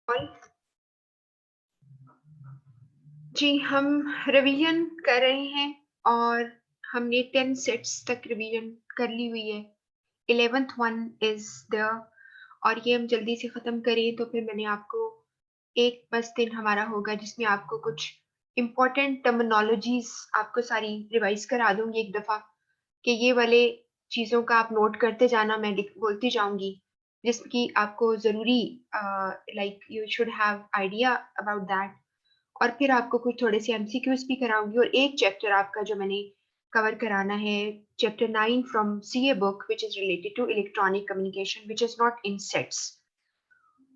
All जी, हम revision कर रहे हैं और हमने 10 सेट्स तक रिवीजन कर ली हुई है। 11th वन इज़ देयर और ये हम जल्दी से ख़त्म करें तो फिर मैंने आपको एक बस दिन हमारा होगा जिसमें आपको कुछ इम्पोर्टेंट टर्मिनोलॉजीज़ आपको सारी रिवाइज़ करा दूँगी एक दफ़ा कि ये वाले चीज़ों का आप नोट करते जाना, मैं बोलती जाऊँगी, जिसकी आपको ज़रूरी like you should have idea about that. और फिर आपको कुछ थोड़े से एमसीक्यूज़ भी कराऊँगी और एक चैप्टर आपका जो मैंने कवर कराना है, chapter 9 from CA book which is related to electronic communication which is not in sets.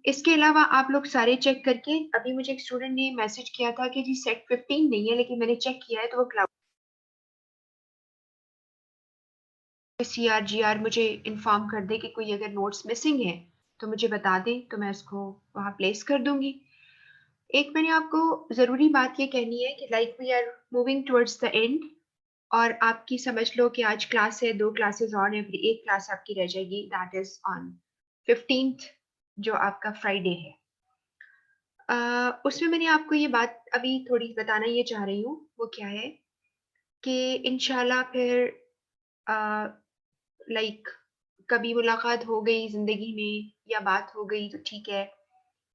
इसके अलावा आप लोग सारे चेक करके अभी मुझे एक स्टूडेंट ने मैसेज किया था कि जी सेट 15 नहीं है, लेकिन मैंने चेक किया है तो वो क्लाउड सीआरजीआर मुझे इन्फॉर्म कर दे कि कोई अगर नोट्स मिसिंग है, तो मुझे बता दे, तो मैं उसको वहाँ प्लेस कर दूँगी। एक मैंने आपको ज़रूरी बात ये कहनी है कि like we are moving towards the end और आपकी समझ लो कि आज क्लास है, 2 क्लासेस और हैं, फिर 1 क्लास आपकी रह जाएगी दैट इज़ ऑन 15th जो आपका फ्राइडे है। उसमें मैंने आपको ये बात अभी थोड़ी बताना ये चाह रही हूँ, वो क्या है कि इंशाल्लाह फिर अ, लाइक कभी मुलाकात हो गई ज़िंदगी में या बात हो गई तो ठीक है,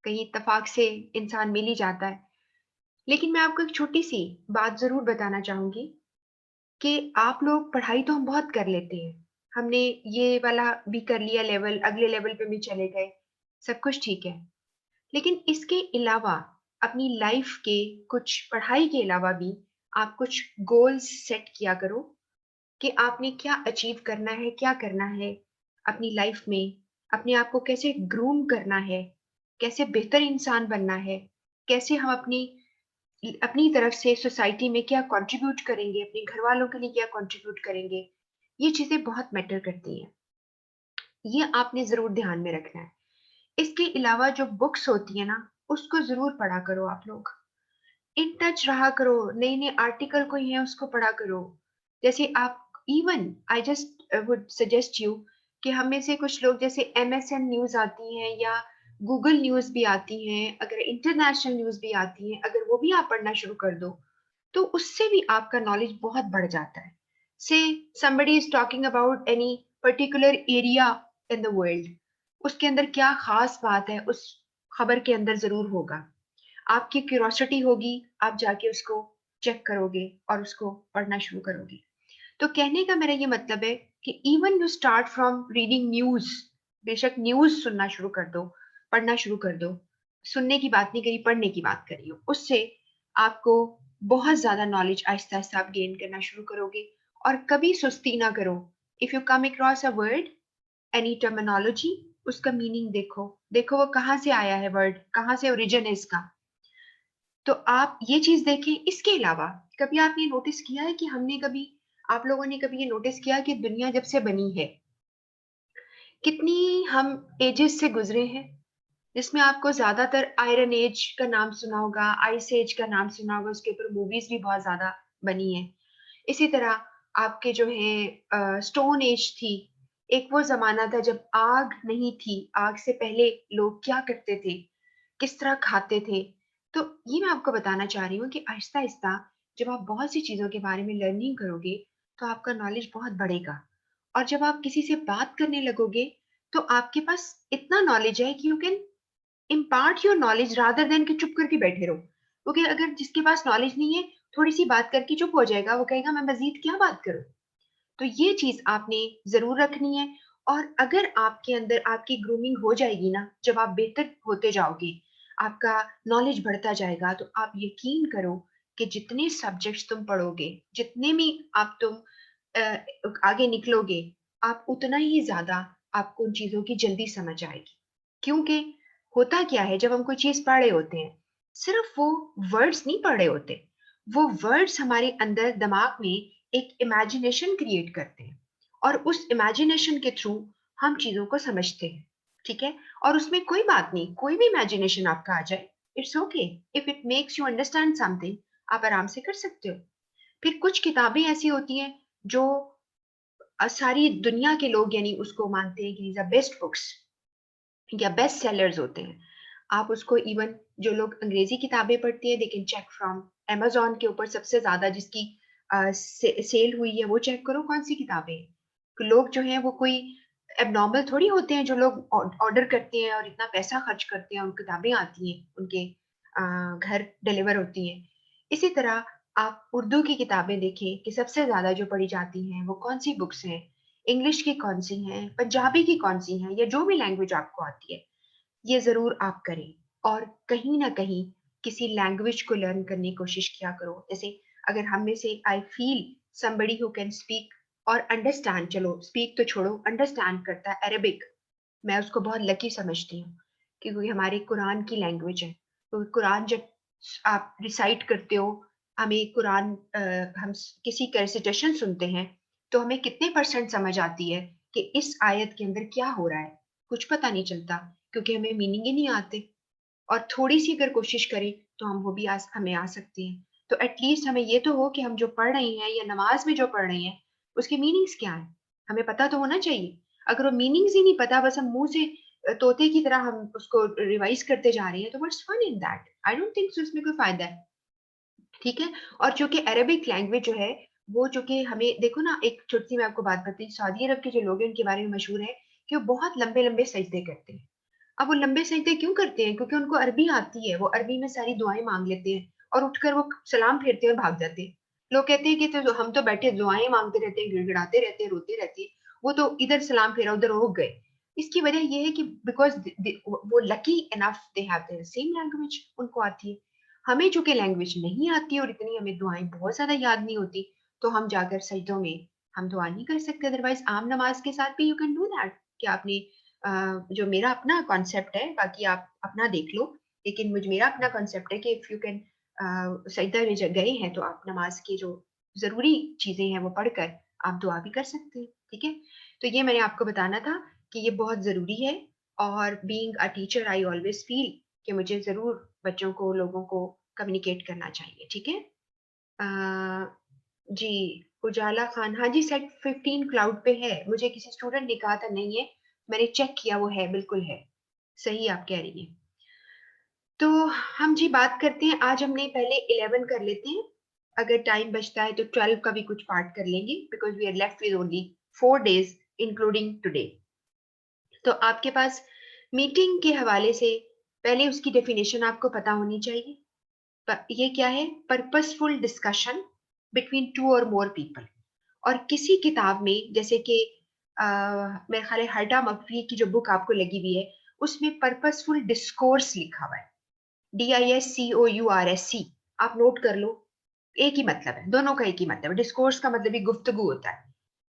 कहीं इत्तेफ़ाक से इंसान मिल ही जाता है। लेकिन मैं आपको एक छोटी-सी बात ज़रूर बताना चाहूँगी कि आप लोग पढ़ाई तो हम बहुत कर लेते हैं। हमने ये वाला भी कर लिया लेवल, अगले लेवल पे भी चले गए, सब कुछ ठीक है। लेकिन इसके अलावा अपनी लाइफ़ के कुछ पढ़ाई के अलावा भी आप कुछ गोल्स सेट किया करो कि आपने क्या अचीव करना है, क्या करना है अपनी लाइफ़ में, अपने आप को कैसे ग्रूम करना है, कैसे बेहतर इंसान बनना है, कैसे हम अपनी तरफ से सोसाइटी में क्या कंट्रीब्यूट करेंगे, अपने घरवालों के लिए क्या कंट्रीब्यूट करेंगे, ये चीज़ें बहुत मैटर करती हैं। ये आपने ज़रूर ध्यान में रखना है। इसके अलावा जो बुक्स होती हैं ना, उसको ज़रूर पढ़ा करो आप लोग। इन टच रहा करो, नए-नए आर्टिकल कोई है उसको पढ़ा करो। जैसे आप even I just would suggest you कि हम में से कुछ लोग जैसे एमएसएन न्यूज़ आती हैं या गूगल न्यूज़ भी आती हैं, अगर इंटरनेशनल न्यूज़ भी आती हैं, अगर वो भी आप पढ़ना शुरू कर दो, तो उससे भी आपका नॉलेज बहुत बढ़ जाता है। से somebody is talking about any particular area in the world, उसके अंदर क्या ख़ास बात है, उस खबर के अंदर ज़रूर होगा। आपकी क्यूरोसिटी होगी, आप जाके उसको चेक करोगे और उसको पढ़ना शुरू करोगे। तो कहने का मेरा ये मतलब है कि even you start from reading news, बेशक न्यूज़ सुनना शुरू कर दो, पढ़ना शुरू कर दो। सुनने की बात नहीं करी, पढ़ने की बात करी हो। उससे आपको बहुत ज़्यादा नॉलेज आहिस्ता-आहिस्ता आप गेन करना शुरू करोगे और कभी सुस्ती ना करो। If you come across a word, any terminology, उसका मीनिंग देखो। देखो वो कहाँ से आया है वर्ड, कहाँ से ओरिजिन है इसका। तो आप ये चीज़ देखें, इसके अलावा कभी आपने नोटिस किया है कि आप लोगों ने कभी ये नोटिस किया कि दुनिया जब से बनी है, कितनी हम एजेस से गुज़रे हैं, जिसमें आपको ज़्यादातर आयरन एज का नाम सुना होगा, आइस एज का नाम सुना होगा, उसके ऊपर मूवीज़ भी बहुत ज़्यादा बनी हैं। इसी तरह आपके जो हैं स्टोन एज थी, एक वो ज़माना था जब आग नहीं थी, आग से पहले लोग क्या करते थे, किस तरह खाते थे। तो ये मैं आपको बताना चाह रही हूँ कि आहिस्ता-आहिस्ता जब आप बहुत सी चीज़ों के बारे में लर्निंग करोगे, तो आपका नॉलेज बहुत बढ़ेगा और जब आप किसी से बात करने लगोगे, तो आपके पास इतना नॉलेज है कि you can impart your knowledge rather than कि चुप करके बैठे रहो। क्योंकि अगर जिसके पास नॉलेज नहीं है, थोड़ी-सी बात करके चुप हो जाएगा, वो कहेगा मैं मज़ीद क्या बात करूँ? तो ये चीज़ आपने ज़रूर रखनी है और अगर आपके अंदर आपकी ग्रूमिंग हो जाएगी ना, जब आप बेहतर होते जाओगे, आपका नॉलेज बढ़ता जाएगा, तो आप यकीन करो कि जितने सब्जेक्ट्स तुम पढ़ोगे, जितने भी तुम आगे निकलोगे, आप उतना ही ज़्यादा आपको उन चीज़ों की जल्दी समझ आएगी। क्योंकि होता क्या है जब हम कोई चीज़ पढ़ रहे होते हैं, सिर्फ़ वो वर्ड्स नहीं पढ़ रहे होते, वो वर्ड्स हमारे अंदर दिमाग में एक इमेजिनेशन क्रिएट करते हैं और उस इमेजिनेशन के थ्रू हम चीज़ों को समझते हैं, ठीक है? और उसमें कोई बात नहीं, कोई भी इमेजिनेशन आपका आ जाए, it's okay, if it makes you understand something, आप आराम से कर सकते हो। फिर कुछ किताबें ऐसी होती हैं जो सारी दुनिया के लोग यानी उसको मानते हैं कि दीज़ आर बेस्ट बुक्स या बेस्ट सेलर्स होते हैं। आप उसको इवन जो लोग अंग्रेजी किताबें पढ़ते हैं they can check from Amazon के ऊपर सबसे ज़्यादा जिसकी सेल हुई है वो चेक करो कौन सी किताबें हैं। तो लोग जो हैं वो कोई एबनॉर्मल थोड़ी होते हैं जो लोग ऑर्डर करते हैं और इतना पैसा खर्च करते हैं और किताबें आती हैं उनके घर डिलीवर होती हैं। इसी तरह आप उर्दू की किताबें देखें कि सबसे ज़्यादा जो पढ़ी जाती हैं वो कौन सी बुक्स हैं, इंग्लिश की कौन सी हैं, पंजाबी की कौन सी हैं या जो भी लैंग्वेज आपको आती है, ये ज़रूर आप करें। और कहीं न कहीं किसी लैंग्वेज को लर्न करने की कोशिश किया करो। जैसे अगर हम में से I feel somebody who can speak और अंडरस्टैंड, चलो स्पीक तो छोड़ो, अंडरस्टैंड करता है अरेबिक, मैं उसको बहुत लकी समझती हूँ क्योंकि हमारी कुरान की लैंग्वेज है। तो कुरान जब आप रिसाइट करते हो, हमें कुरान हम किसी का रिसाइटेशन सुनते हैं तो हमें कितने परसेंट समझ आती है कि इस आयत के अंदर क्या हो रहा है, कुछ पता नहीं चलता क्योंकि हमें मीनिंग ही नहीं आते। और थोड़ी सी अगर कोशिश करें तो हम वो भी हमें आ सकती हैं। तो एटलीस्ट हमें ये तो हो कि हम जो पढ़ रहे हैं या नमाज में जो पढ़ रहे हैं उसके मीनिंग्स क्या है, हमें पता तो होना चाहिए। अगर वो मीनिंग्स ही नहीं पता, बस हम मुंह से तोते की तरह हम उसको रिवाइज करते जा रहे हैं, तो what's fun in that? I don't think so, इसमें कोई फायदा है। ठीक है। और चूंकि अरेबिक लैंग्वेज जो है वो, चूंकि हमें देखो ना, एक छोटी सी मैं आपको बात बताती हूँ, सऊदी अरब के जो लोग हैं उनके बारे में मशहूर है कि वो बहुत लंबे लंबे सजदे करते हैं। अब वो लंबे सजदे क्यों करते हैं? क्योंकि उनको अरबी आती है, वो अरबी में सारी दुआएं मांग लेते हैं और उठकर वो सलाम फेरते हैं और भाग जाते हैं। लोग कहते हैं कि तो हम तो बैठे दुआएं मांगते रहते हैं, गिड़गिड़ाते रहते हैं, रोते रहते हैं, वो तो इधर सलाम फेरा उधर हो गए। इसकी वजह ये है कि बिकॉज वो lucky enough they have the same language, उनको आती है। हमें चूंकि लैंग्वेज नहीं आती और इतनी हमें दुआएं बहुत ज्यादा याद नहीं होती, तो हम जाकर सजदों में हम दुआ नहीं कर सकते। अदरवाइज आम नमाज के साथ भी यू कैन डू दैट कि आपने जो मेरा अपना कॉन्सेप्ट है, बाकी आप अपना देख लो, लेकिन मुझे मेरा अपना कॉन्सेप्ट है कि इफ यू कैन सजदा में जब गए हैं तो आप नमाज की जो जरूरी चीजें हैं वो पढ़कर आप दुआ भी कर सकते हैं। ठीक है। तो ये मैंने आपको बताना था कि ये बहुत जरूरी है। और being a teacher I always feel कि मुझे जरूर बच्चों को, लोगों को कम्युनिकेट करना चाहिए। ठीक है। अ, जी, उजाला खान, हाँ जी, सेट 15 क्लाउड पे है। मुझे किसी स्टूडेंट ने कहा था नहीं है, मैंने चेक किया, वो है, बिल्कुल है। सही आप कह रही हैं। तो हम जी बात करते हैं, आज हमने पहले 11 कर लेते हैं, अगर टाइम बचता है तो 12 का भी कुछ पार्ट कर लेंगे, because we are left with only 4 days including today. तो आपके पास मीटिंग के हवाले से पहले उसकी डेफिनेशन आपको पता होनी चाहिए। ये क्या है? पर्पसफुल डिस्कशन बिटवीन टू और मोर पीपल। और किसी किताब में, जैसे कि मेरे ख्याल है हर्टा मकफी की जो बुक आपको लगी हुई है, उसमें पर्पसफुल डिस्कोर्स लिखा हुआ है, DISCOURSC। आप नोट कर लो, एक ही मतलब है, दोनों का एक ही मतलब है। डिस्कोर्स का मतलब भी गुफ्तगू होता है।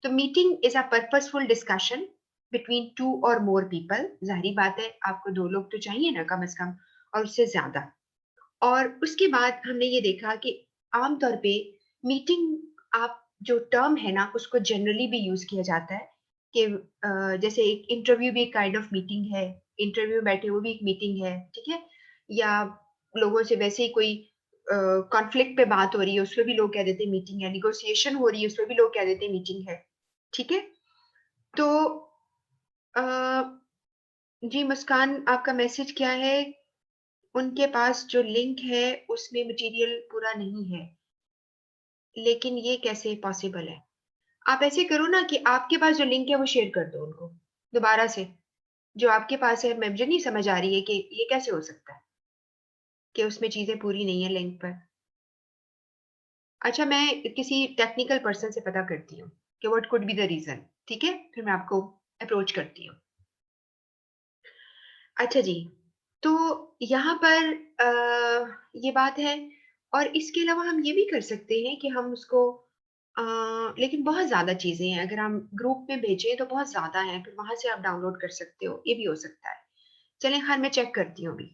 तो meeting is a purposeful discussion between two और मोर पीपल। जाहिर बात है आपको दो लोग तो चाहिए ना कम से कम, और उससे ज्यादा। और उसके बाद हमने ये देखा कि आमतौर पे मीटिंग, आप जो टर्म है ना उसको जनरली भी यूज किया जाता है कि जैसे एक इंटरव्यू भी एक काइंड ऑफ मीटिंग है, इंटरव्यू में बैठे वो भी एक मीटिंग है। ठीक है। या लोगों से वैसे ही कोई कॉन्फ्लिक्ट पे बात हो रही है, उसमें भी लोग कह देते हैं मीटिंग है। निगोशिएशन हो रही है, उसमें भी लोग कह देते हैं मीटिंग है। ठीक है। तो अ, जी मुस्कान, आपका मैसेज क्या है? उनके पास जो लिंक है उसमें मटेरियल पूरा नहीं है, लेकिन ये कैसे पॉसिबल है? आप ऐसे करो ना कि आपके पास जो लिंक है वो शेयर कर दो उनको दोबारा से, जो आपके पास है। मुझे नहीं समझ आ रही है कि ये कैसे हो सकता है कि उसमें चीजें पूरी नहीं है लिंक पर। अच्छा, मैं किसी टेक्निकल पर्सन से पता करती हूँ कि what could be the reason. ठीक है, फिर मैं आपको अप्रोच करती हूँ। अच्छा जी। तो यहाँ पर ये बात है। और इसके अलावा हम ये भी कर सकते हैं कि हम उसको लेकिन बहुत ज्यादा चीजें हैं, अगर हम ग्रुप में भेजें तो बहुत ज्यादा है, फिर वहां से आप डाउनलोड कर सकते हो, ये भी हो सकता है। चलें, खैर मैं चेक करती हूँ अभी।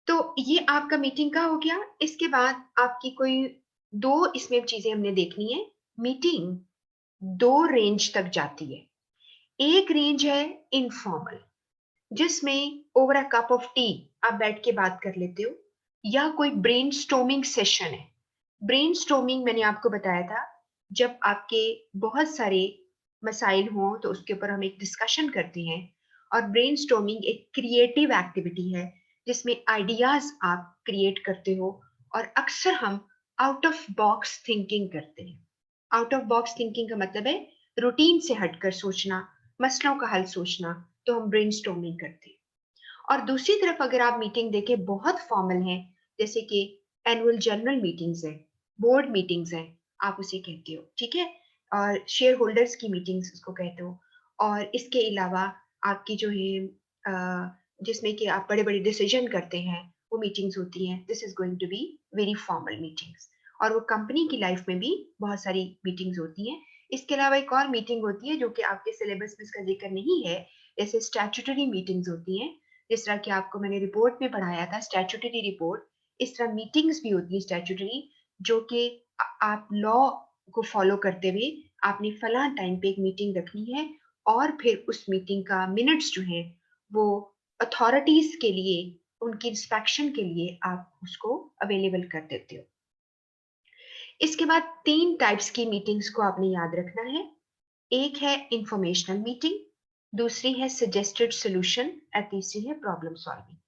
तो ये आपका मीटिंग का हो गया। इसके बाद आपकी कोई दो इसमें चीजें हमने देखनी है। मीटिंग दो रेंज तक जाती है। एक रेंज है इनफॉर्मल, जिसमें over a cup of T आप बैठ के बात कर लेते हो, या कोई ब्रेनस्टॉर्मिंग सेशन है। ब्रेनस्टॉर्मिंग मैंने आपको बताया था, जब आपके बहुत सारे मसाइल हों तो उसके ऊपर हम एक डिस्कशन करते हैं। और ब्रेनस्टॉर्मिंग एक क्रिएटिव एक्टिविटी है जिसमें आइडियाज आप क्रिएट करते हो, और अक्सर हम आउट ऑफ बॉक्स थिंकिंग करते हैं। आउट ऑफ बॉक्स थिंकिंग का मतलब है रूटीन से हटकर सोचना, मसलों का हल सोचना, तो हम ब्रेनस्टॉर्मिंग करते हैं। और दूसरी तरफ अगर आप मीटिंग देखें बहुत फॉर्मल है, जैसे कि एनुअल जनरल मीटिंग्स है, बोर्ड मीटिंग्स है, आप उसे कहते हो, ठीक है, और शेयर होल्डर्स की मीटिंग्स उसको कहते हो। और इसके अलावा आपकी जो है जिसमें कि आप बड़े बड़े डिसीजन करते हैं, वो मीटिंग्स होती हैं। This is going to be very formal meetings. और वो कंपनी की लाइफ में भी बहुत सारी मीटिंग्स होती हैं। इसके अलावा एक और मीटिंग होती है जो कि आपके सिलेबस में इसका जिक्र नहीं है, जैसे स्टैट्यूटरी मीटिंग्स होती हैं। जिस तरह कि आपको मैंने रिपोर्ट में पढ़ाया था स्टैट्यूटरी रिपोर्ट, इस तरह मीटिंग्स भी होती है स्टैट्यूटरी, जो कि आप लॉ को फॉलो करते हुए आपने फला टाइम पे एक मीटिंग रखनी है, और फिर उस मीटिंग का मिनट्स जो है वो अथॉरिटीज के लिए, उनकी इंस्पेक्शन के लिए आप उसको अवेलेबल कर देते हो। इसके बाद 3 टाइप्स की मीटिंग्स को आपने याद रखना है। एक है इंफॉर्मेशनल मीटिंग, दूसरी है सजेस्टेड सॉल्यूशन, और तीसरी है प्रॉब्लम सॉल्विंग।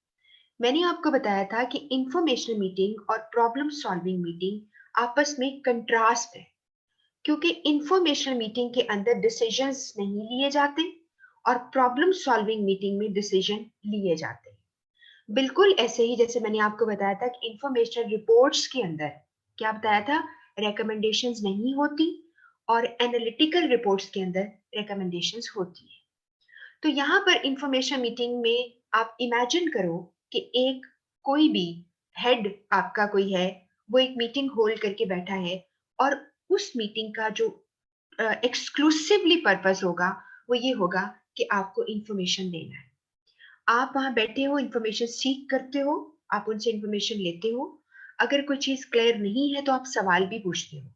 मैंने आपको बताया था कि इंफॉर्मेशनल मीटिंग और प्रॉब्लम सॉल्विंग मीटिंग आपस में कंट्रास्ट है, क्योंकि इंफॉर्मेशनल मीटिंग के अंदर डिसीजंस नहीं लिए जाते और प्रॉब्लम सॉल्विंग मीटिंग में डिसीजन लिए जाते हैं। बिल्कुल ऐसे ही जैसे मैंने आपको बताया था कि इंफॉर्मेशनल रिपोर्ट्स के अंदर क्या बताया था, रिकमेंडेशंस नहीं होती, और एनालिटिकल रिपोर्ट्स के अंदर रिकमेंडेशंस होती है। तो यहाँ पर इंफॉर्मेशन मीटिंग में आप इमेजिन करो कि एक कोई भी हेड आपका कोई है, वो एक मीटिंग होल्ड करके बैठा है, और उस मीटिंग का जो एक्सक्लूसिवली पर्पस होगा वो ये होगा कि आपको इंफॉर्मेशन देना है। आप वहां बैठे हो, इंफॉर्मेशन सीख करते हो, आप उनसे इंफॉर्मेशन लेते हो। अगर कोई चीज क्लियर नहीं है तो आप सवाल भी पूछते हो,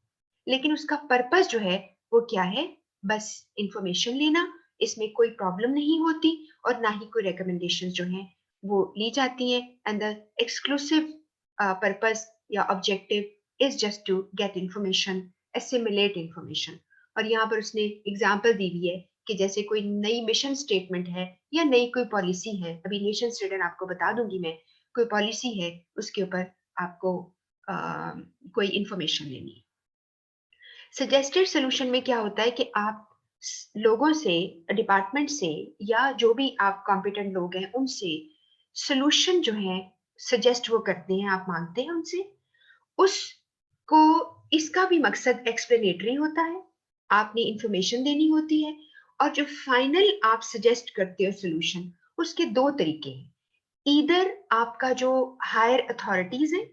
लेकिन उसका पर्पस जो है वो क्या है, बस इंफॉर्मेशन लेना। इसमें कोई प्रॉब्लम नहीं होती, और ना ही कोई रिकमेंडेशन जो है वो ली जाती है। एंड द एक्सक्लूसिव पर्पस या objective is just to get information, assimilate information. और यहाँ पर उसने एग्जाम्पल दी हुई है कि जैसे कोई नई मिशन स्टेटमेंट है या नई कोई पॉलिसी है, अभी नेशन स्टेटमेंट आपको बता दूंगी मैं, कोई पॉलिसी है उसके ऊपर आपको कोई इंफॉर्मेशन लेनी है। सजेस्टेड सोल्यूशन में क्या होता है कि आप लोगों से, डिपार्टमेंट से, या जो भी आप कॉम्पिटेंट लोग हैं उनसे सोल्यूशन जो है सजेस्ट वो करते हैं, आप मांगते हैं उनसे। उसको, इसका भी मकसद एक्सप्लेनेटरी होता है, आपने इंफॉर्मेशन देनी होती है। और जो फाइनल आप सजेस्ट करते हो सोल्यूशन, उसके दो तरीके हैं। ईदर आपका जो हायर अथॉरिटीज है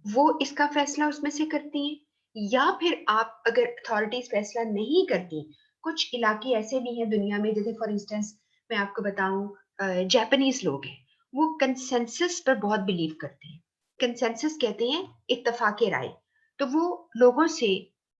वो इसका फैसला उसमें से करती हैं, या फिर आप अगर अथॉरिटीज फैसला नहीं करती, कुछ इलाके ऐसे भी हैं दुनिया में, जैसे फॉर इंस्टेंस मैं आपको बताऊं, जापानीज लोग हैं, वो कंसेंसस पर बहुत बिलीव करते हैं। कंसेंसस कहते हैं इत्तफाक राय। तो वो लोगों से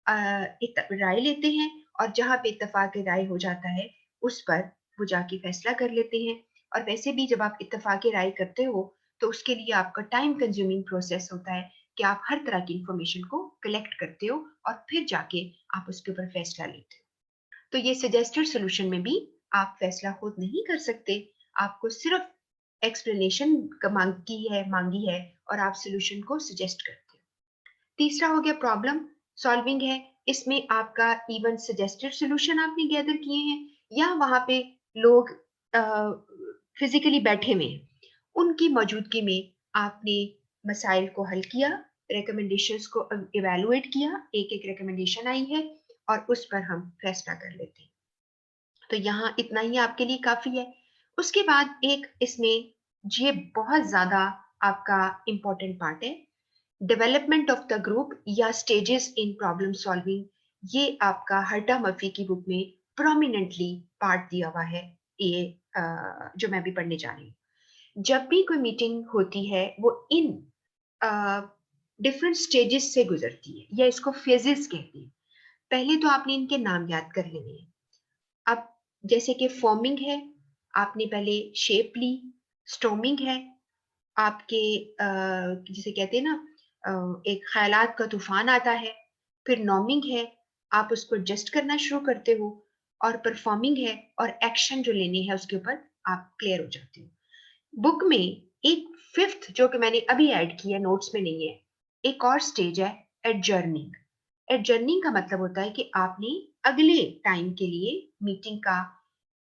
राय लेते हैं, और जहां पे इत्तफाक राय हो जाता है उस पर वो जाके फैसला कर लेते हैं। और वैसे भी जब आप इत्तफाक राय करते हो तो उसके लिए आपका टाइम कंज्यूमिंग प्रोसेस होता है कि आप हर तरह की इंफॉर्मेशन को कलेक्ट करते हो और फिर जाके आप उसके ऊपर फैसला लेते हो। तो ये सजेस्टेड सोल्यूशन में भी आप फैसला खुद नहीं कर सकते, आपको सिर्फ एक्सप्लेनेशन मांगी है, और आप सोल्यूशन को सजेस्ट करते हो। तीसरा हो गया प्रॉब्लम सॉल्विंग है। इसमें आपका इवन सजेस्टेड सोल्यूशन आपने गैदर किए हैं, या वहां पे लोग फिजिकली बैठे हुए हैं, उनकी मौजूदगी में आपने मसाइल को हल किया, रिकमेंडेशंस को इवेलुएट किया, एक एक रिकमेंडेशन आई है और उस पर हम फैसला कर लेते हैं। तो यहाँ इतना ही आपके लिए काफी है। उसके बाद एक इसमें ये बहुत ज्यादा आपका इंपॉर्टेंट पार्ट है, डेवलपमेंट ऑफ द ग्रुप या स्टेजेस इन प्रॉब्लम सॉल्विंग। ये आपका हर्टा मर्फी की बुक में प्रोमिनेंटली पार्ट दिया हुआ है, ये जो मैं भी पढ़ने जा रही हूँ। जब भी कोई मीटिंग होती है वो इन डिफरेंट स्टेजेस से गुजरती है, या इसको फेजेस कहते हैं। पहले तो आपने इनके नाम याद कर लेने हैं। अब जैसे कि फॉर्मिंग है, आपने पहले शेप ली। स्टॉर्मिंग है, आपके जिसे कहते हैं ना, एक ख्यालात का तूफान आता है। फिर नॉर्मिंग है, आप उसको एडजस्ट करना शुरू करते हो। और परफॉर्मिंग है, और एक्शन जो लेने हैं उसके ऊपर आप क्लियर हो जाते हो। बुक में एक फिफ्थ जो कि मैंने अभी ऐड किया, नोट्स में नहीं है, एक और स्टेज है एडजर्निंग। एडजर्निंग का मतलब होता है कि आपने अगले टाइम के लिए मीटिंग का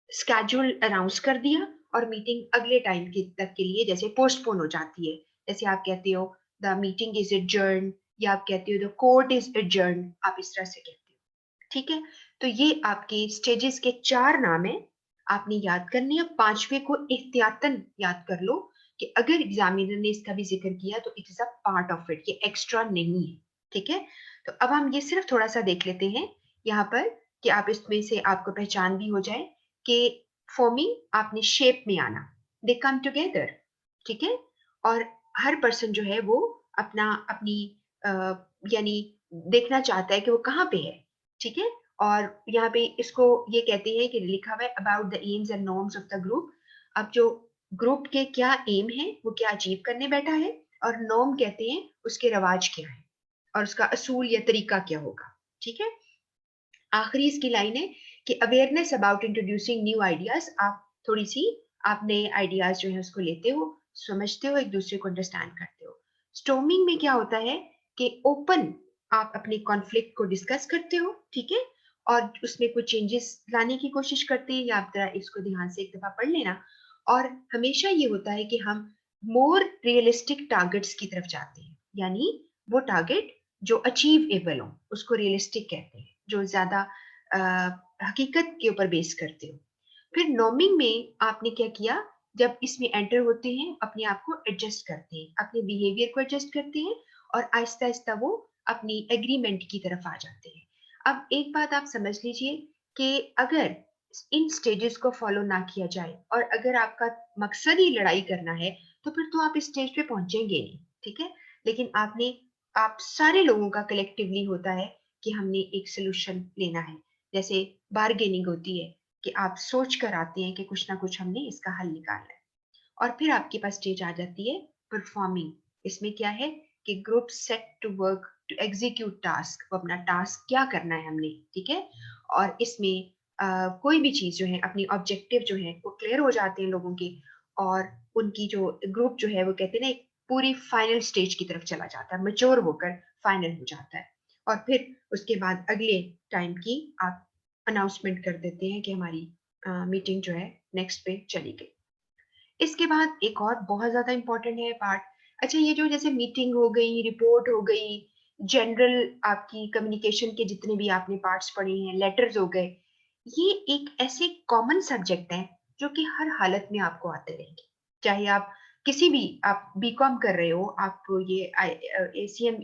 स्केड्यूल अनाउंस कर दिया और मीटिंग अगले टाइम के तक के लिए जैसे पोस्टपोन हो जाती है। जैसे आप कहते हो द मीटिंग इज एडजर्न, या आप कहते हो द कोर्ट इज एडजर्न, आप इस तरह से कहते हो। ठीक है, तो ये आपके स्टेजेस के 4 नाम है, आपने याद करनी है। 5वें को एहतियातन याद कर लो कि अगर एग्जामिनर ने इसका भी जिक्र किया तो it is a part of it, ये एक्स्ट्रा नहीं है। ठीक है, तो अब हम ये सिर्फ थोड़ा सा देख लेते हैं यहाँ पर कि आप इसमें से आपको पहचान भी हो जाए कि फॉर्मिंग आपने शेप में आना, दे कम टुगेदर। ठीक है, और हर पर्सन जो है वो अपना अपनी यानी देखना चाहता है कि वो कहाँ पे है। ठीक है, और यहाँ पे इसको ये कहते हैं कि लिखा हुआ है about the AIIMS and norms of the group. अब जो ग्रुप के क्या एम है, वो क्या अचीव करने बैठा है, और नॉर्म कहते हैं उसके रवाज क्या है और उसका असूल या तरीका क्या होगा। ठीक है, आखिरी इसकी लाइन है कि awareness about introducing new ideas. आप थोड़ी सी आप नए आइडियाज जो है उसको लेते हो, समझते हो, एक दूसरे को अंडरस्टैंड करते हो। स्टॉर्मिंग में क्या होता है कि ओपन आप अपने कॉन्फ्लिक्ट को डिस्कस करते हो। ठीक है, और उसमें कुछ चेंजेस लाने की कोशिश करते हैं, या आप जरा इसको ध्यान से एक दफा पढ़ लेना। और हमेशा ये होता है कि हम मोर रियलिस्टिक टारगेट्स की तरफ जाते हैं, यानी वो टारगेट जो अचीवेबल हो उसको रियलिस्टिक कहते हैं, जो ज्यादा हकीकत के ऊपर बेस करते हो। फिर नॉर्मिंग में आपने क्या किया, जब इसमें एंटर होते हैं अपने आप को एडजस्ट करते हैं, अपने बिहेवियर को एडजस्ट करते हैं, और आहिस्ता आहिस्ता वो अपनी एग्रीमेंट की तरफ आ जाते हैं। अब एक बात आप समझ लीजिए कि अगर इन स्टेजेस को फॉलो ना किया जाए और अगर आपका मकसद ही लड़ाई करना है, तो फिर तो आप इस स्टेज पे पहुंचेंगे नहीं। ठीक है, लेकिन आप सारे लोगों का कलेक्टिवली होता है कि हमने एक सोल्यूशन लेना है। जैसे बार्गेनिंग होती है कि आप सोच कर आते हैं कि कुछ ना कुछ हमने इसका हल निकालना है। और फिर आपके पास स्टेज आ जाती है परफॉर्मिंग। इसमें क्या है कि group set to work to execute task, वो अपना टास्क क्या करना है हमने। ठीक है, और इसमें कोई भी चीज जो है, अपनी ऑब्जेक्टिव जो है वो क्लियर हो जाते हैं लोगों के, और उनकी जो ग्रुप जो है वो कहते हैं ना एक पूरी फाइनल स्टेज की तरफ चला जाता है, मेच्योर होकर फाइनल हो जाता है। और फिर उसके बाद अगले टाइम की आप अनाउंसमेंट कर देते हैं कि हमारी मीटिंग जो है नेक्स्ट पे चली गई। इसके बाद एक और बहुत ज्यादा इंपॉर्टेंट है पार्ट। अच्छा, ये जो जैसे मीटिंग हो गई, रिपोर्ट हो गई, जनरल आपकी कम्युनिकेशन के जितने भी आपने पार्ट्स पढ़े हैं, लेटर्स हो गए, ये एक ऐसे कॉमन सब्जेक्ट है जो कि हर हालत में आपको आते रहेंगे। चाहे आप किसी भी, आप बीकॉम कर रहे हो, आप ये एसीएम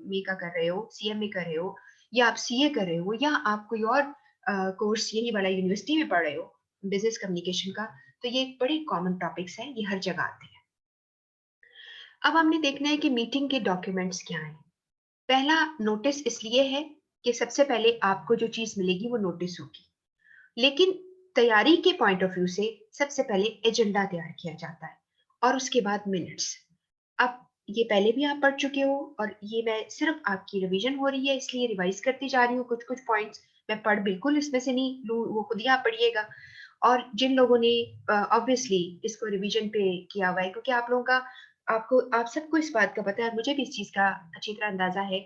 में का कर रहे हो, सीएम में कर रहे हो, या आप सीए कर रहे हो, या आप कोई और कोर्स यही वाला यूनिवर्सिटी में पढ़ रहे हो बिजनेस कम्युनिकेशन का, तो ये बड़े कॉमन टॉपिक्स हैं, ये हर जगह आते हैं। अब हमने देखना है कि मीटिंग के डॉक्यूमेंट्स क्या हैं। पहला नोटिस इसलिए है कि सबसे पहले आपको जो चीज मिलेगी वो नोटिस होगी, लेकिन तैयारी के पॉइंट ऑफ व्यू से सबसे पहले एजेंडा तैयार किया जाता है और उसके बाद मिनट्स। अब ये पहले भी आप पढ़ चुके हो, और ये मैं सिर्फ आपकी रिवीजन हो रही है इसलिए रिवाइज करती जा रही हूँ। कुछ कुछ पॉइंट्स मैं पढ़ बिल्कुल इसमें से नहीं लूँ, वो खुद ही आप पढ़िएगा। और जिन लोगों ने ऑब्वियसली इसको रिवीजन पे किया हुआ है, क्योंकि आप लोगों का, आपको, आप सबको इस बात का पता है, मुझे भी इस चीज का अच्छी तरह अंदाजा है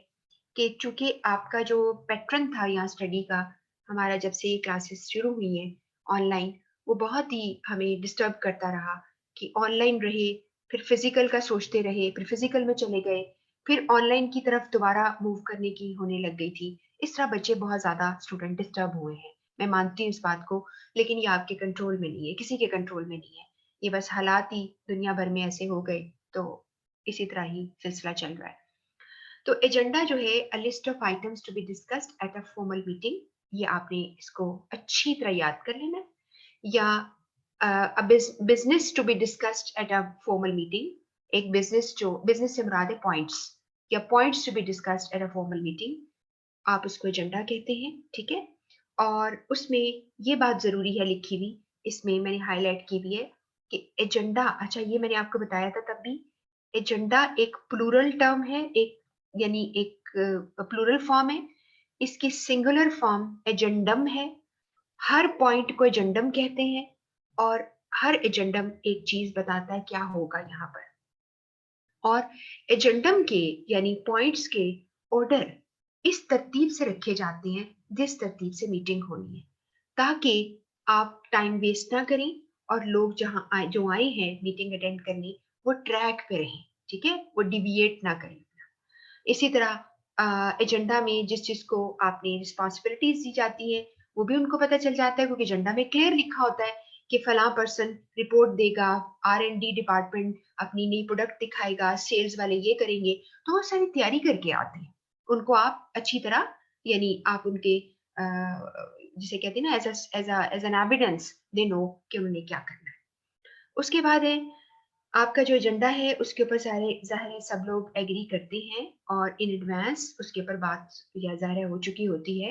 कि चूंकि आपका जो पैटर्न था यहाँ स्टडी का, हमारा जब से ये क्लासेस शुरू हुई हैं ऑनलाइन, वो बहुत ही हमें डिस्टर्ब करता रहा कि ऑनलाइन रहे, फिर फिजिकल का सोचते रहे, फिर फिजिकल में चले गए, फिर ऑनलाइन की तरफ दोबारा मूव करने की होने लग गई थी। इस तरह बच्चे बहुत ज्यादा स्टूडेंट डिस्टर्ब हुए हैं, मैं मानती हूँ इस बात को, लेकिन ये आपके कंट्रोल में नहीं है, किसी के कंट्रोल में नहीं है। ये बस हालात ही दुनिया भर में ऐसे हो गए, तो इसी तरह ही सिलसिला चल रहा है। तो एजेंडा जो है, a list of items to be discussed at a formal meeting, ये आपने इसको अच्छी तरह याद कर लेना। या a business to be discussed at a formal meeting, एक बिजनेस, जो बिजनेस से मुराद है पॉइंट्स, या points to be discussed at a formal meeting, आप उसको एजेंडा कहते हैं। ठीक है, और उसमें ये बात जरूरी है लिखी हुई, इसमें मैंने हाईलाइट की भी है कि एजेंडा, अच्छा ये मैंने आपको बताया था तब भी, एजेंडा एक प्लूरल टर्म है, एक यानी एक प्लूरल फॉर्म है। इसकी सिंगुलर फॉर्म एजेंडम है, हर पॉइंट को एजेंडम कहते हैं। और हर एजेंडम एक चीज बताता है क्या होगा यहाँ पर, और एजेंडम के यानी पॉइंट्स के ऑर्डर इस तरतीब से रखे जाते हैं जिस तरतीब से मीटिंग होनी है, ताकि आप टाइम वेस्ट ना करें और लोग जो आए हैं मीटिंग अटेंड करने वो ट्रैक पे रहें, ठीक है, वो डिविएट ना करें। इसी तरह एजेंडा में जिस चीज को आपने रिस्पॉन्सिबिलिटीज दी जाती है वो भी उनको पता चल जाता है, क्योंकि एजेंडा में क्लियर लिखा होता है कि फला पर्सन रिपोर्ट देगा, R&D डिपार्टमेंट अपनी नई प्रोडक्ट दिखाएगा, सेल्स वाले ये करेंगे, तो वो सारी तैयारी करके आते हैं। उनको आप अच्छी तरह यानी आप उनके जिसे कहते हैं ना as an evidence they know कि उन्होंने क्या करना है। उसके बाद है आपका जो एजेंडा है उसके ऊपर सारे ज़ाहिर है सब लोग एग्री करते हैं और इन एडवांस उसके ऊपर बात या ज़ाहिर है हो चुकी होती है।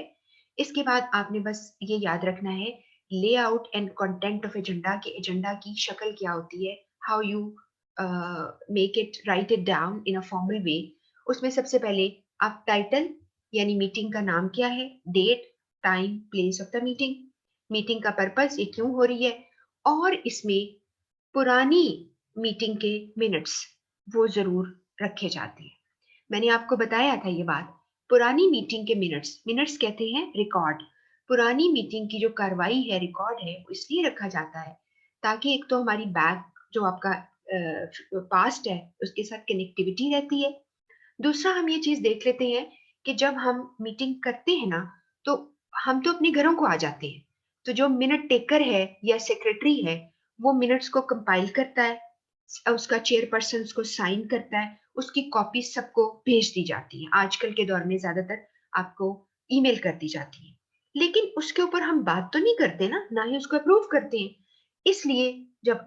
इसके बाद आपने बस ये याद रखना है layout and content of agenda, कि एजेंडा की शक्ल क्या होती है, how you make it, right it down in a formal way. उसमें सबसे पहले आप टाइटल यानी मीटिंग का नाम क्या है, date, time, place of the meeting, meeting का पर्पस ये क्यों हो रही है, और इसमें पुरानी मीटिंग के मिनट्स वो जरूर रखे जाते हैं। मैंने आपको बताया था ये बात, पुरानी मीटिंग के मिनट्स, मिनट्स कहते हैं रिकॉर्ड, पुरानी मीटिंग की जो कार्रवाई है रिकॉर्ड है वो इसलिए रखा जाता है ताकि एक तो हमारी बैक जो आपका पास्ट है उसके साथ कनेक्टिविटी रहती है। दूसरा हम ये चीज देख लेते हैं कि जब हम मीटिंग करते हैं ना तो हम तो अपने घरों को आ जाते हैं, तो जो मिनट टेकर है या सेक्रेटरी है वो मिनट्स को कंपाइल करता है, उसका चेयरपर्सन उसको साइन करता है, उसकी कॉपी सबको भेज दी जाती है। आजकल के दौर में ज्यादातर आपको ईमेल कर दी जाती है, लेकिन उसके ऊपर हम बात तो नहीं करते ना ही उसको अप्रूव करते हैं। इसलिए जब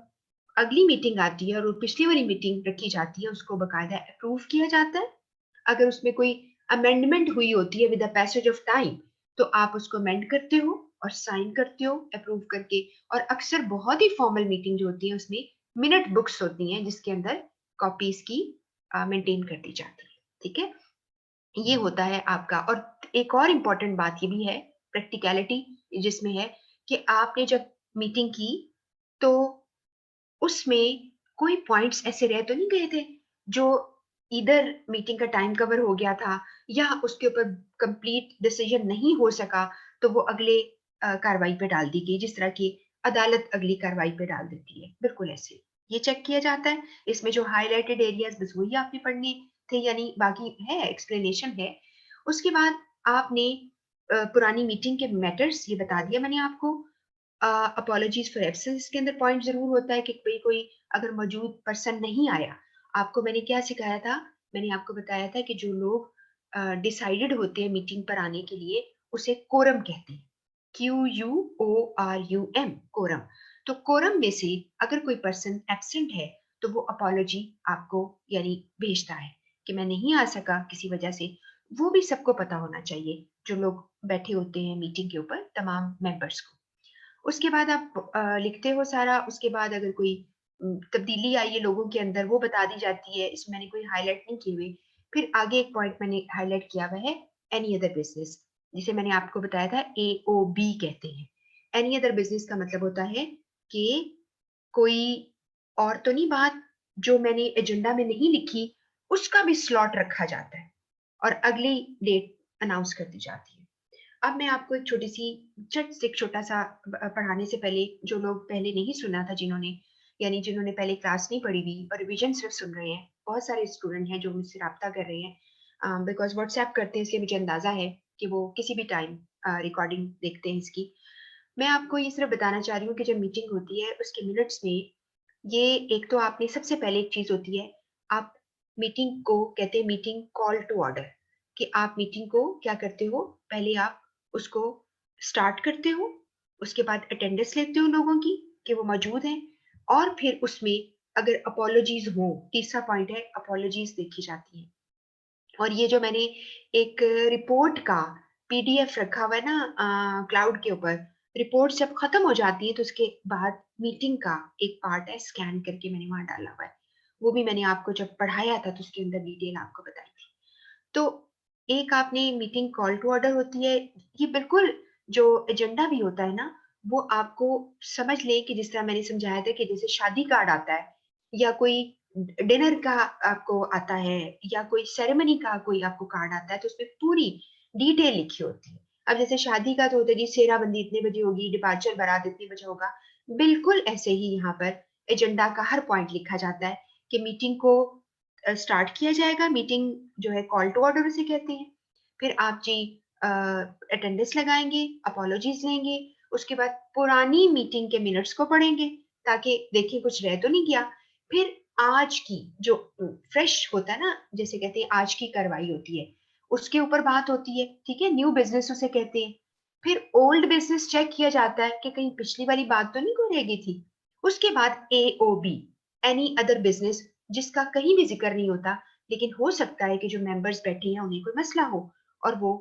अगली मीटिंग आती है और वो पिछली वाली मीटिंग रखी जाती है उसको बकायदा अप्रूव किया जाता है। अगर उसमें कोई अमेंडमेंट हुई होती है with the passage of time तो आप उसको अमेंड करते हो और साइन करते हो अप्रूव करके। और अक्सर बहुत ही फॉर्मल मीटिंग जो होती है उसमें मिनट बुक्स होती हैं जिसके अंदर कॉपीज की मेंटेन कर दी जाती है, ठीक है। ये होता है आपका। और एक और इम्पॉर्टेंट बात ये भी है, प्रैक्टिकलिटी जिसमें है कि आपने जब मीटिंग की तो उसमें कोई पॉइंट्स ऐसे रह तो नहीं गए थे जो इधर मीटिंग का टाइम कवर हो गया था या उसके ऊपर कंप्लीट डिसीजन नहीं हो सका तो वो अगले कार्रवाई पे डाल दी गई, जिस तरह की अदालत अगली कार्रवाई पे डाल देती है, बिल्कुल ऐसे ये चेक किया जाता है। इसमें जो हाईलाइटेड एरियाज बस वही आपने पढ़ने थे, यानी बाकी है एक्सप्लेनेशन है। उसके बाद आपने पुरानी मीटिंग के मैटर्स ये बता दिया मैंने आपको। अपॉलॉजीज फॉर एब्सेंस के अंदर पॉइंट जरूर होता है कि कोई कोई अगर मौजूद पर्सन नहीं आया। आपको मैंने क्या सिखाया था, मैंने आपको बताया था कि जो लोग डिसाइडेड होते हैं मीटिंग पर आने के लिए उसे कोरम कहते हैं, QUORUM, कोरम। तो कोरम में से अगर कोई पर्सन एब्सेंट है तो वो अपॉलॉजी आपको यानी भेजता है कि मैं नहीं आ सका किसी वजह से। वो भी सबको पता होना चाहिए जो लोग बैठे होते हैं मीटिंग के ऊपर, तमाम मेंबर्स को। उसके बाद आप लिखते हो सारा। उसके बाद अगर कोई तब्दीली आई है लोगों के अंदर वो बता दी जाती है, इसमें मैंने कोई हाईलाइट नहीं किए हुए। फिर आगे एक पॉइंट मैंने हाईलाइट किया हुआ है, एनी अदर बिजनेस, जिसे मैंने आपको बताया था AOB कहते हैं। एनी अदर बिजनेस का मतलब होता है कि कोई और तो नहीं बात जो मैंने एजेंडा में नहीं लिखी उसका भी स्लॉट रखा जाता है और अगली डेट अनाउंस कर दी जाती है। अब मैं आपको एक छोटी सी झट से एक छोटा सा पढ़ाने से पहले, जो लोग पहले नहीं सुना था जिन्होंने यानी जिन्होंने पहले क्लास नहीं पढ़ी हुई और रिवीजन सिर्फ सुन रहे हैं, बहुत सारे स्टूडेंट हैं जो मुझसे रब्ता कर रहे हैं बिकॉज व्हाट्सएप करते हैं, इसलिए मुझे अंदाजा है कि वो किसी भी टाइम रिकॉर्डिंग देखते हैं इसकी। मैं आपको ये सिर्फ बताना चाह रही हूँ कि जब मीटिंग होती है उसके मिनट्स में ये एक तो आपने सबसे पहले एक चीज होती है, आप मीटिंग को कहते हैं मीटिंग कॉल टू ऑर्डर, कि आप मीटिंग को क्या करते हो, पहले आप उसको स्टार्ट करते हो, उसके बाद अटेंडेंस लेते हो लोगों की कि वो मौजूद हैं, और फिर उसमें अगर अपॉलॉजीज हो, तीसरा पॉइंट है अपॉलॉजीज देखी जाती है। और ये जो मैंने एक रिपोर्ट का PDF रखा हुआ है ना क्लाउड के ऊपर, रिपोर्ट जब खत्म हो जाती है तो उसके बाद मीटिंग का एक पार्ट है स्कैन करके मैंने वहां डाला हुआ है। वो भी मैंने आपको जब पढ़ाया था तो उसके अंदर डिटेल आपको बताई थी। तो एक आपने मीटिंग कॉल टू ऑर्डर होती है, ये बिल्कुल जो एजेंडा भी होता है ना वो आपको समझ लें कि जिस तरह मैंने समझाया था कि जैसे शादी कार्ड आता है या कोई डिनर का आपको आता है या कोई सेरेमनी का कोई आपको कार्ड आता है, तो उसमें पूरी डिटेल लिखी होती है। अब जैसे शादी का तो होता है जी, सेराबंदी इतने बजे होगी, डिपार्चर बारात इतने बजे होगा। बिल्कुल ऐसे ही यहाँ पर एजेंडा का हर पॉइंट लिखा जाता है कि मीटिंग को स्टार्ट किया जाएगा। मीटिंग जो है कॉल टू ऑर्डर उसे कहते हैं। फिर आप जी अटेंडेंस लगाएंगे, अपॉलॉजीज लेंगे, उसके बाद पुरानी मीटिंग के मिनट्स को पढ़ेंगे ताकि देखें कुछ रह तो नहीं गया। फिर आज की जो फ्रेश होता है ना, जैसे कहते हैं आज की कार्रवाई होती है, उसके ऊपर बात होती है, ठीक है, न्यू बिजनेस उसे कहते हैं। फिर ओल्ड बिजनेस चेक किया जाता है कि कहीं पिछली वाली बात तो नहीं कोई रह गई थी। उसके बाद AOB, एनी अदर बिजनेस, जिसका कहीं भी जिक्र नहीं होता, लेकिन हो सकता है कि जो मेंबर्स बैठे हैं उन्हें कोई मसला हो, और वो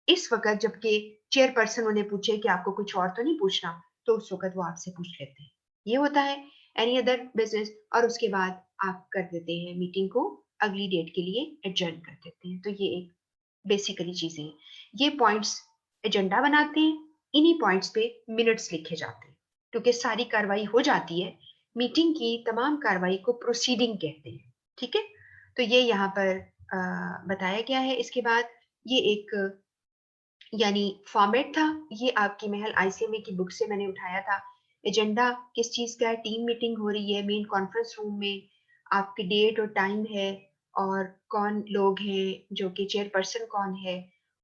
इस वक्त जबकि चेयरपर्सन उन्हें पूछे कि आपको कुछ और तो नहीं पूछना, तो उस वक्त वो आपसे पूछ लेते हैं। ये होता है एनी अदर बिजनेस, और उसके बाद आप कर देते हैं मीटिंग को अगली डेट के लिए एडजर्न कर देते हैं। तो ये एक बेसिकली चीजें हैं। ये पॉइंट्स एजेंडा बनाते हैं, इन्हीं पॉइंट्स पे मिनट्स लिखे जाते हैं, क्योंकि सारी कार्रवाई हो जाती है। मीटिंग की तमाम कार्रवाई को प्रोसीडिंग कहते हैं, ठीक है। तो ये यहाँ पर बताया गया है। इसके बाद ये एक यानी फॉर्मेट था, ये आपकी महल ICMA की बुक से मैंने उठाया था। एजेंडा किस चीज का है, टीम मीटिंग हो रही है मेन कॉन्फ्रेंस रूम में, आपकी डेट और टाइम है, और कौन लोग हैं, जो कि चेयरपर्सन कौन है,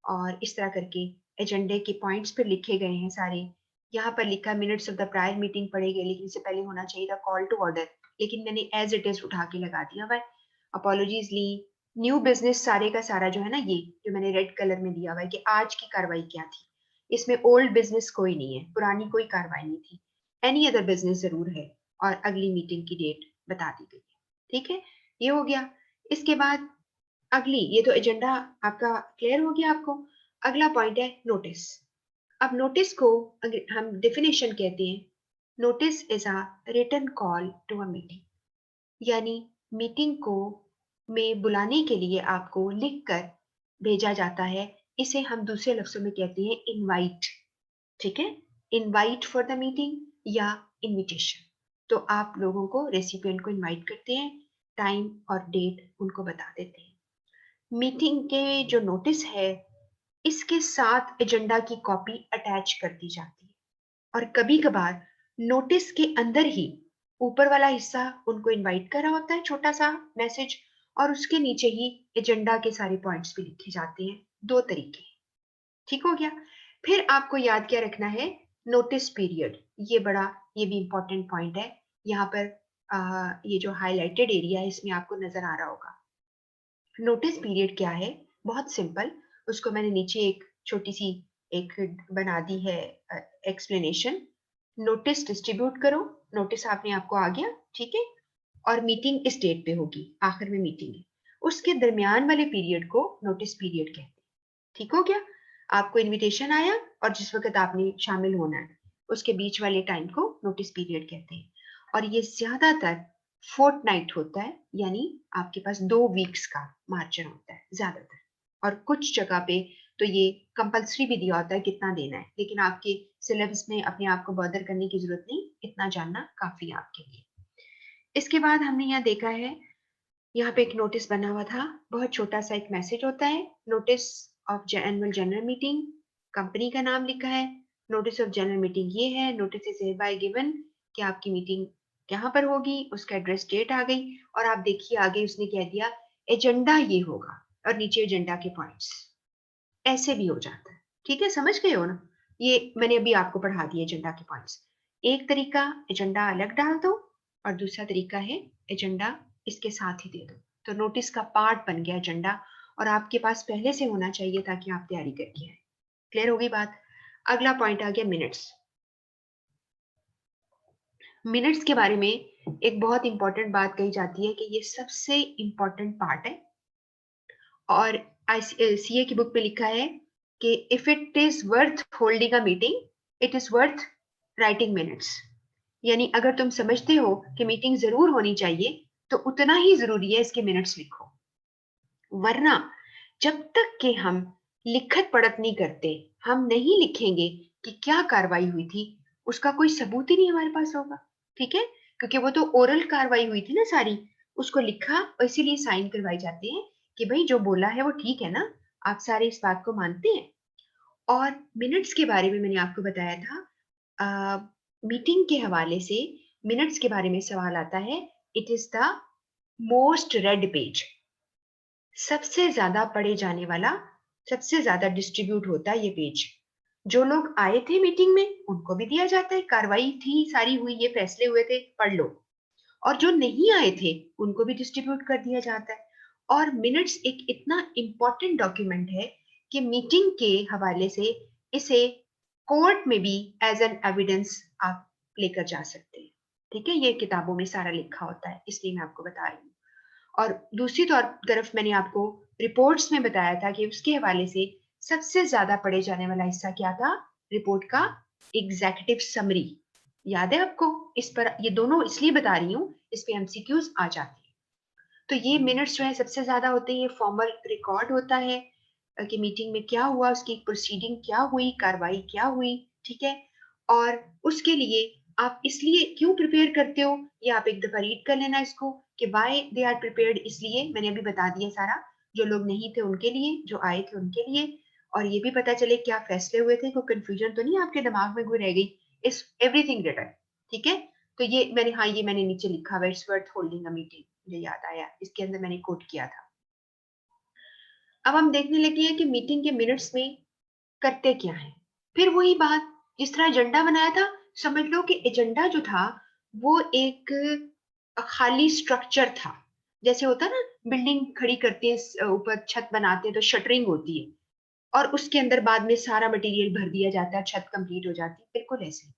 और इस तरह करके एजेंडे के पॉइंट्स पर लिखे गए हैं सारे। यहाँ पर लिखा minutes of the prior meeting पढ़े गए, लेकिन इससे पहले होना चाहिए था कॉल टू ऑर्डर, लेकिन मैंने एज इट इज उठा के लगा दिया हुआ है। अपॉलोजीज ली। न्यू बिजनेस सारे का सारा जो है ना, ये जो मैंने रेड कलर में दिया हुआ है कि आज की कार्रवाई क्या थी, इसमें ओल्ड बिजनेस कोई नहीं है, पुरानी कोई कार्रवाई नहीं थी। एनी अदर बिजनेस जरूर है, और अगली मीटिंग की डेट बता दी गई है, ठीक है। ये हो गया। इसके बाद अगली, ये तो एजेंडा आपका क्लियर हो गया आपको। अगला पॉइंट है नोटिस। अब नोटिस को हम डेफिनेशन कहते हैं, notice is a written call to a meeting, यानी मीटिंग को में बुलाने के लिए आपको लिखकर भेजा जाता है। इसे हम दूसरे लफ्जों में कहते हैं इनवाइट, ठीक है। इनवाइट फॉर द मीटिंग या इनविटेशन। तो आप लोगों को, रेसिपिएंट को इनवाइट करते हैं, टाइम और डेट उनको बता देते हैं। मीटिंग के जो नोटिस है, इसके साथ एजेंडा की कॉपी अटैच कर दी जाती है, और कभी कभार नोटिस के अंदर ही ऊपर वाला हिस्सा उनको इनवाइट करा होता है, छोटा सा मैसेज, और उसके नीचे ही एजेंडा के सारे पॉइंट्स भी लिखे जाते हैं। दो तरीके, ठीक हो गया। फिर आपको याद क्या रखना है, नोटिस पीरियड, ये बड़ा, ये भी इंपॉर्टेंट पॉइंट है। यहाँ पर ये जो हाईलाइटेड एरिया है इसमें आपको नजर आ रहा होगा। नोटिस पीरियड क्या है, बहुत सिंपल, उसको मैंने नीचे एक छोटी सी एक बना दी है एक्सप्लेनेशन। नोटिस डिस्ट्रीब्यूट करो, नोटिस आपने आपको आ गया, ठीक है, और मीटिंग इस डेट पे होगी, आखिर में मीटिंग है, उसके दरमियान वाले पीरियड को नोटिस पीरियड कहते हैं, ठीक हो गया। आपको इनविटेशन आया और जिस वक्त आपने शामिल होना है, उसके बीच वाले टाइम को नोटिस पीरियड कहते हैं। और ये ज्यादातर फोर्टनाइट होता है, यानी आपके पास 2 वीक्स का मार्जिन होता है ज्यादातर, और कुछ जगह पे तो ये कंपल्सरी भी दिया होता है कितना देना है, लेकिन आपके सिलेबस में अपने आप को बॉदर करने की जरूरत नहीं, इतना जानना काफी है आपके लिए। इसके बाद हमने यहाँ देखा है, यहाँ पे एक नोटिस बना हुआ था, बहुत छोटा सा एक मैसेज होता है, notice of annual general meeting, company का नाम लिखा है, नोटिस ऑफ जनरल मीटिंग ये है, नोटिस इज बाय गिवन कि आपकी मीटिंग यहाँ पर होगी, उसका एड्रेस डेट आ गई, और आप देखिए आगे उसने कह दिया एजेंडा ये होगा, और नीचे एजेंडा के पॉइंट्स, ऐसे भी हो जाता है, ठीक है, समझ गए हो ना। ये मैंने अभी आपको पढ़ा दिया एजेंडा के पॉइंट्स। एक तरीका एजेंडा अलग डाल दो, और दूसरा तरीका है एजेंडा इसके साथ ही दे दो, तो नोटिस का पार्ट बन गया एजेंडा, और आपके पास पहले से होना चाहिए ताकि आप तैयारी करके आए। क्लियर होगी बात। अगला पॉइंट आ गया मिनट्स। मिनट्स के बारे में एक बहुत इंपॉर्टेंट बात कही जाती है कि ये सबसे इंपॉर्टेंट पार्ट है, और CA की बुक में लिखा है कि if it is worth holding a meeting it is worth writing minutes, यानी अगर तुम समझते हो कि मीटिंग जरूर होनी चाहिए, तो उतना ही जरूरी है इसके मिनट्स लिखो। वरना जब तक कि हम लिखत पढ़त नहीं करते, हम नहीं लिखेंगे कि क्या कार्रवाई हुई थी, उसका कोई सबूत ही नहीं हमारे पास होगा, ठीक है, क्योंकि वो तो ओरल कार्रवाई हुई थी ना सारी, उसको लिखा और इसीलिए साइन करवाए जाते हैं कि भाई जो बोला है वो ठीक है ना, आप सारे इस बात को मानते हैं। और मिनट्स के बारे में मैंने आपको बताया था, मीटिंग के हवाले से मिनट्स के बारे में सवाल आता है। It is the most red page, सबसे ज्यादा पढ़े जाने वाला, सबसे ज्यादा डिस्ट्रीब्यूट होता है ये पेज। जो लोग आए थे मीटिंग में उनको भी दिया जाता है, कार्रवाई थी सारी हुई, ये फैसले हुए थे, पढ़ लो। और जो नहीं आए थे उनको भी डिस्ट्रीब्यूट कर दिया जाता है। और मिनट्स एक इतना इंपॉर्टेंट डॉक्यूमेंट है कि मीटिंग के हवाले से इसे कोर्ट में भी एज एन एविडेंस आप लेकर जा सकते हैं, ठीक है, ये किताबों में सारा लिखा होता है, इसलिए मैं आपको बता रही हूँ। और दूसरी तरफ मैंने आपको रिपोर्ट्स में बताया था कि उसके हवाले से सबसे ज्यादा पढ़े जाने वाला हिस्सा क्या था रिपोर्ट का, एग्जीक्यूटिव समरी। याद है आपको? इस पर ये दोनों इसलिए बता रही हूँ, इस पे एमसीक्यूज आ जाते हैं। तो ये मिनट्स जो है सबसे ज्यादा होते हैं, ये फॉर्मल रिकॉर्ड होता है कि मीटिंग में क्या हुआ, उसकी प्रोसीडिंग क्या हुई, कार्रवाई क्या हुई, ठीक है। और उसके लिए आप इसलिए क्यों प्रिपेयर करते हो, ये आप एक दफा रीड कर लेना इसको कि वाई दे आर प्रिपेयर्ड, इसलिए मैंने अभी बता दिया सारा, जो लोग नहीं थे उनके लिए, जो आए थे उनके लिए। और ये भी पता चले क्या फैसले हुए थे, कोई कंफ्यूजन तो नहीं आपके दिमाग में कोई रह गई, इस एवरीथिंग रिटन, ठीक है। तो ये मैंने, हाँ ये मैंने नीचे लिखा हुआ, it's worth holding a meeting, मुझे याद आया, इसके अंदर मैंने कोट किया था। अब हम देखने लगे हैं कि मीटिंग के मिनट्स में करते क्या है। फिर वही बात, जिस तरह एजेंडा बनाया था, समझ लो कि एजेंडा जो था वो एक खाली स्ट्रक्चर था। जैसे होता है ना, बिल्डिंग खड़ी करते हैं, ऊपर छत बनाते हैं तो शटरिंग होती है, और उसके अंदर बाद में सारा मटेरियल भर दिया जाता है, छत कंप्लीट हो जाती है, बिल्कुल ऐसे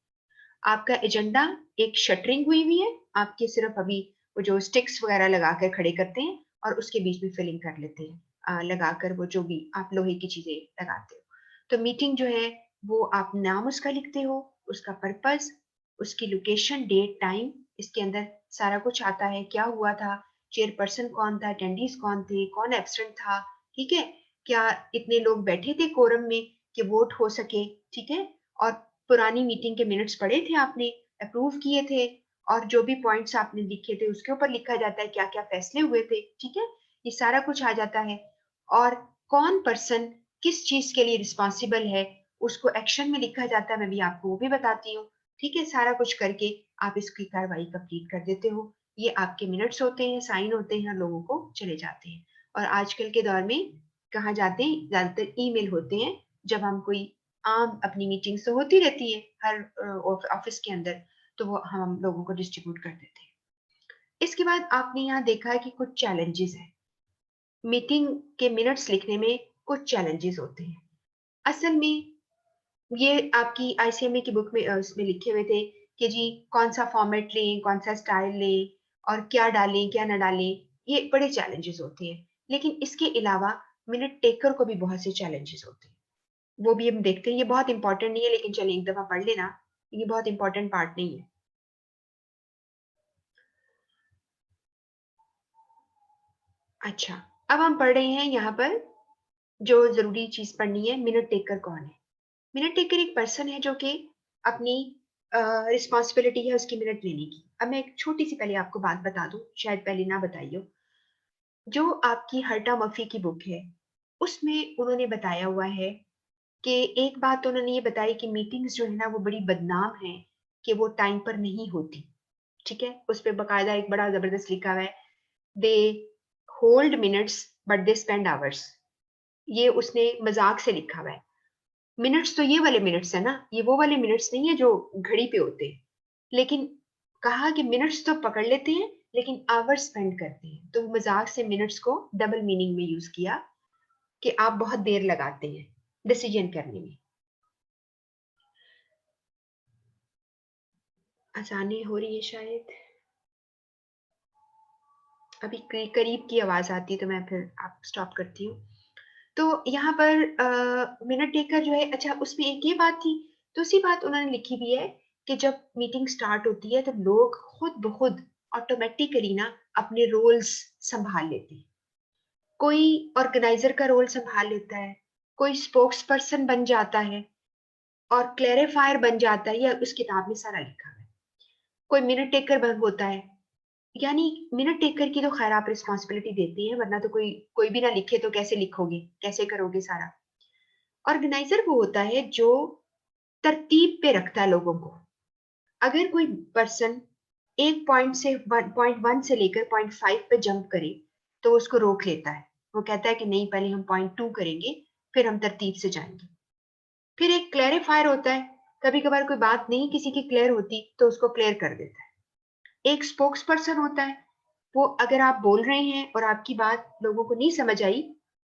आपका एजेंडा एक शटरिंग हुई हुई है, आपके सिर्फ अभी वो जो स्टिक्स वगैरह लगा कर खड़े करते हैं और उसके बीच में फिलिंग कर लेते हैं, लगाकर वो जो भी आप लोहे की चीजें लगाते हो। तो मीटिंग जो है वो आप नाम उसका लिखते हो, उसका पर्पस, उसकी लोकेशन, डेट, टाइम, इसके अंदर सारा कुछ आता है, क्या हुआ था, चेयरपर्सन कौन था, अटेंडीज कौन थे, कौन एब्सेंट था, ठीक है, क्या इतने लोग बैठे थे कोरम में कि वोट हो सके, ठीक है। और पुरानी मीटिंग के मिनट्स पढ़े थे आपने, अप्रूव किए थे, और जो भी पॉइंट्स आपने लिखे थे उसके ऊपर लिखा जाता है क्या क्या फैसले हुए थे, ठीक है, ये सारा कुछ आ जाता है। और कौन पर्सन किस चीज के लिए रिस्पॉन्सिबल है उसको एक्शन में लिखा जाता है, मैं भी आपको वो भी बताती हूँ, ठीक है। सारा कुछ करके आप इसकी कार्रवाई कंप्लीट कर देते हो, ये आपके मिनट्स होते हैं, साइन होते हैं, लोगों को चले जाते हैं। और आजकल के दौर में कहाँ जाते हैं, ज्यादातर ईमेल होते हैं, जब हम कोई आम अपनी मीटिंग्स तो होती रहती है हर ऑफिस के अंदर, तो वो हम लोगों को डिस्ट्रीब्यूट कर देते हैं। इसके बाद आपने यहाँ देखा है कि कुछ चैलेंजेस हैं मीटिंग के मिनट्स लिखने में, कुछ चैलेंजेस होते हैं। असल में ये आपकी आईसीएमए की बुक में उसमें लिखे हुए थे कि जी कौन सा फॉर्मेट लें, कौन सा स्टाइल लें, और क्या डालें क्या ना डालें, ये बड़े चैलेंजेस होते हैं। लेकिन इसके अलावा मिनट टेकर को भी बहुत से चैलेंजेस होते हैं, वो भी हम देखते हैं। ये बहुत इंपॉर्टेंट नहीं है, लेकिन चलिए एक दफा पढ़ लेना, ये बहुत इंपॉर्टेंट पार्ट नहीं है। अच्छा, अब हम पढ़ रहे हैं यहाँ पर, जो जरूरी चीज पढ़नी है, मिनट टेकर कौन है। मिनट टेकर एक पर्सन है जो कि अपनी रिस्पॉन्सिबिलिटी है उसकी मिनट लेने की। अब मैं एक छोटी सी पहले आपको बात बता दूं, शायद पहले ना बताई हो। जो आपकी हर्टा मफी की बुक है उसमें उन्होंने बताया हुआ है कि एक बात तो उन्होंने ये बताई कि मीटिंग्स जो है ना वो बड़ी बदनाम है, कि वो टाइम पर नहीं होती, ठीक है। उस पर बकायदा एक बड़ा जबरदस्त लिखा हुआ है, they hold minutes but they spend hours, ये उसने मजाक से लिखा हुआ है। मिनट्स तो ये वाले मिनट्स है ना, ये वो वाले मिनट्स नहीं है जो घड़ी पे होते हैं, लेकिन कहा कि मिनट्स तो पकड़ लेते हैं लेकिन आवर्स स्पेंड करते हैं, तो मजाक से मिनट्स को डबल मीनिंग में यूज किया कि आप बहुत देर लगाते हैं डिसीजन करने में। आसानी हो रही है शायद, अभी करीब की आवाज आती है तो मैं फिर आप स्टॉप करती हूँ। तो यहाँ पर मिनट टेकर जो है, अच्छा उसमें एक ये बात थी, दूसरी बात उन्होंने लिखी भी है कि जब मीटिंग स्टार्ट होती है तो लोग खुद ब खुद ऑटोमेटिकली ना अपने रोल्स संभाल लेते हैं। कोई ऑर्गेनाइजर का रोल संभाल लेता है, कोई स्पोक्स पर्सन बन जाता है, और क्लैरिफायर बन जाता है, या उस किताब में सारा लिखा हुआ है। कोई मिनट टेकर होता है, यानी मिनट टेकर की तो खैर आप रिस्पॉन्सिबिलिटी देती है, वरना तो कोई कोई भी ना लिखे तो कैसे लिखोगे, कैसे करोगे सारा। ऑर्गेनाइजर वो होता है जो तरतीब पे रखता है लोगों को। अगर कोई पर्सन एक पॉइंट से 1.1 से लेकर 0.5 पे जंप करे तो उसको रोक लेता है। वो कहता है कि नहीं, पहले हम 0.2 करेंगे, फिर हम तरतीब से जाएंगे। फिर एक क्लैरिफायर होता है, कभी कभार कोई बात नहीं किसी की क्लियर होती तो उसको क्लियर कर देता है। एक स्पोक्स पर्सन होता है, वो अगर आप बोल रहे हैं और आपकी बात लोगों को नहीं समझ आई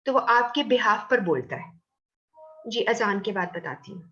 तो वो आपके बिहाफ पर बोलता है। जी अजान के बाद बताती हूँ।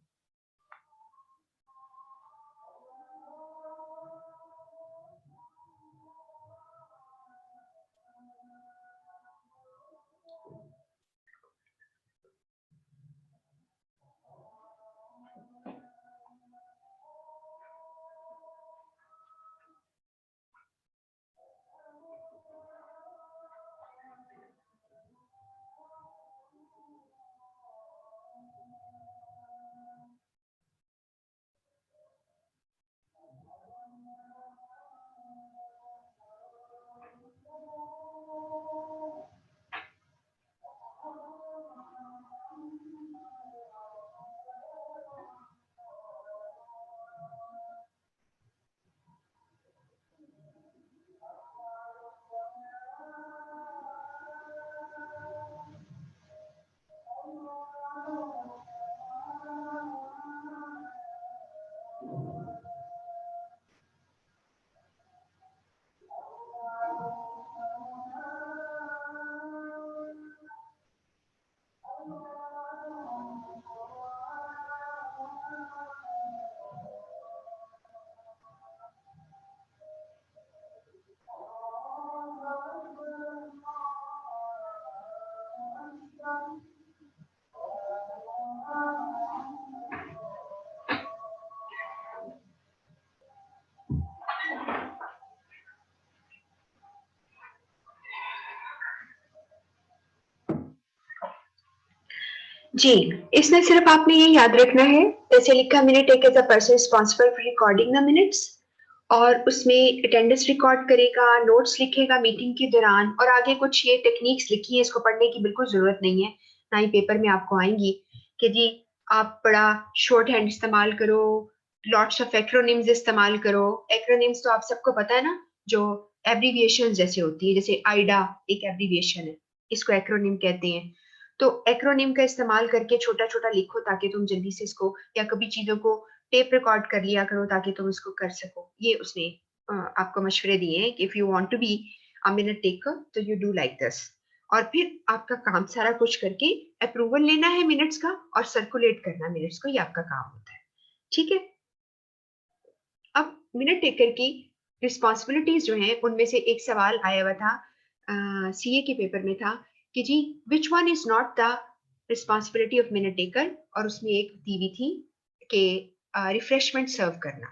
जी, इसमें सिर्फ आपने ये याद रखना है, जैसे लिखा minute take as a person responsible for recording the minutes, और उसमें अटेंडेंस रिकॉर्ड करेगा, नोट्स लिखेगा मीटिंग के दौरान, और आगे कुछ ये टेक्निक्स लिखी है, इसको पढ़ने की बिल्कुल जरूरत नहीं है, ना ही पेपर में आपको आएंगी कि जी आप बड़ा शॉर्ट हैंड इस्तेमाल करो, लॉट्स ऑफ एक्रोनिम्स इस्तेमाल करो। एक्रोनिम्स तो आप सबको पता है ना, जो एब्रीविएशन जैसे होती है, जैसे आइडा एक एब्रीविएशन है, इसको एक्रोनिम कहते हैं। तो एक्रोनिम का इस्तेमाल करके छोटा छोटा लिखो ताकि तुम जल्दी से इसको, या कभी चीजों को टेप रिकॉर्ड कर लिया करो ताकि तुम इसको कर सको। ये उसने आपको मशवरे दिए हैं कि if you want to be a minute taker तो यू डू लाइक दिस। और फिर आपका काम सारा कुछ करके अप्रूवल लेना है मिनट्स का और सर्कुलेट करना मिनट्स को, ये आपका काम होता है। ठीक है। अब मिनट टेकर की रिस्पॉन्सिबिलिटीज जो हैं उनमें से एक सवाल आया हुआ था सीए के पेपर में था कि जी which one is not the responsibility of minute taker, और उसमें एक दी हुई थी कि रिफ्रेशमेंट सर्व करना,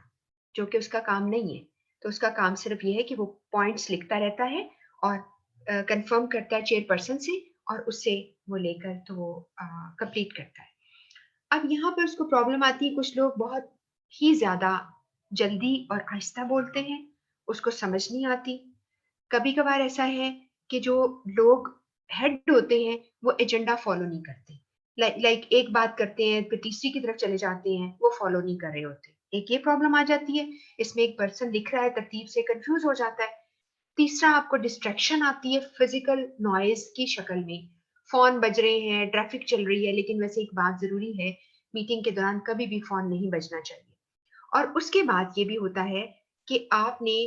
जो कि उसका काम नहीं है। तो उसका काम सिर्फ ये है कि वो पॉइंट्स लिखता रहता है और कंफर्म करता है चेयरपर्सन से, और उससे वो लेकर तो वो कंप्लीट करता है। अब यहाँ पर उसको प्रॉब्लम आती है, कुछ लोग बहुत ही ज्यादा जल्दी और आहिस्ता बोलते हैं, उसको समझ नहीं आती। कभी कभार ऐसा है कि जो लोग हेड होते हैं वो एजेंडा फॉलो नहीं करते, लाइक एक बात करते हैं फिर तीसरी की तरफ चले जाते हैं, वो फॉलो नहीं कर रहे होते। एक ये प्रॉब्लम आ जाती है, इसमें एक पर्सन लिख रहा है तरतीब से कंफ्यूज हो जाता है। तीसरा आपको डिस्ट्रैक्शन आती है फिजिकल नॉइज की शक्ल में, फोन बज रहे हैं, ट्रैफिक चल रही है, लेकिन वैसे एक बात जरूरी है, मीटिंग के दौरान कभी भी फोन नहीं बजना चाहिए। और उसके बाद ये भी होता है कि आपने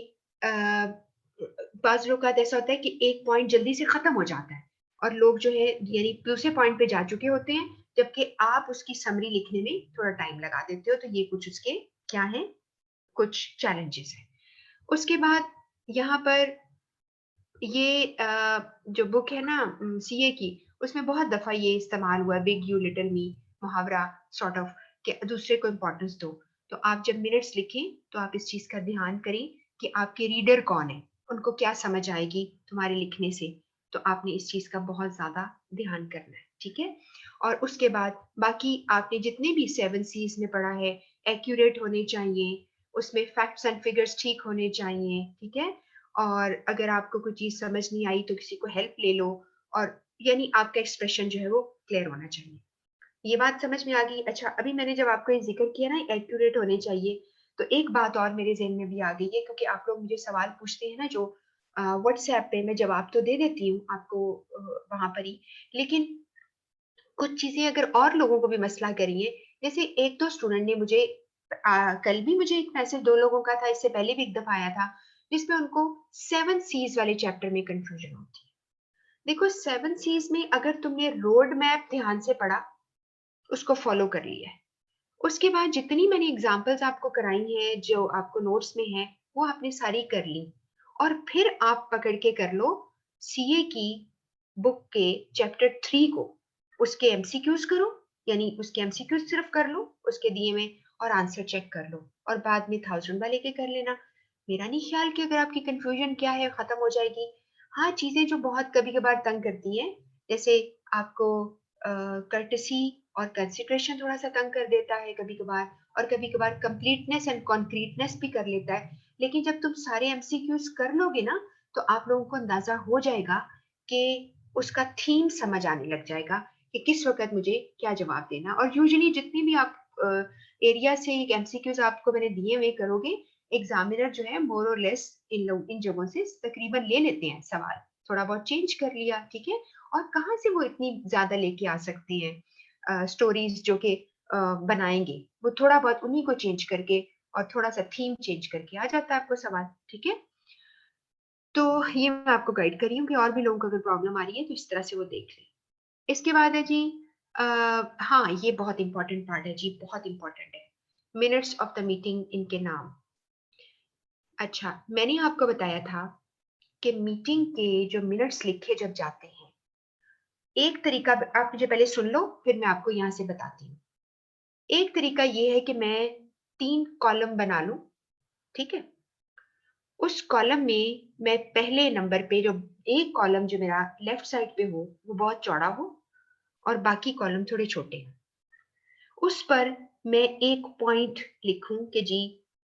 बाज लोग का ऐसा होता है कि एक पॉइंट जल्दी से खत्म हो जाता है और लोग जो है यानी दूसरे पॉइंट पे जा चुके होते हैं, जबकि आप उसकी समरी लिखने में थोड़ा टाइम लगा देते हो। तो ये कुछ उसके क्या है, कुछ चैलेंजेस है। उसके बाद यहाँ पर ये जो बुक है ना सीए की, उसमें बहुत दफा ये इस्तेमाल हुआ बिग यू लिटिल मी मुहावरा सॉर्ट ऑफ, कि दूसरे को इम्पोर्टेंस दो। तो आप जब मिनट्स लिखें तो आप इस चीज का ध्यान करें कि आपके रीडर कौन है, उनको क्या समझ आएगी तुम्हारे लिखने से। तो आपने इस चीज का बहुत ज्यादा ध्यान करना है। ठीक है। और उसके बाद बाकी आपने जितने भी 7 C's में पढ़ा है, एक्यूरेट होने चाहिए, उसमें फैक्ट्स एंड फिगर्स ठीक होने चाहिए, ठीक है। और अगर आपको कोई चीज समझ नहीं आई तो किसी को हेल्प ले लो, और यानी आपका एक्सप्रेशन जो है वो क्लियर होना चाहिए। ये बात समझ में आ गई। अच्छा, अभी मैंने जब आपको ये जिक्र किया ना एक्यूरेट होने चाहिए, तो एक बात और मेरे ज़हन में भी आ गई है, क्योंकि आप लोग मुझे सवाल पूछते हैं ना, जो व्हाट्सएप पे मैं जवाब तो दे देती हूँ आपको वहां पर ही, लेकिन कुछ चीजें अगर और लोगों को भी मसला करिए, जैसे एक दो स्टूडेंट ने मुझे कल भी मुझे एक मैसेज दो लोगों का था, इससे पहले भी एक दफा आया था, जिसमें उनको 7 C's वाले चैप्टर में कंफ्यूजन होती है। देखो, 7 C's में अगर तुमने रोड मैप ध्यान से पढ़ा, उसको फॉलो कर लिया है, उसके बाद जितनी मैंने एग्जांपल्स आपको कराई हैं जो आपको नोट्स में है, वो आपने सारी कर ली, और फिर आप पकड़ के कर लो सीए की बुक के चैप्टर 3 को, उसके एमसीक्यूज करो, यानी उसके एमसीक्यूज सिर्फ कर लो उसके दिए में, और आंसर चेक कर लो, और बाद में 1000 वाले के कर लेना। मेरा नहीं ख्याल कि अगर आपकी कंफ्यूजन क्या है खत्म हो जाएगी। हाँ, चीजें जो बहुत कभी कभार तंग करती हैं, जैसे आपको कर्टसी और कंसिडरेशन थोड़ा सा तंग कर देता है कभी कभार, और कभी कभार कंप्लीटनेस एंड कॉन्क्रीटनेस भी कर लेता है, लेकिन जब तुम सारे एमसीक्यूज कर लोगे ना, तो आप लोगों को अंदाजा हो जाएगा कि उसका थीम समझ आने लग जाएगा कि किस वक्त मुझे क्या जवाब देना। और यूजुअली जितनी भी आप एरिया से एमसीक्यूज आपको मैंने दिए हुए करोगे, एग्जामिनर जो है मोर और लेस इन जगहों से तकरीबन ले लेते हैं सवाल, थोड़ा बहुत चेंज कर लिया, ठीक है। और कहाँ से वो इतनी ज्यादा लेके आ सकते हैं स्टोरीज जो कि बनाएंगे, वो थोड़ा बहुत उन्हीं को चेंज करके और थोड़ा सा थीम चेंज करके आ जाता है आपको सवाल, ठीक है। तो ये मैं आपको गाइड कर रही हूँ कि और भी लोगों को अगर प्रॉब्लम आ रही है तो इस तरह से वो देख लें। इसके बाद है जी, हाँ, ये बहुत इंपॉर्टेंट पार्ट है जी, बहुत इंपॉर्टेंट है, मिनट्स ऑफ द मीटिंग, इनके नाम। अच्छा, मैंने आपको बताया था कि मीटिंग के जो मिनट्स लिखे जब जाते हैं, एक तरीका आप मुझे पहले सुन लो, फिर मैं आपको यहाँ से बताती हूँ। एक तरीका ये है कि मैं 3 कॉलम बना लूं, ठीक है। उस कॉलम में मैं पहले नंबर पे जो एक कॉलम जो मेरा लेफ्ट साइड पे हो वो बहुत चौड़ा हो, और बाकी कॉलम थोड़े छोटे हैं। उस पर मैं एक पॉइंट लिखूं कि जी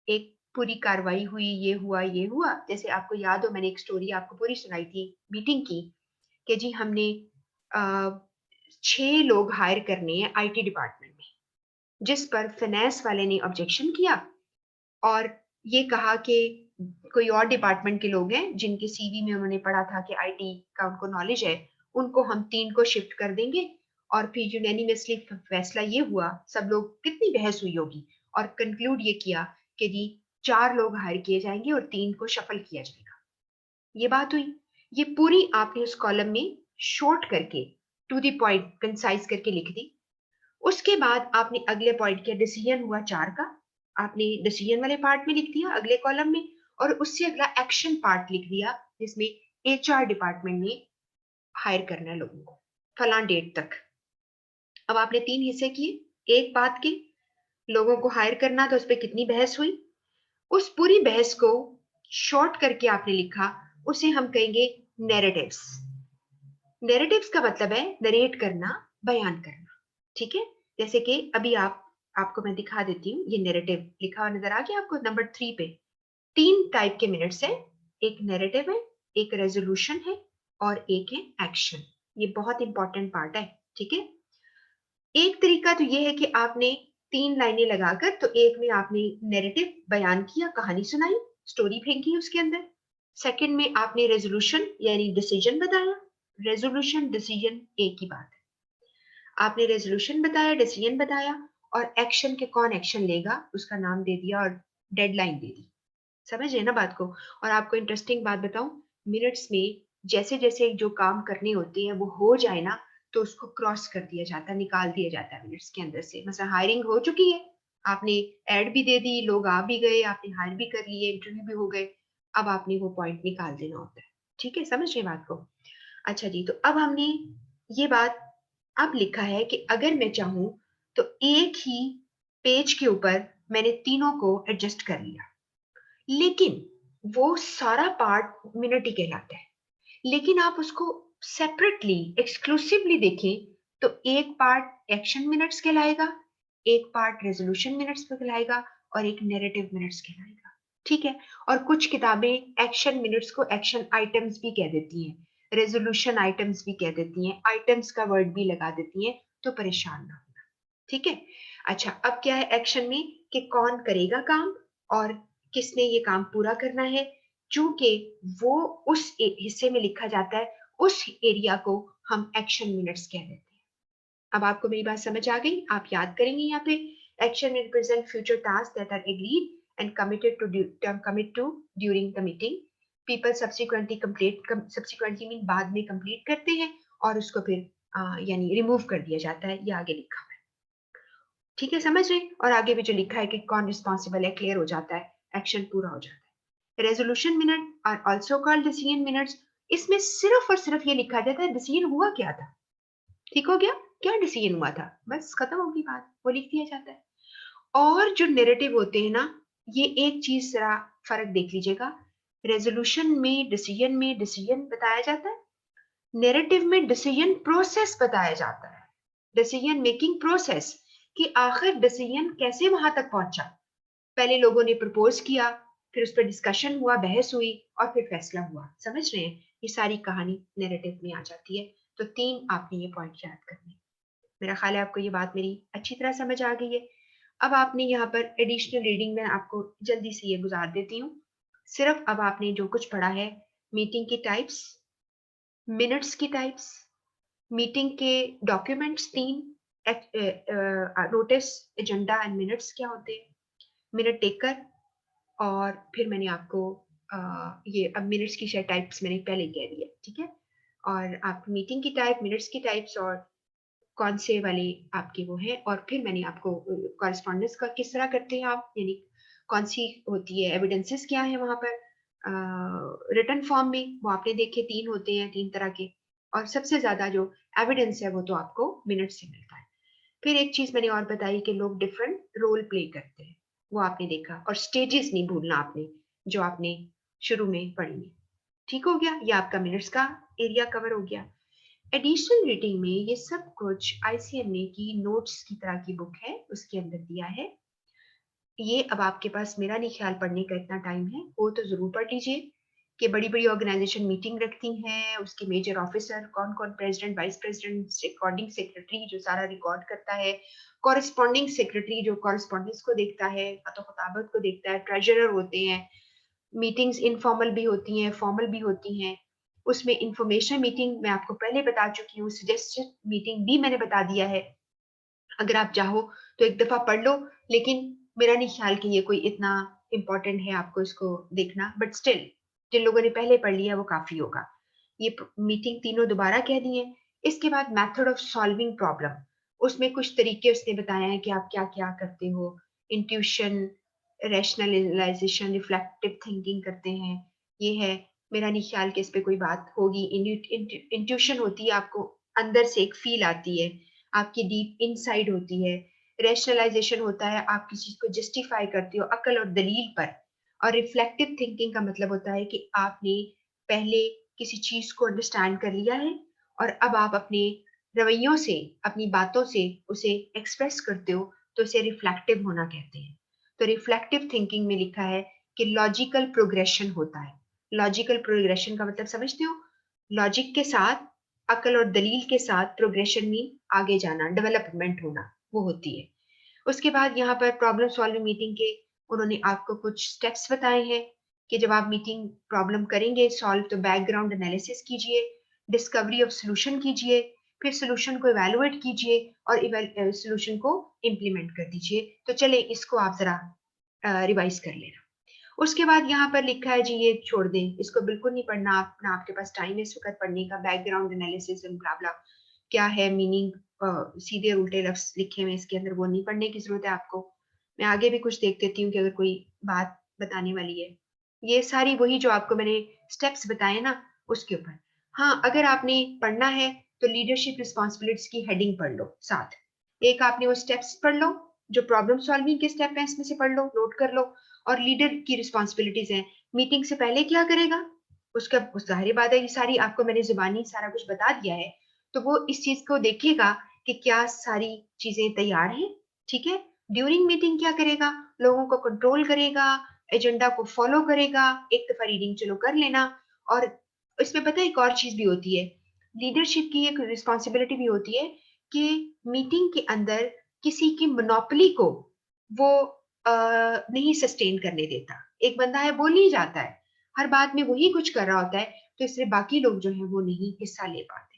एक पूरी कार्रवाई हुई, ये हुआ ये हुआ। जैसे आपको याद हो, मैंने एक स्टोरी आपको पूरी सुनाई थी मीटिंग की, कि जी हमने 6 लोग हायर करने हैं आईटी डिपार्टमेंट में, जिस पर फाइनेंस वाले ने ऑब्जेक्शन किया और ये कहा कि कोई और डिपार्टमेंट के लोग हैं जिनके सीवी में उन्होंने पढ़ा था कि आईटी का उनको नॉलेज है, उनको हम 3 को शिफ्ट कर देंगे। और फिर यूनैनिमसली फैसला ये हुआ, सब लोग कितनी बहस हुई होगी, और कंक्लूड ये किया कि जी 4 लोग हायर किए जाएंगे और 3 को शफल किया जाएगा। ये बात हुई। ये पूरी आपने उस कॉलम में शॉर्ट करके टू द पॉइंट कंसाइज करके लिख दी। उसके बाद आपने अगले पॉइंट किया, डिसीजन हुआ 4 का, आपने डिसीजन वाले पार्ट में लिख दिया अगले कॉलम में, और उससे अगला एक्शन पार्ट लिख दिया जिसमें एचआर डिपार्टमेंट ने हायर करना है लोगों को फलां डेट तक। अब आपने 3 हिस्से किए एक बात के, लोगों को हायर करना था, उस पर कितनी बहस हुई, उस पूरी बहस को शॉर्ट करके आपने लिखा, उसे हम कहेंगे नैरेटिव्स। नैरेटिव्स का मतलब है नरेट करना, बयान करना, ठीक है। जैसे कि अभी आपको मैं दिखा देती हूँ, ये नैरेटिव लिखा हुआ नजर आ गया आपको नंबर 3 पे। 3 टाइप के मिनट्स है, एक नैरेटिव है, एक रेजोल्यूशन है, और एक है एक्शन। ये बहुत इंपॉर्टेंट पार्ट है, ठीक है। एक तरीका तो ये है कि आपने 3 लाइनें लगाकर, तो एक में आपने नैरेटिव बयान किया, कहानी सुनाई, स्टोरी फेंकी उसके अंदर। सेकंड में आपने रेजोल्यूशन यानी डिसीजन बताया। रेजोल्यूशन डिसीजन एक ही बात है। आपने रेजोल्यूशन बताया, डिसीजन बताया, और एक्शन के कौन एक्शन लेगा उसका नाम दे दिया और डेडलाइन दे दी। समझ रहे ना बात को। और आपको इंटरेस्टिंग बात बताऊं, मिनट्स में जैसे जैसे जो काम करने होते हैं वो हो जाए ना, तो उसको क्रॉस कर दिया जाता है, निकाल दिया जाता है मिनट्स के अंदर से। मतलब हायरिंग हो चुकी है, आपने एड भी दे दी, लोग आ भी गए, आपने हायर भी कर लिए, इंटरव्यू भी हो गए, अब आपने वो पॉइंट निकाल देना होता है, ठीक है। समझ रहे बात को। अच्छा जी, तो अब हमने ये बात अब लिखा है कि अगर मैं चाहूं तो एक ही पेज के ऊपर मैंने तीनों को एडजस्ट कर लिया, लेकिन वो सारा पार्ट मिनट ही कहलाता है। लेकिन आप उसको सेपरेटली एक्सक्लूसिवली देखें तो एक पार्ट एक्शन मिनट्स कहलाएगा, एक पार्ट रेजोल्यूशन मिनट्स कहलाएगा और एक नैरेटिव मिनट्स कहलाएगा। ठीक है। और कुछ किताबें एक्शन मिनट्स को एक्शन आइटम्स भी कह देती हैं, रेजोल्यूशन आइटम्स भी कह देती हैं, आइटम्स का वर्ड भी लगा देती हैं, तो परेशान ना होना। ठीक है। अच्छा, अब क्या है एक्शन में कि कौन करेगा काम और किसने ये काम पूरा करना है। चूंकि वो उस हिस्से में लिखा जाता है, उस एरिया को हम एक्शन मिनट्स कह देते हैं। अब आपको मेरी बात समझ आ गई? आप याद करेंगे यहाँ पे action represent future task that are agreed and committed to commit to during the meeting. People subsequently mean बाद में कंप्लीट करते हैं और उसको फिर यानी रिमूव कर दिया जाता है, ये आगे लिखा हुआ है। ठीक है, समझ रहे? और आगे भी जो लिखा है कि कौन रिस्पॉन्सिबल है, क्लियर हो जाता है, एक्शन पूरा हो जाता है। Resolution minute are also called decision minutes. इसमें सिर्फ और सिर्फ ये लिखा जाता है डिसीजन हुआ क्या था, ठीक हो गया, क्या डिसीजन हुआ था, बस खत्म होगी बात, वो लिख दिया जाता है। और जो नेरेटिव होते हैं ना, ये एक चीज जरा फर्क देख लीजिएगा। रेजोल्यूशन में डिसीजन बताया जाता है, नेरेटिव में डिसीजन प्रोसेस बताया जाता है, डिसीजन मेकिंग प्रोसेस, कि आखिर डिसीजन कैसे वहां तक पहुंचा। पहले लोगों ने प्रपोज किया, फिर उस पर डिस्कशन हुआ, बहस हुई और फिर फैसला हुआ। समझ रहे हैं? ये सारी कहानी नैरेटिव में आ जाती है। तो 3 आपने ये पॉइंट याद करने। मेरा ख्याल है आपको ये बात मेरी अच्छी तरह समझ आ गई है। अब आपने यहाँ पर एडिशनल रीडिंग में आपको जल्दी से ये गुजार देती हूँ। सिर्फ अब आपने जो कुछ पढ़ा है, मीटिंग की टाइप्स, मिनट्स की टाइप्स, मीटिंग के documents 3, notice, agenda and minutes क्या होते हैं, मिनट टेकर, और फिर मैंने आपको ये अब मिनट्स की शायद टाइप्स मैंने पहले ही कह दिया। ठीक है। और आप मीटिंग की टाइप, मिनट्स की टाइप्स और कौन से वाले आपके वो हैं, और फिर मैंने आपको कॉरेस्पॉन्डेंस का किस तरह करते हैं आप, यानी कौन सी होती है, एविडेंसेस क्या है वहां पर रिटर्न फॉर्म में, वो आपने देखे 3 होते हैं, 3 तरह के। और सबसे ज्यादा जो एविडेंस है वो तो आपको मिनट से मिलता है। फिर एक चीज मैंने और बताई कि लोग डिफरेंट रोल प्ले करते हैं, वो आपने देखा। और स्टेजेस नहीं भूलना आपने, जो आपने शुरू में पढ़ी है। ठीक हो गया, ये आपका मिनट्स का एरिया कवर हो गया। एडिशनल रीडिंग में ये सब कुछ आईसीएमए की नोट्स की तरह की बुक है, उसके अंदर दिया है। ये अब आपके पास मेरा नहीं ख्याल पढ़ने का इतना टाइम है, वो तो जरूर पढ़ लीजिए कि बड़ी बड़ी ऑर्गेनाइजेशन मीटिंग रखती हैं, उसके मेजर ऑफिसर कौन कौन, president, vice president, recording secretary जो सारा रिकॉर्ड करता है, कॉरेस्पॉन्डिंग सेक्रेटरी जो कॉरेस्पॉन्डेंस को देखता है, खताबत को देखता है, ट्रेजरर होते हैं। मीटिंग्स इनफॉर्मल भी होती हैं, फॉर्मल भी होती हैं। उसमें इंफॉर्मेशन मीटिंग मैं आपको पहले बता चुकी हूँ, सजेस्टेड मीटिंग भी मैंने बता दिया है। अगर आप चाहो तो एक दफा पढ़ लो, लेकिन मेरा नहीं ख्याल कि ये कोई इतना इम्पोर्टेंट है आपको इसको देखना, बट स्टिल जिन लोगों ने पहले पढ़ लिया वो काफी होगा। ये मीटिंग तीनों दोबारा कह दी है। इसके बाद मेथड ऑफ सॉल्विंग प्रॉब्लम, उसमें कुछ तरीके उसने बताया है कि आप क्या क्या करते हो। इंट्यूशन, रैशनलाइजेशन, रिफ्लेक्टिव थिंकिंग करते हैं, ये है। मेरा नहीं ख्याल कि इस पे कोई बात होगी। इंट्यूशन होती है, आपको अंदर से एक फील आती है, आपकी डीप इनसाइड होती है। रैशनलाइजेशन होता है, आप किसी चीज को जस्टिफाई करते हो अकल और दलील पर। और रिफ्लेक्टिव थिंकिंग का मतलब होता है कि आपने पहले किसी चीज को अंडरस्टैंड कर लिया है और अब आप अपने रवैयों से, अपनी बातों से उसे एक्सप्रेस करते हो, तो इसे रिफ्लेक्टिव होना कहते हैं। तो रिफ्लेक्टिव थिंकिंग में लिखा है कि लॉजिकल प्रोग्रेशन होता है। लॉजिकल प्रोग्रेशन का मतलब समझते हो? लॉजिक के साथ, अकल और दलील के साथ प्रोग्रेशन मीन आगे जाना, डेवलपमेंट होना, वो होती है। उसके बाद यहाँ पर प्रॉब्लम सॉल्विंग मीटिंग के उन्होंने आपको कुछ स्टेप्स बताए हैं कि जब आप मीटिंग प्रॉब्लम करेंगे सॉल्व, तो बैकग्राउंड एनालिसिस कीजिए, डिस्कवरी ऑफ सोल्यूशन कीजिए, फिर सोल्यूशन को इवेलुएट कीजिए और सोल्यूशन को इम्प्लीमेंट कर दीजिए। तो चले इसको आप जरा रिवाइज कर लेना। उसके बाद यहाँ पर लिखा है जी, ये छोड़ दें, इसको बिल्कुल नहीं पढ़ना आप ना, आपके पास टाइम है इस वक्त पढ़ने का। बैकग्राउंड एनालिसिस एंड ब्ला क्या है, मीनिंग सीधे उल्टे लफ्ज लिखे हुए इसके अंदर, वो नहीं पढ़ने की जरूरत है आपको। मैं आगे भी कुछ देख देती हूँ कि अगर कोई बात बताने वाली है। ये सारी वही जो आपको मैंने स्टेप्स बताए ना, उसके ऊपर। हाँ, अगर आपने पढ़ना है तो लीडरशिप रिस्पॉन्सिबिलिटीज की हेडिंग पढ़ लो साथ। एक आपने वो स्टेप्स पढ़ लो, जो प्रॉब्लम सॉल्विंग के स्टेप है इसमें से पढ़ लो, नोट कर लो। और लीडर की रिस्पॉन्सिबिलिटीज हैं, मीटिंग से पहले क्या करेगा, उसका उस जाहिर बात है, ये सारी आपको मैंने जुबानी सारा कुछ बता दिया है। तो वो इस चीज को देखेगा कि क्या सारी चीजें तैयार हैं, ठीक है। ड्यूरिंग मीटिंग क्या करेगा, लोगों को कंट्रोल करेगा, एजेंडा को फॉलो करेगा, एक दफा रीडिंग चलो कर लेना। और इसमें पता है एक और चीज भी होती है, लीडरशिप की एक रिस्पॉन्सिबिलिटी भी होती है कि मीटिंग के अंदर किसी की मोनोपोली को वो नहीं सस्टेन करने देता। एक बंदा है बोल ही जाता है, हर बात में वही कुछ कर रहा होता है, तो इसलिए बाकी लोग जो है वो नहीं हिस्सा ले पाते।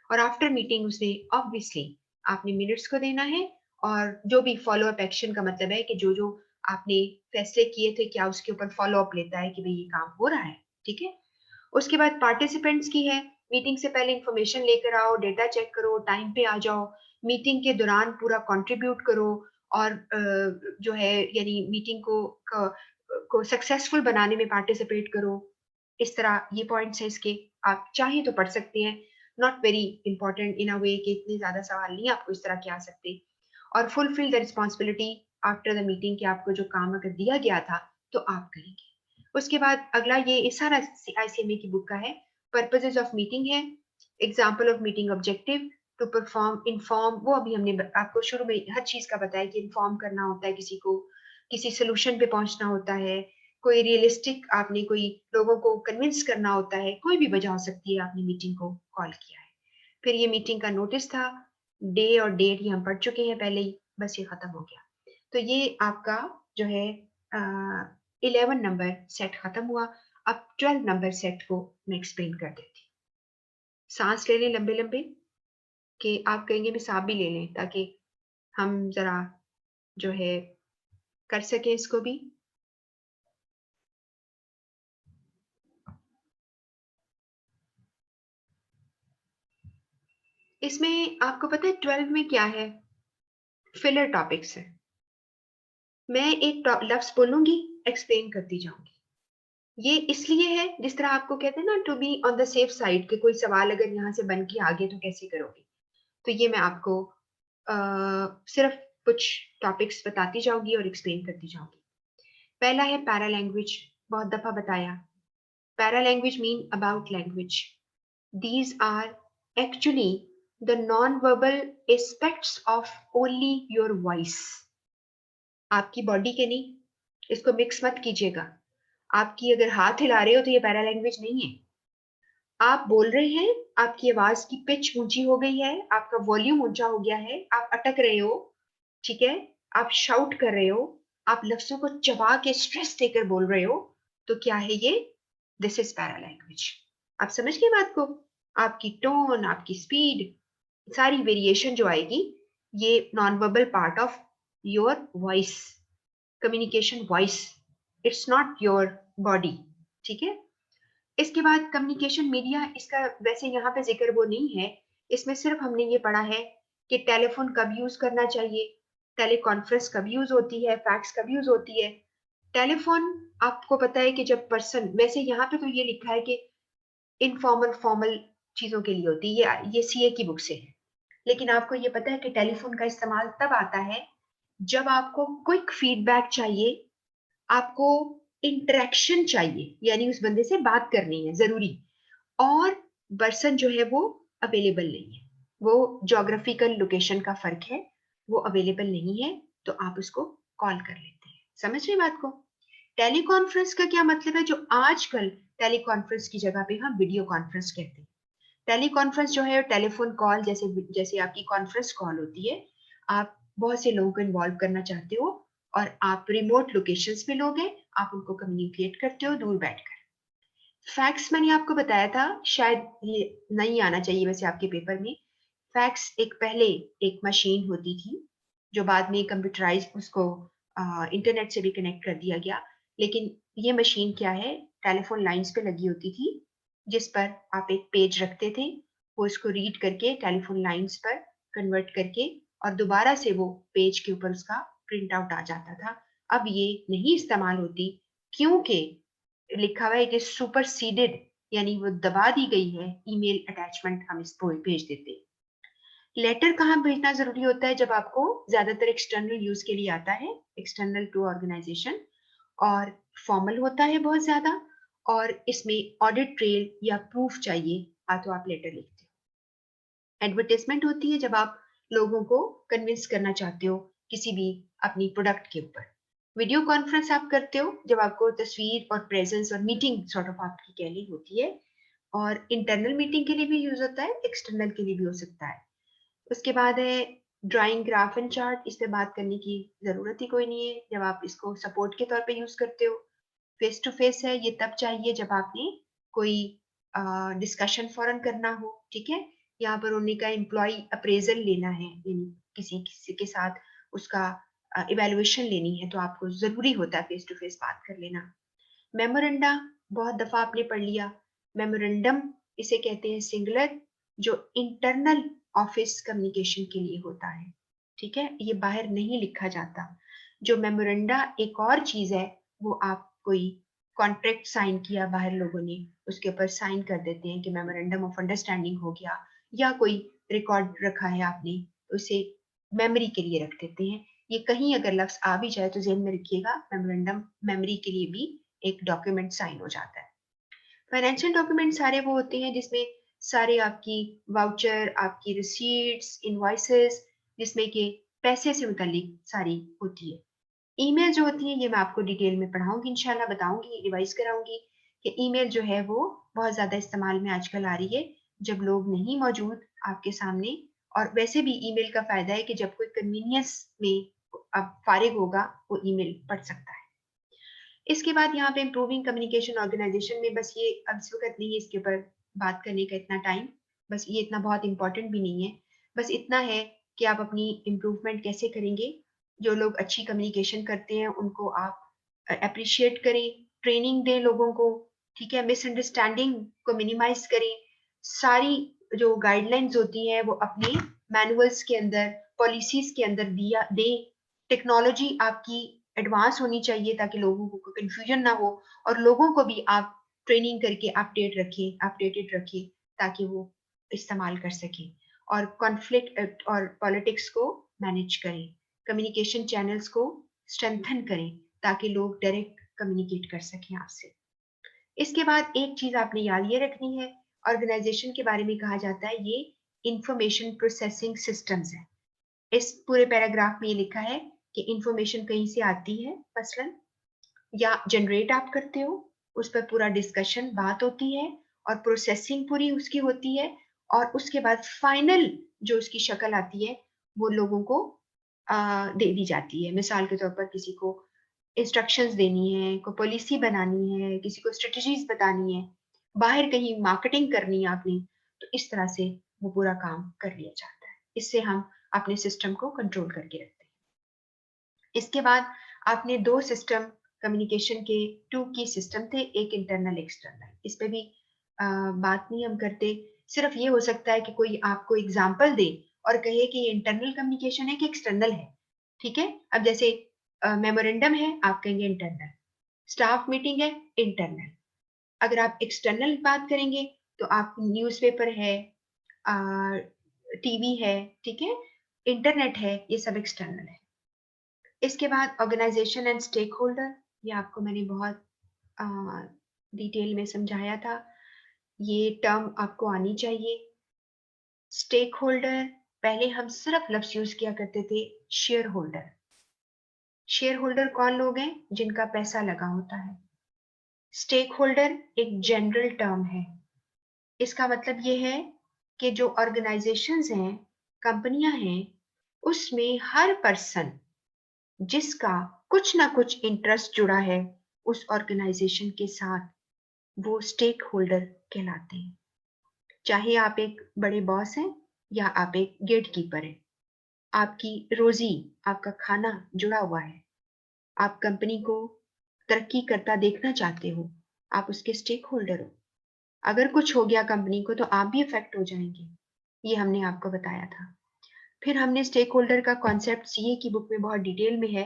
और आफ्टर मीटिंग उसने ऑब्वियसली आपने मिनट्स को देना है, और जो भी फॉलो अप एक्शन का मतलब है कि जो जो आपने फैसले किए थे क्या उसके ऊपर फॉलो अप लेता है कि भाई ये काम हो रहा है, ठीक है। उसके बाद पार्टिसिपेंट्स की है, मीटिंग से पहले इंफॉर्मेशन लेकर आओ, डेटा चेक करो, टाइम पे आ जाओ, मीटिंग के दौरान पूरा कंट्रीब्यूट करो, और जो है यानी मीटिंग को सक्सेसफुल बनाने में पार्टिसिपेट करो। इस तरह ये पॉइंट्स हैं इसके, आप चाहें तो पढ़ सकते हैं, नॉट वेरी इंपॉर्टेंट इन अ वे कि इतने ज्यादा सवाल नहीं आपको इस तरह के आ सकते। और fulfil the responsibility after the meeting, कि आपको जो काम अगर दिया गया था तो आप करेंगे। उसके बाद अगला ये सारा आईसीएमए की बुक का है, पर्पजेज ऑफ मीटिंग है, example of meeting objective, to perform inform, वो अभी हमने आपको शुरू में हर चीज का बताया कि इन्फॉर्म करना होता है किसी को, किसी सोल्यूशन पे पहुंचना होता है, कोई रियलिस्टिक आपने कोई लोगों को कन्विंस करना होता है, कोई भी वजह हो सकती है आपने मीटिंग को कॉल किया है। फिर ये मीटिंग का नोटिस था, डे और डेट ये हम पढ़ चुके हैं पहले ही, बस ये खत्म हो गया। तो ये आपका जो है 11 नंबर सेट खत्म हुआ। अब 12 नंबर सेट को मैं एक्सप्लेन कर देती। सांस ले लें लंबे लंबे, कि आप कहेंगे भी सांप भी ले लें, ताकि हम जरा जो है कर सके इसको भी। इसमें आपको पता है 12 में क्या है, फिलर टॉपिक्स है। मैं एक लफ्ज बोलूंगी, एक्सप्लेन करती जाऊंगी। ये इसलिए है, जिस तरह आपको कहते हैं ना to be on the safe side, कि कोई सवाल अगर यहाँ से बन के आगे तो कैसे करोगे। तो ये मैं आपको सिर्फ कुछ टॉपिक्स बताती जाऊंगी और एक्सप्लेन करती जाऊंगी। पहला है पैरा लैंग्वेज, बहुत दफा बताया। Para language mean about language, these are actually the non verbal aspects of only your voice. आपकी बॉडी के नहीं, इसको मिक्स मत कीजिएगा। आपकी अगर हाथ हिला रहे हो तो ये पैरा लैंग्वेज नहीं है। आप बोल रहे हैं, आपकी आवाज की पिच ऊंची हो गई है, आपका वॉल्यूम ऊंचा हो गया है, आप अटक रहे हो, ठीक है, आप शाउट कर रहे हो, आप लफ्जों को चबा के स्ट्रेस देकर बोल रहे हो, तो क्या है ये, दिस इज पैरा लैंग्वेज। आप समझ गए बात को, आपकी टोन, आपकी स्पीड, सारी वेरिएशन जो आएगी, ये non verbal part of your voice, communication voice, it's not your body, ठीक है। इसके बाद कम्युनिकेशन मीडिया, इसका वैसे यहाँ पे जिक्र वो नहीं है, इसमें सिर्फ हमने ये पढ़ा है कि टेलीफोन कब यूज करना चाहिए, टेलीकॉन्फ्रेंस कब यूज होती है, फैक्स कब यूज होती है। टेलीफोन आपको पता है कि जब पर्सन, वैसे यहाँ पे तो ये लिखा है कि इनफॉर्मल फॉर्मल चीजों के लिए होती है, ये सीए की बुक से है। लेकिन आपको ये पता है कि टेलीफोन का इस्तेमाल तब आता है जब आपको क्विक फीडबैक चाहिए, आपको इंटरेक्शन चाहिए, यानी उस बंदे से बात करनी है जरूरी, और पर्सन जो है वो अवेलेबल नहीं है, वो ज्योग्राफिकल लोकेशन का फर्क है, वो अवेलेबल नहीं है, तो आप उसको कॉल कर लेते हैं। समझ रहे बात को। टेलीकॉन्फ्रेंस का क्या मतलब है, जो आजकल टेलीकॉन्फ्रेंस की जगह पे हम वीडियो कॉन्फ्रेंस कहते हैं। टेलीकॉन्फ्रेंस जो है टेलीफोन कॉल जैसे, जैसे आपकी कॉन्फ्रेंस कॉल होती है, आप बहुत से लोगों को इन्वॉल्व करना चाहते हो, और आप रिमोट लोकेशंस पे लोग हैं, आप उनको कम्युनिकेट करते हो दूर बैठकर। फैक्स मैंने आपको बताया था, शायद ये नहीं आना चाहिए वैसे आपके पेपर में। फैक्स एक पहले एक मशीन होती थी, जो बाद में कंप्यूटराइज उसको इंटरनेट से भी कनेक्ट कर दिया गया। लेकिन ये मशीन क्या है, टेलीफोन लाइंस पे लगी होती थी, जिस पर आप एक पेज रखते थे, वो इसको रीड करके टेलीफोन लाइंस पर कन्वर्ट करके, और दोबारा से वो पेज के ऊपर उसका प्रिंट आउट आ जाता था। अब ये नहीं इस्तेमाल होती, क्योंकि लिखा हुआ है कि सुपरसीडेड, यानी वो दबा दी गई है, ईमेल अटैचमेंट हम इसको भेज देते हैं। लेटर कहाँ भेजना जरूरी होता है, जब आपको ज्यादातर एक्सटर्नल यूज के लिए आता है, एक्सटर्नल टू ऑर्गेनाइजेशन, और फॉर्मल होता है बहुत ज्यादा, और इसमें ऑडिट ट्रेल या प्रूफ चाहिए, तो आप लेटर लिखते हो। एडवर्टाइजमेंट होती है जब आप लोगों को कन्विंस करना चाहते हो किसी भी अपनी प्रोडक्ट के ऊपर। वीडियो कॉन्फ्रेंस आप करते हो जब आपको तस्वीर और प्रेजेंस और मीटिंग सॉर्ट ऑफ आपकी कह ली होती है, और इंटरनल मीटिंग के लिए भी यूज होता है, एक्सटर्नल के लिए भी हो सकता है। उसके बाद है ड्राइंग ग्राफ एंड चार्ट। इस पे बात करने की जरूरत ही कोई नहीं है जब आप इसको सपोर्ट के तौर पे यूज करते हो। फेस टू फेस है, ये तब चाहिए जब आपने कोई डिस्कशन फॉरन करना हो, ठीक है। यहाँ पर उन्हीं का एम्प्लॉय अप्रेजल लेना है, यानी किसी किसी के साथ उसका इवेल्युएशन लेनी है, तो आपको जरूरी होता है फेस टू फेस बात कर लेना। मेमोरेंडा बहुत दफा आपने पढ़ लिया। मेमोरेंडम इसे कहते हैं सिंगुलर, जो इंटरनल ऑफिस कम्युनिकेशन के लिए होता है, ठीक है, ये बाहर नहीं लिखा जाता। जो मेमोरेंडा एक और चीज है, वो आप कोई कॉन्ट्रैक्ट साइन किया बाहर लोगों ने, उसके ऊपर साइन कर देते हैं कि मेमोरेंडम ऑफ अंडरस्टैंडिंग हो गया, या कोई रिकॉर्ड रखा है आपने, तो उसे मेमोरी के लिए रख देते हैं। ये कहीं अगर लफ्ज आ भी जाए तो ध्यान में रखिएगा, मेमोरेंडम मेमोरी के लिए भी एक डॉक्यूमेंट साइन हो जाता है। फाइनेंशियल डॉक्यूमेंट सारे वो होते हैं जिसमें सारे आपकी वाउचर, आपकी रिसीट्स, इनवॉइसेस, जिसमें कि पैसे से मुतालिक सारी होती है। ईमेल जो होती है, ये मैं आपको डिटेल में पढ़ाऊंगी, इंशाल्लाह बताऊंगी, रिवाइज कराऊंगी कि ईमेल जो है वो बहुत ज्यादा इस्तेमाल में आजकल आ रही है जब लोग नहीं मौजूद आपके सामने। और वैसे भी ईमेल का फायदा है कि जब कोई कन्वीनियंस में अब फारिग होगा, वो ईमेल पढ़ सकता है। इसके बाद यहाँ पे इम्प्रूविंग कम्युनिकेशन ऑर्गेनाइजेशन में, बस ये अब इस वक्त नहीं है इसके ऊपर बात करने का इतना टाइम, बस ये इतना बहुत इंपॉर्टेंट भी नहीं है। बस इतना है कि आप अपनी इम्प्रूवमेंट कैसे करेंगे। जो लोग अच्छी कम्युनिकेशन करते हैं उनको आप अप्रिशिएट करें, ट्रेनिंग दें लोगों को, ठीक है, मिसअंडरस्टैंडिंग को मिनिमाइज करें। सारी जो गाइडलाइंस होती हैं वो अपने मैनुअल्स के अंदर, पॉलिसीज के अंदर दिया दे। टेक्नोलॉजी आपकी एडवांस होनी चाहिए ताकि लोगों को कंफ्यूजन ना हो, और लोगों को भी आप ट्रेनिंग करके अपडेटेड रखें ताकि वो इस्तेमाल कर सकें। और कॉन्फ्लिक्ट और पॉलिटिक्स को मैनेज करें, कम्युनिकेशन चैनल्स को स्ट्रेंथन करें ताकि लोग डायरेक्ट कम्युनिकेट कर सकें आपसे। इसके बाद एक चीज आपने याद ये रखनी है, ऑर्गेनाइजेशन के बारे में कहा जाता है ये इंफॉर्मेशन प्रोसेसिंग सिस्टम्स है। इस पूरे पैराग्राफ में ये लिखा है कि इंफॉर्मेशन कहीं से आती है मसलन, या जनरेट आप करते हो, उस पर पूरा डिस्कशन बात होती है, और प्रोसेसिंग पूरी उसकी होती है, और उसके बाद फाइनल जो उसकी शक्ल आती है वो लोगों को दे दी जाती है। मिसाल के तौर पर किसी को इंस्ट्रक्शंस देनी है, कोई पॉलिसी बनानी है, किसी को स्ट्रेटजीज बतानी है, बाहर कहीं मार्केटिंग करनी है आपने, तो इस तरह से वो पूरा काम कर लिया जाता है। इससे हम अपने सिस्टम को कंट्रोल करके रखते हैं। इसके बाद आपने दो सिस्टम कम्युनिकेशन के, टू की सिस्टम थे, एक इंटरनल एक्सटर्नल, इस पे भी बात नहीं हम करते। सिर्फ ये हो सकता है कि कोई आपको एग्जाम्पल दे और कहे कि ये इंटरनल कम्युनिकेशन है कि एक्सटर्नल है, ठीक है। अब जैसे मेमोरेंडम है, आप कहेंगे इंटरनल, स्टाफ मीटिंग है इंटरनल। अगर आप एक्सटर्नल बात करेंगे तो आप न्यूज़पेपर है, टीवी है, ठीक है, इंटरनेट है, ये सब एक्सटर्नल है। इसके बाद ऑर्गेनाइजेशन एंड स्टेक होल्डर, ये आपको मैंने बहुत डिटेल में समझाया था, ये टर्म आपको आनी चाहिए। स्टेक होल्डर, पहले हम सिर्फ लफ्ज यूज किया करते थे शेयर होल्डर। शेयर होल्डर कौन लोग हैं? जिनका पैसा लगा होता है। स्टेक होल्डर एक जनरल टर्म है, इसका मतलब ये है कि जो ऑर्गेनाइजेशंस हैं, कंपनियां हैं, उसमें हर पर्सन जिसका कुछ ना कुछ इंटरेस्ट जुड़ा है उस ऑर्गेनाइजेशन के साथ, वो स्टेक होल्डर कहलाते हैं। चाहे आप एक बड़े बॉस हैं या आप एक गेट कीपर हैं, आपकी रोजी, आपका खाना जुड़ा हुआ है, आप कंपनी को तरक्की करता देखना चाहते हो, आप उसके स्टेक होल्डर हो। अगर कुछ हो गया कंपनी को तो आप भी इफेक्ट हो जाएंगे, ये हमने आपको बताया था। फिर हमने स्टेक होल्डर का कॉन्सेप्ट सीए की बुक में बहुत डिटेल में है,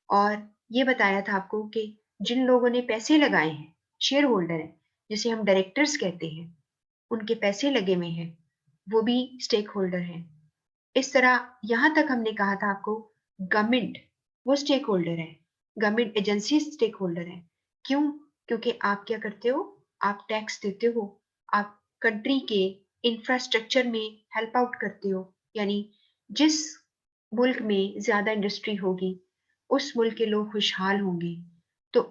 और ये बताया था आपको कि जिन लोगों ने पैसे लगाए हैं, शेयर होल्डर है, जिसे हम डायरेक्टर्स कहते हैं, उनके पैसे लगे हुए हैं, वो भी स्टेक होल्डर हैं। इस तरह यहां तक हमने कहा था आपको गवर्नमेंट वो स्टेक होल्डर है, गवर्नमेंट एजेंसी स्टेक होल्डर है। क्यों? क्योंकि आप क्या करते हो, आप टैक्स देते हो, आप कंट्री के इंफ्रास्ट्रक्चर में हेल्प आउट करते हो, यानी जिस मुल्क में ज़्यादा इंडस्ट्री होगी, उस मुल्क के लोग खुशहाल होंगे। तो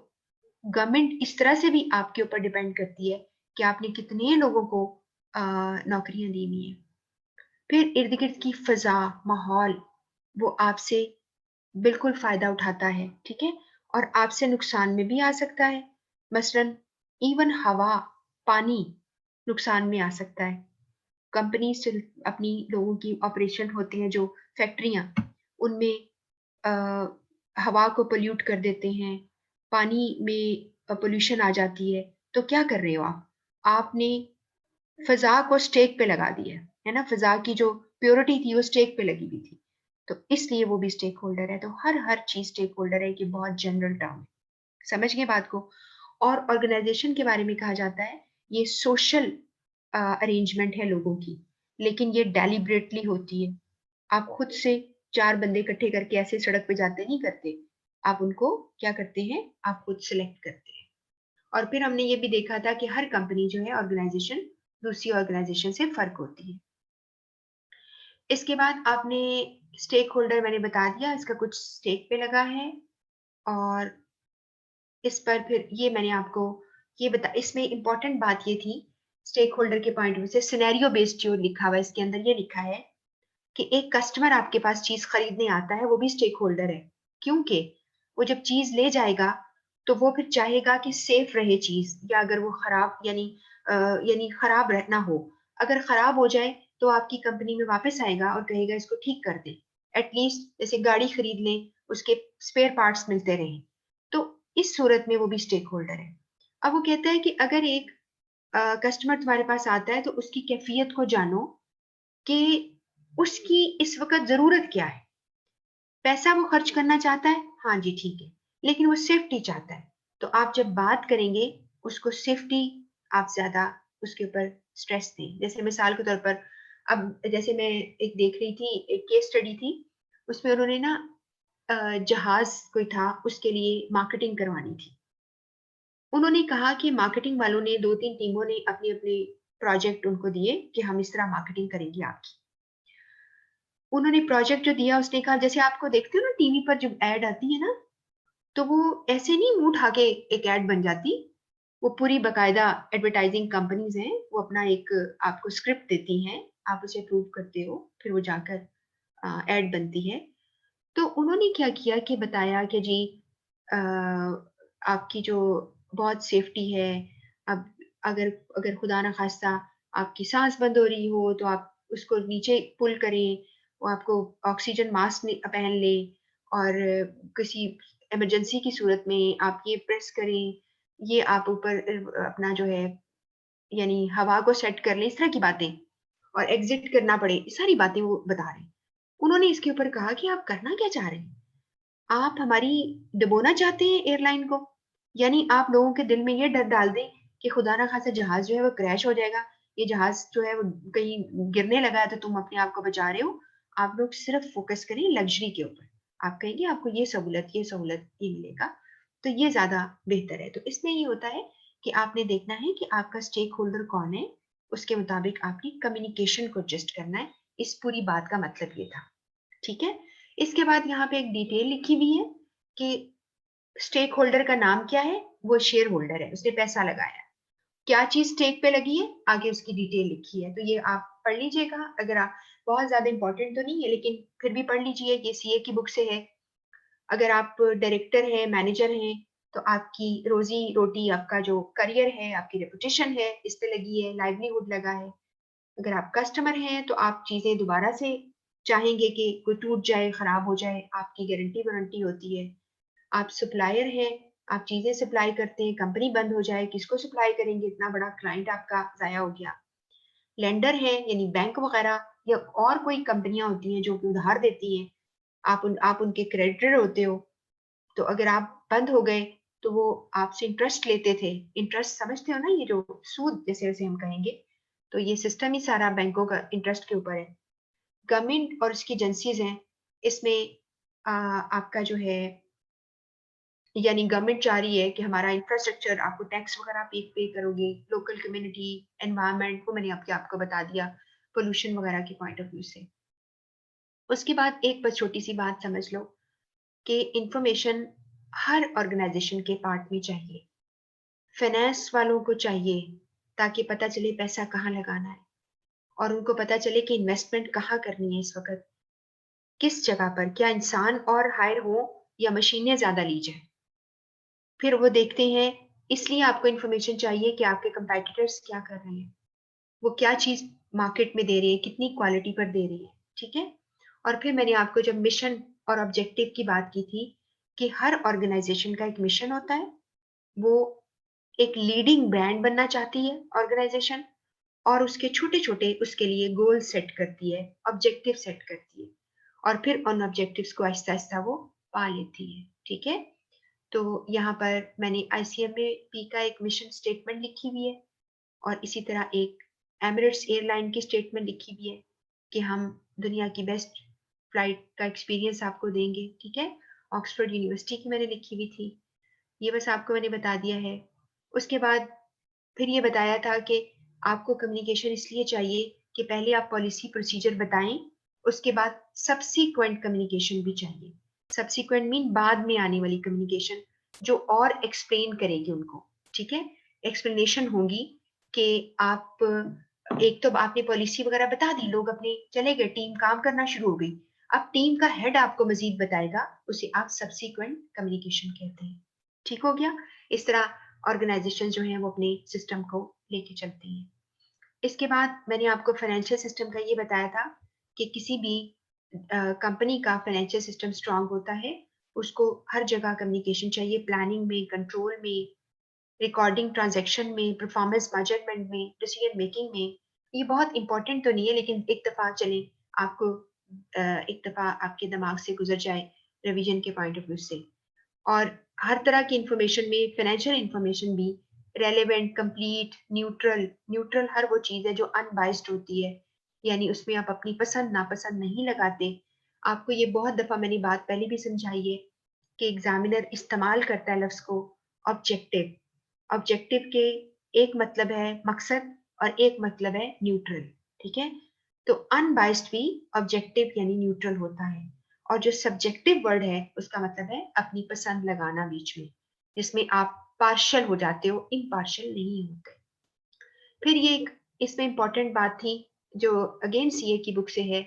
गवर्नमेंट इस तरह से भी आपके ऊपर डिपेंड करती है कि आपने कितने लोगों को नौकरियाँ दी हुई हैं। फिर इर्द-गिर्द की फ़ज़ा, माहौल, वो आपसे बिल्कुल फ़ायदा उठाता है, ठीक है? और आपसे नुकसान में भी आ सकता है। मसलन इवन हवा, पानी नुकसान में आ सकता है। कंपनी सिर्फ अपनी लोगों की ऑपरेशन होते हैं जो फैक्ट्रियाँ, उनमें अ, हवा को पोल्यूट कर देते हैं, पानी में पॉल्यूशन आ जाती है, तो क्या कर रहे हो आप? आपने फ़ज़ा को स्टेक पे लगा दिया है ना? फ़ज़ा की जो प्योरिटी थी वो स्टेक पे लगी हुई थी। तो इसलिए वो भी स्टेक होल्डर है। तो हर चीज़ स्टेक होल्डर है, ये बहुत जनरल टर्म है। समझ गए बात को? और ऑर्गेनाइज़ेशन के बारे में कहा जाता है, ये सोशल अरेंजमेंट है लोगों की, लेकिन ये डेलिब्रेटली होती है। आप खुद से 4 बंदे इकट्ठे करके ऐसे सड़क पे जाते नहीं करते। आप उनको क्या करते हैं? आप खुद सेलेक्ट करते हैं। और फिर हमने ये भी देखा था कि हर कंपनी जो है ऑर्गेनाइज़ेशन दूसरी ऑर्गेनाइज़ेशन से फ़र्क होती है। इसके बाद आपने स्टेक होल्डर मैंने बता दिया, इसका कुछ स्टेक पे लगा है और इस पर फिर ये मैंने आपको ये बता इसमें इम्पोर्टेंट बात ये थी, स्टेक होल्डर के पॉइंट ऑफ व्यू से सिनेरियो बेस्ड जो लिखा हुआ है इसके अंदर ये लिखा है कि एक कस्टमर आपके पास चीज़ खरीदने आता है, वो भी स्टेक होल्डर है। क्योंकि वो जब चीज़ ले जाएगा, तो वो फिर चाहेगा कि सेफ रहे चीज़ या अगर वो खराब यानी खराब ना हो। अगर खराब हो जाए, तो आपकी कंपनी में वापस आएगा और कहेगा इसको ठीक कर दें। एटलीस्ट जैसे गाड़ी खरीद लें, उसके स्पेयर पार्ट्स मिलते रहें। तो इस सूरत में वो भी स्टेक होल्डर है। अब वो कहता है कि अगर एक कस्टमर तुम्हारे पास आता है, तो उसकी कैफियत को जानो कि उसकी इस वक़्त ज़रूरत क्या है? पैसा वो खर्च करना चाहता है? हाँ जी, ठीक है। लेकिन वो सेफ्टी चाहता है। तो आप जब बात करेंगे, उसको सेफ्टी आप ज़्यादा उसके ऊपर स्ट्रेस दें। जैसे मिसाल के तौर पर अब जैसे मैं एक देख रही थी, एक केस स्टडी थी, उसमें उन्होंने ना जहाज़ कोई था, उसके लिए मार्केटिंग करवानी थी। उन्होंने कहा कि मार्केटिंग वालों ने 2-3 टीमों ने अपने-अपने प्रोजेक्ट उनको दिए कि हम इस तरह मार्केटिंग करेंगे आपकी। उन्होंने प्रोजेक्ट जो दिया उसने कहा जैसे आपको देखते हो ना टीवी पर जब एड आती है ना, तो वो ऐसे नहीं मुँह उठा के एक एड बन जाती। वो पूरी बाकायदा एडवर्टाइज़िंग कंपनीज़ हैं, वो अपना एक आपको स्क्रिप्ट देती हैं, आप उसे अप्रूव करते हो, फिर वो जाकर एड बनती है। तो उन्होंने क्या किया कि बताया कि जी अ, आपकी जो बहुत सेफ्टी है, अब अगर अगर खुदा ना ख़ास्ता आपकी साँस बंद हो रही हो, तो आप उसको नीचे पुल करें, वो आपको ऑक्सीजन मास्क पहन लें और किसी इमरजेंसी की सूरत में आप ये प्रेस करें, ये आप ऊपर अपना जो है यानी हवा को सेट कर लें, इस तरह की बातें और एग्ज़िट करना पड़े, ये सारी बातें वो बता रहे हैं। उन्होंने इसके ऊपर कहा कि आप करना क्या चाह रहे हैं? आप हमारी डुबोना चाहते हैं एयरलाइन को? यानी आप लोगों के दिल में ये डर डाल दें कि खुदा ना खास्ता जहाज़ जो है वो क्रैश हो जाएगा, ये जहाज़ जो है वो कहीं गिरने लगा है तो तुम अपने आप को बचा रहे हो। आप लोग सिर्फ़ फ़ोकस करें लग्ज़री के ऊपर। आप कहेंगे आपको ये सहूलत ये मिलेगा, तो ये ज़्यादा बेहतर है। तो इसमें ये होता है कि आपने देखना है कि आपका स्टेक होल्डर कौन है, उसके मुताबिक आपकी कम्युनिकेशन को एडजस्ट करना है। इस पूरी बात का मतलब ये था। ठीक है? इसके बाद यहाँ पे एक डिटेल लिखी हुई है कि स्टेक होल्डर का नाम क्या है? वो शेयर होल्डर है, उसने पैसा लगाया है। क्या चीज़ स्टेक पे लगी है? आगे उसकी डिटेल लिखी है। तो ये आप पढ़ लीजिएगा अगर आप बहुत ज़्यादा इम्पोर्टेंट तो नहीं है लेकिन फिर भी पढ़ लीजिए, ये सीए की बुक से है। अगर आप डायरेक्टर हैं, मैनेजर हैं, तो आपकी रोज़ी-रोटी, आपका जो करियर है, आपकी रेपुटेशन है, इस पे लगी है, लाइवलीहुड लगा है। अगर आप कस्टमर हैं तो आप चीज़ें दोबारा से चाहेंगे कि कोई टूट जाए, खराब हो जाए, आपकी गारंटी-वारंटी होती है। आप सप्लायर हैं, आप चीज़ें सप्लाई करते हैं, कंपनी बंद हो जाए, किसको सप्लाई करेंगे? इतना बड़ा क्लाइंट आपका ज़ाया हो गया। लेंडर हैं यानी बैंक वगैरह या और कोई कंपनियाँ होती हैं जो कि उधार देती हैं, आप उनके क्रेडिटर होते हो। तो अगर आप बंद हो गए, तो वो आपसे इंटरेस्ट लेते थे। इंटरेस्ट समझते हो ना ये जो सूद जैसे-जैसे हम कहेंगे, तो ये सिस्टम ही सारा बैंकों का इंटरेस्ट के ऊपर है। गवर्नमेंट और उसकी एजेंसीज़ हैं, इसमें आपका जो है यानी गवर्नमेंट चाह रही है कि हमारा इंफ्रास्ट्रक्चर, आपको टैक्स वगैरह पे करोगे, लोकल कम्युनिटी, एनवायरनमेंट, वो मैंने आपको बता दिया, पोल्यूशन वगैरह के पॉइंट ऑफ व्यू से। उसके बाद एक बस छोटी सी बात समझ लो कि इंफॉर्मेशन हर ऑर्गेनाइजेशन के पार्ट में चाहिए। फाइनेंस वालों को चाहिए ताकि पता चले पैसा कहाँ लगाना है, और उनको पता चले कि इन्वेस्टमेंट कहाँ करनी है इस वक्त, किस जगह पर, क्या इंसान और हायर हो या मशीनें ज्यादा ली जाए। फिर वो देखते हैं, इसलिए आपको इन्फॉर्मेशन चाहिए कि आपके कंपेटिटर्स क्या कर रहे हैं, वो क्या चीज मार्केट में दे रहे हैं, कितनी क्वालिटी पर दे रही है, ठीक है। और फिर मैंने आपको जब मिशन और ऑब्जेक्टिव की बात की थी कि हर ऑर्गेनाइजेशन का एक मिशन होता है, वो एक लीडिंग ब्रांड बनना चाहती है ऑर्गेनाइजेशन, और उसके छोटे छोटे उसके लिए गोल सेट करती है, ऑब्जेक्टिव सेट करती है, और फिर उन ऑब्जेक्टिव्स को आहिस्ता आहिस्ता वो पा लेती है, ठीक है। तो यहाँ पर मैंने आईसीएमए का एक मिशन स्टेटमेंट लिखी हुई है, और इसी तरह एक एमिरेट्स एयरलाइन की स्टेटमेंट लिखी हुई है कि हम दुनिया की बेस्ट फ्लाइट का एक्सपीरियंस आपको देंगे, ठीक है। ऑक्सफोर्ड यूनिवर्सिटी की मैंने लिखी हुई थी। ये बस आपको मैंने बता दिया है। उसके बाद फिर ये बताया था कि आपको कम्युनिकेशन इसलिए चाहिए कि पहले आप पॉलिसी प्रोसीजर बताएं, उसके बाद सब्सीक्वेंट कम्युनिकेशन भी चाहिए। सब्सीक्वेंट मीन बाद में आने वाली कम्युनिकेशन, जो और एक्सप्लेन करेगी उनको, ठीक है। एक्सप्लेनेशन होगी कि आप, एक तो आपने पॉलिसी वगैरह बता दी, लोग अपने चले गए, टीम काम करना शुरू हो गई, अब टीम का हेड आपको मजीद बताएगा, उसे आप सब्सीक्वेंट कम्युनिकेशन कहते हैं, ठीक हो गया। इस तरह ऑर्गेनाइजेशन जो है वो अपने सिस्टम को लेके चलती हैं। इसके बाद मैंने आपको फाइनेंशियल सिस्टम का ये बताया था कि किसी भी कंपनी का फाइनेंशियल सिस्टम स्ट्रांग होता है, उसको हर जगह कम्युनिकेशन चाहिए, प्लानिंग में, कंट्रोल में, रिकॉर्डिंग ट्रांजैक्शन में, परफॉर्मेंस मेजरमेंट में, डिसीजन मेकिंग में। ये बहुत इंपॉर्टेंट तो नहीं है, लेकिन एक दफा चले आपको, एक दफा आपके दिमाग से गुजर जाए रिवीजन के पॉइंट ऑफ व्यू से। और हर तरह की इंफॉर्मेशन में फाइनेंशियल इंफॉर्मेशन भी रेलेवेंट, कंप्लीट, न्यूट्रल, न्यूट्रल हर वो चीज है जो अनबाइस्ड होती है, यानी उसमें आप अपनी पसंद नापसंद नहीं लगाते। आपको ये बहुत दफा मैंने बात पहले भी समझाई है कि एग्जामिनर इस्तेमाल करता है लफ्ज को ऑब्जेक्टिव। ऑब्जेक्टिव के एक मतलब है मकसद, और एक मतलब है न्यूट्रल, ठीक है। तो अनबाइस्ड भी ऑब्जेक्टिव यानी न्यूट्रल होता है, और जो सब्जेक्टिव वर्ड है उसका मतलब है अपनी पसंद लगाना बीच में, जिसमें आप पार्शल हो जाते हो, इम्पार्शल नहीं होते। फिर ये एक इसमें इंपॉर्टेंट बात थी जो अगेन सीए की बुक से है,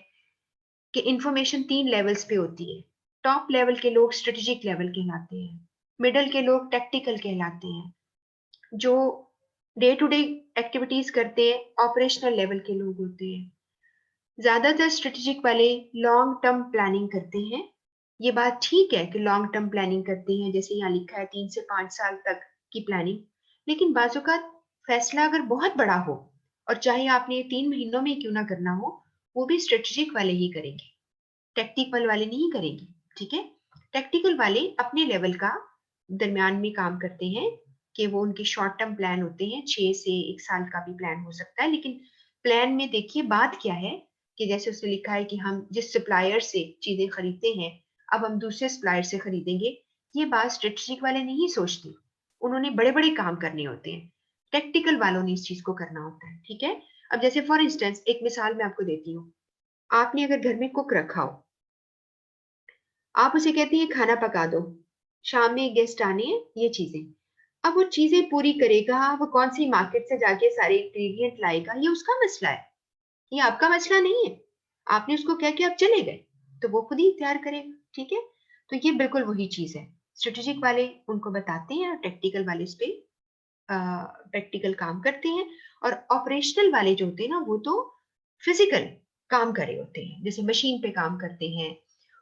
कि इंफॉर्मेशन 3 लेवल्स पे होती है। टॉप लेवल के लोग स्ट्रेटेजिक लेवल कहलाते हैं, मिडल के लोग टैक्टिकल कहलाते हैं, जो डे टू डे एक्टिविटीज करते हैं ऑपरेशनल लेवल के लोग होते हैं। ज्यादातर स्ट्रेटेजिक वाले लॉन्ग टर्म प्लानिंग करते हैं। ये बात ठीक है कि लॉन्ग टर्म प्लानिंग करते हैं, जैसे यहाँ लिखा है 3 से 5 साल तक की प्लानिंग, लेकिन बाजू का फैसला अगर बहुत बड़ा हो, और चाहे आपने ये 3 महीनों में क्यों ना करना हो, वो भी स्ट्रेटेजिक वाले ही करेंगे, टेक्टिकल वाले नहीं करेंगे, ठीक है। टेक्टिकल वाले अपने लेवल का दरमियान में काम करते हैं, कि वो उनके शॉर्ट टर्म प्लान होते हैं, 6 से 1 साल का भी प्लान हो सकता है, लेकिन प्लान में देखिए बात क्या है, कि जैसे उसने लिखा है कि हम जिस सप्लायर से चीजें खरीदते हैं, अब हम दूसरे सप्लायर से खरीदेंगे। ये बात स्ट्रेटेजिक वाले नहीं सोचते, उन्होंने बड़े बड़े काम करने होते हैं, टेक्टिकल वालों ने इस चीज को करना होता है, ठीक है। अब जैसे फॉर इंस्टेंस एक मिसाल मैं आपको देती हूँ, आपने अगर घर में कुक रखा हो, आप उसे कहती हैं खाना पका दो, शाम में गेस्ट आने हैं, ये चीजें, अब वो चीजें पूरी करेगा, वो कौन सी मार्केट से जाके सारे इंग्रेडिएंट लाएगा, ये उसका मसला है, ये आपका मसला नहीं है। आपने उसको कह के आप चले गए, तो वो खुद ही तैयार करेगा, ठीक है। तो ये बिल्कुल वही चीज है, स्ट्रेटेजिक वाले उनको बताते हैं, और टेक्टिकल वाले इस पे प्रैक्टिकल काम करते हैं। और ऑपरेशनल वाले जो होते हैं ना, वो तो फिजिकल काम कर रहे होते हैं, जैसे मशीन पे काम करते हैं,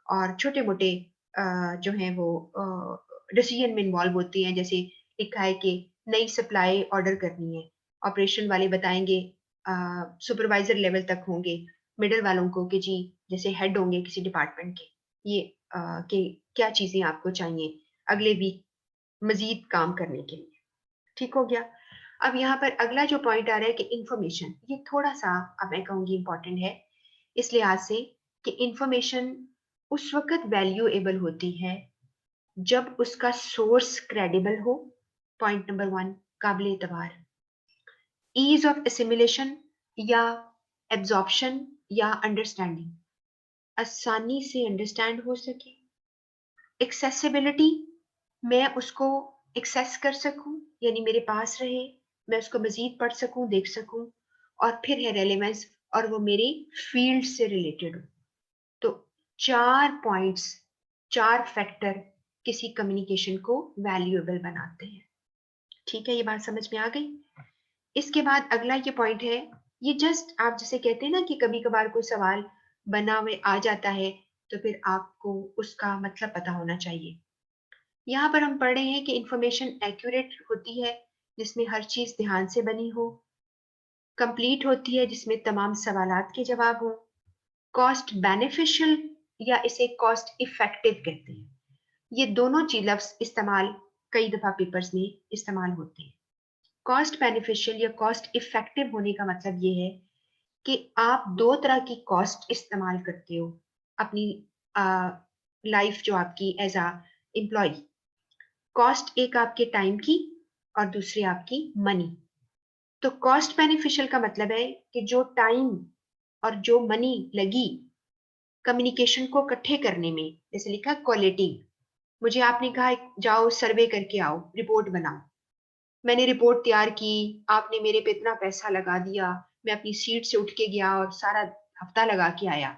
और छोटे मोटे जो हैं वो डिसीजन में इन्वॉल्व होते हैं, जैसे लिखा है कि नई सप्लाई ऑर्डर करनी है, ऑपरेशन वाले बताएंगे, सुपरवाइजर लेवल तक होंगे, मिडल वालों को कि जी जैसे हेड होंगे किसी डिपार्टमेंट के, ये कि क्या चीजें आपको चाहिए अगले वीक मजीद काम करने के लिए, ठीक हो गया। अब यहाँ पर अगला जो पॉइंट आ रहा है कि इंफॉर्मेशन, ये थोड़ा सा अब मैं कहूंगी इंपॉर्टेंट है, इस लिहाज से कि इंफॉर्मेशन उस वक्त वैल्यूएबल होती है जब उसका सोर्स क्रेडिबल हो, पॉइंट नंबर 1, काबिल एतबार। ईज ऑफ एसिमिलेशन या एब्जॉर्प्शन या अंडरस्टैंडिंग, आसानी से अंडरस्टैंड हो सके। एक्सेसिबिलिटी, मैं उसको एक्सेस कर सकूं, यानी मेरे पास रहे, मैं उसको मजीद पढ़ सकूं, देख सकूं। और फिर है रेलेवेंस, और वो मेरे फील्ड से रिलेटेड हो। तो 4 पॉइंट्स, 4 फैक्टर किसी कम्युनिकेशन को वैल्यूएबल बनाते हैं। ठीक है, ये बात समझ में आ गई। इसके बाद अगला ये पॉइंट है, ये जस्ट आप जैसे कहते हैं ना कि कभी कभार कोई सवाल बना हुए आ जाता है, तो फिर आपको उसका मतलब पता होना चाहिए। यहाँ पर हम पढ़ रहे हैं कि इंफॉर्मेशन एक्यूरेट होती है जिसमें हर चीज ध्यान से बनी हो, कंप्लीट होती है जिसमें तमाम सवालात के जवाब हो, कॉस्ट बेनिफिशियल या इसे कॉस्ट इफेक्टिव कहते हैं। ये दोनों चीज लफ्ज इस्तेमाल कई दफा पेपर्स में इस्तेमाल होते हैं। कॉस्ट बेनिफिशियल या कॉस्ट इफेक्टिव होने का मतलब ये है कि आप दो तरह की कॉस्ट इस्तेमाल करते हो अपनी लाइफ जो आपकी एज अ एम्प्लॉय। कॉस्ट एक आपके टाइम की और दूसरी आपकी मनी। तो कॉस्ट बेनिफिशियल का मतलब है कि जो टाइम और जो मनी लगी कम्युनिकेशन को इकट्ठे करने में, जैसे लिखा क्वालिटी, मुझे आपने कहा जाओ सर्वे करके आओ, रिपोर्ट बनाओ। मैंने रिपोर्ट तैयार की, आपने मेरे पे इतना पैसा लगा दिया, मैं अपनी सीट से उठ के गया और सारा हफ्ता लगा के आया।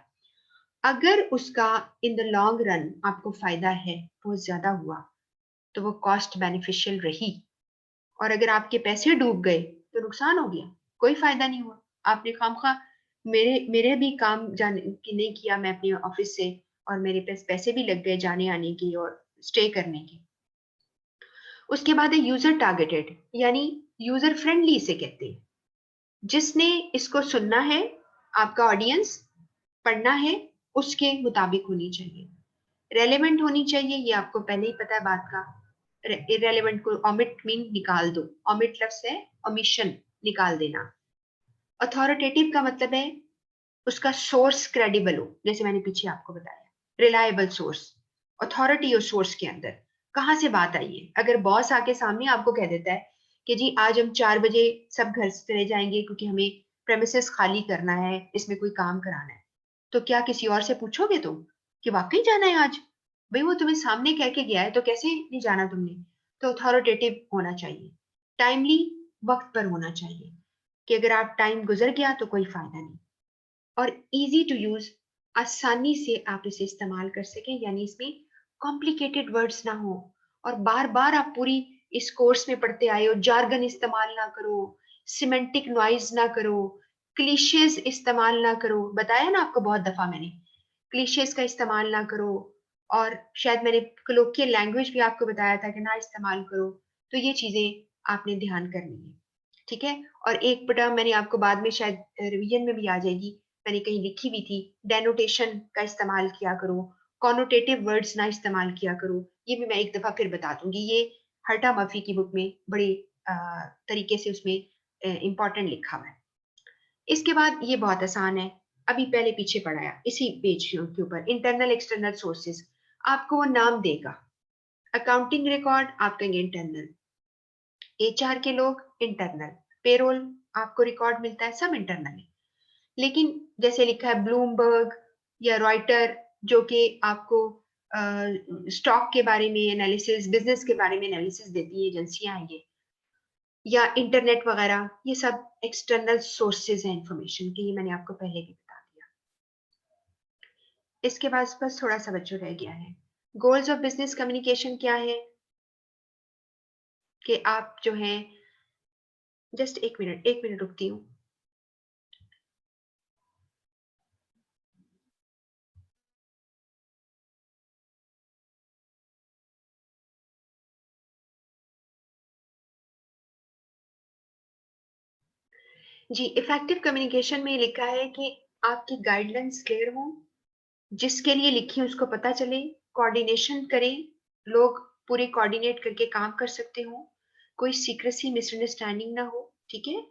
अगर उसका इन द लॉन्ग रन आपको फायदा है, बहुत ज्यादा हुआ, तो वो कॉस्ट बेनिफिशियल रही। और अगर आपके पैसे डूब गए तो नुकसान हो गया, कोई फायदा नहीं हुआ। आपने खामखा मेरे मेरे भी काम जाने की नहीं किया, मैं अपने ऑफिस से, और मेरे पास पैसे भी लग गए जाने आने की और स्टे करने की। उसके बाद है यूजर टारगेटेड, यानी यूजर फ्रेंडली इसे कहते हैं। जिसने इसको सुनना है, आपका ऑडियंस पढ़ना है, उसके मुताबिक होनी चाहिए। रेलेवेंट होनी चाहिए, ये आपको पहले ही पता है बात का। इरेलीवेंट को ओमिट मीन निकाल दो, ओमिट लफ्ज है ओमिशन, निकाल देना। अथॉरिटेटिव का मतलब है उसका सोर्स क्रेडिबल हो, जैसे मैंने पीछे आपको बताया, रिलायबल सोर्स। अथॉरिटी और सोर्स के अंदर कहाँ से बात आई है। अगर बॉस आके सामने आपको कह देता है कि जी आज हम 4 बजे सब घर से चले जाएंगे क्योंकि हमें प्रेमिसेस खाली करना है, इसमें कोई काम कराना है, तो क्या किसी और से पूछोगे तुम कि वाकई जाना है आज? भाई वो तुम्हें सामने कह के गया है, तो कैसे नहीं जाना तुमने? तो अथॉरिटेटिव होना चाहिए, टाइमली, वक्त पर होना चाहिए, कि अगर आप टाइम गुजर गया तो कोई फायदा नहीं। और इजी टू यूज, आसानी से आप इसे इस्तेमाल कर सकें, यानी इसमें कॉम्प्लिकेटेड वर्ड्स ना हो, और बार बार आप पूरी इस कोर्स में पढ़ते आए हो, जार्गन इस्तेमाल ना करो, सिमेंटिक नॉइज ना करो, क्लीशेज इस्तेमाल ना करो। बताया ना आपको बहुत दफा मैंने, क्लीशेज का इस्तेमाल ना करो। और शायद मैंने कलोकियल लैंग्वेज भी आपको बताया था कि ना इस्तेमाल करो। तो ये चीजें आपने ध्यान करनी है, ठीक है। और एक टर्म मैंने आपको बाद में शायद रिवीजन में भी आ जाएगी, मैंने कहीं लिखी भी थी, डेनोटेशन का इस्तेमाल किया करो, कॉनोटेटिव वर्ड्स ना इस्तेमाल किया करो। ये भी मैं एक दफा फिर बता दूंगी, ये हर्टा मर्फी की बुक में बड़े तरीके से उसमें इंपॉर्टेंट लिखा हुआ है। इसके बाद ये बहुत आसान है, अभी पहले पीछे पढ़ाया इसी पेज के ऊपर, इंटरनल एक्सटर्नल सोर्सेज, आपको वो नाम देगा। अकाउंटिंग रिकॉर्ड आप कहेंगे इंटरनल, एचआर के लोग इंटरनल, पेरोल आपको रिकॉर्ड मिलता है, सब इंटरनल है। लेकिन जैसे लिखा है ब्लूमबर्ग या रॉयटर, जो कि आपको स्टॉक के बारे में एनालिसिस, बिजनेस के बारे में एनालिसिस देती है, एजेंसियां हैं ये, या इंटरनेट वगैरह, ये सब एक्सटर्नल सोर्सेज हैं इंफॉर्मेशन के, ये मैंने आपको पहले भी बता दिया। इसके बाद बस थोड़ा सा बच्चों रह गया है, गोल्स ऑफ बिजनेस कम्युनिकेशन क्या है, कि आप जो हैं, जस्ट एक मिनट रुकती हूँ। जी, इफेक्टिव कम्युनिकेशन में लिखा है कि आपकी गाइडलाइंस क्लियर हो, जिसके लिए लिखी है उसको पता चले, कोऑर्डिनेशन करें, लोग पूरे कोऑर्डिनेट करके काम कर सकते हो, कोई सीक्रेसी मिसअंडरस्टैंडिंग ना हो, ठीक है।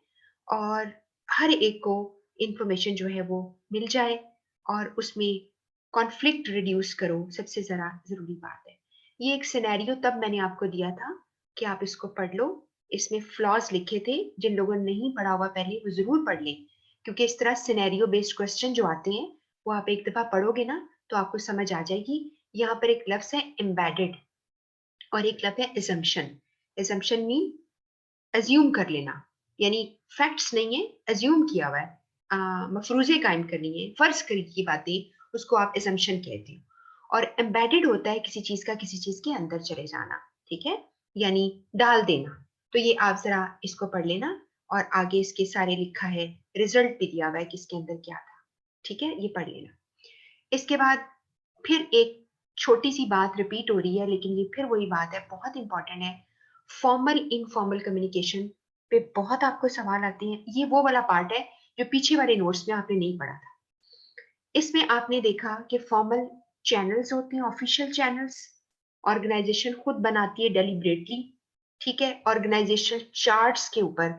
और हर एक को इंफॉर्मेशन जो है वो मिल जाए, और उसमें कॉन्फ्लिक्ट रिड्यूस करो, सबसे जरा जरूरी बात है। ये एक सिनेरियो तब मैंने आपको दिया था कि आप इसको पढ़ लो। इसमें फ्लॉज लिखे थे, जिन लोगों ने नहीं पढ़ा हुआ पहले वो जरूर पढ़ लें, क्योंकि इस तरह सिनेरियो बेस्ड क्वेश्चन जो आते हैं वो आप एक दफा पढ़ोगे ना तो आपको समझ आ जाएगी। यहाँ पर एक लफ्ज है एम्बेडेड और एक लफ्ज है एजम्पशन। एजम्पशन मीन अज्यूम कर लेना, यानी फैक्ट्स नहीं है, अज्यूम किया हुआ है, मफरूजे कायम करनी है, फर्ज करी की बातें, उसको आप एजम्पशन कहते हो। और एम्बेडेड होता है किसी चीज का किसी चीज के अंदर चले जाना, ठीक है, यानी डाल देना। तो ये आप जरा इसको पढ़ लेना, और आगे इसके सारे लिखा है, रिजल्ट भी दिया हुआ है किसके अंदर क्या था, ठीक है, ये पढ़ लेना। इसके बाद फिर एक छोटी सी बात रिपीट हो रही है, लेकिन ये फिर वही बात है, बहुत इंपॉर्टेंट है। फॉर्मल इनफॉर्मल कम्युनिकेशन पे बहुत आपको सवाल आते हैं। ये वो वाला पार्ट है जो पीछे वाले नोट्स में आपने नहीं पढ़ा था। इसमें आपने देखा कि फॉर्मल चैनल्स होते हैं, ऑफिशियल चैनल्स, ऑर्गेनाइजेशन खुद बनाती है डेलिब्रेटली, ठीक है। ऑर्गेनाइजेशनल चार्ट्स के ऊपर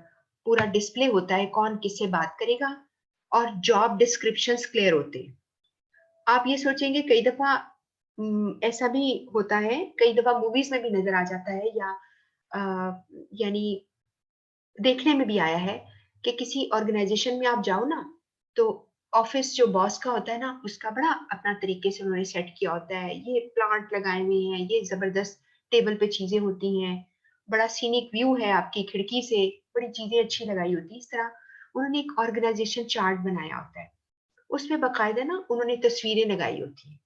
पूरा डिस्प्ले होता है कौन किससे बात करेगा, और जॉब डिस्क्रिप्शंस क्लियर होते हैं। आप ये सोचेंगे कई दफा ऐसा भी होता है, कई दफा मूवीज में भी नजर आ जाता है, या यानी देखने में भी आया है कि किसी ऑर्गेनाइजेशन में आप जाओ ना, तो ऑफिस जो बॉस का होता है ना, उसका बड़ा अपना तरीके से उन्होंने सेट किया होता है, ये प्लांट लगाए हुए हैं, ये जबरदस्त टेबल पे चीजें होती हैं, बड़ा सीनिक व्यू है आपकी खिड़की से, बड़ी चीजें अच्छी लगाई होती है। इस तरह उन्होंने एक ऑर्गेनाइजेशन चार्ट बनाया होता है, उसमें बाकायदा ना उन्होंने तस्वीरें लगाई होती हैं।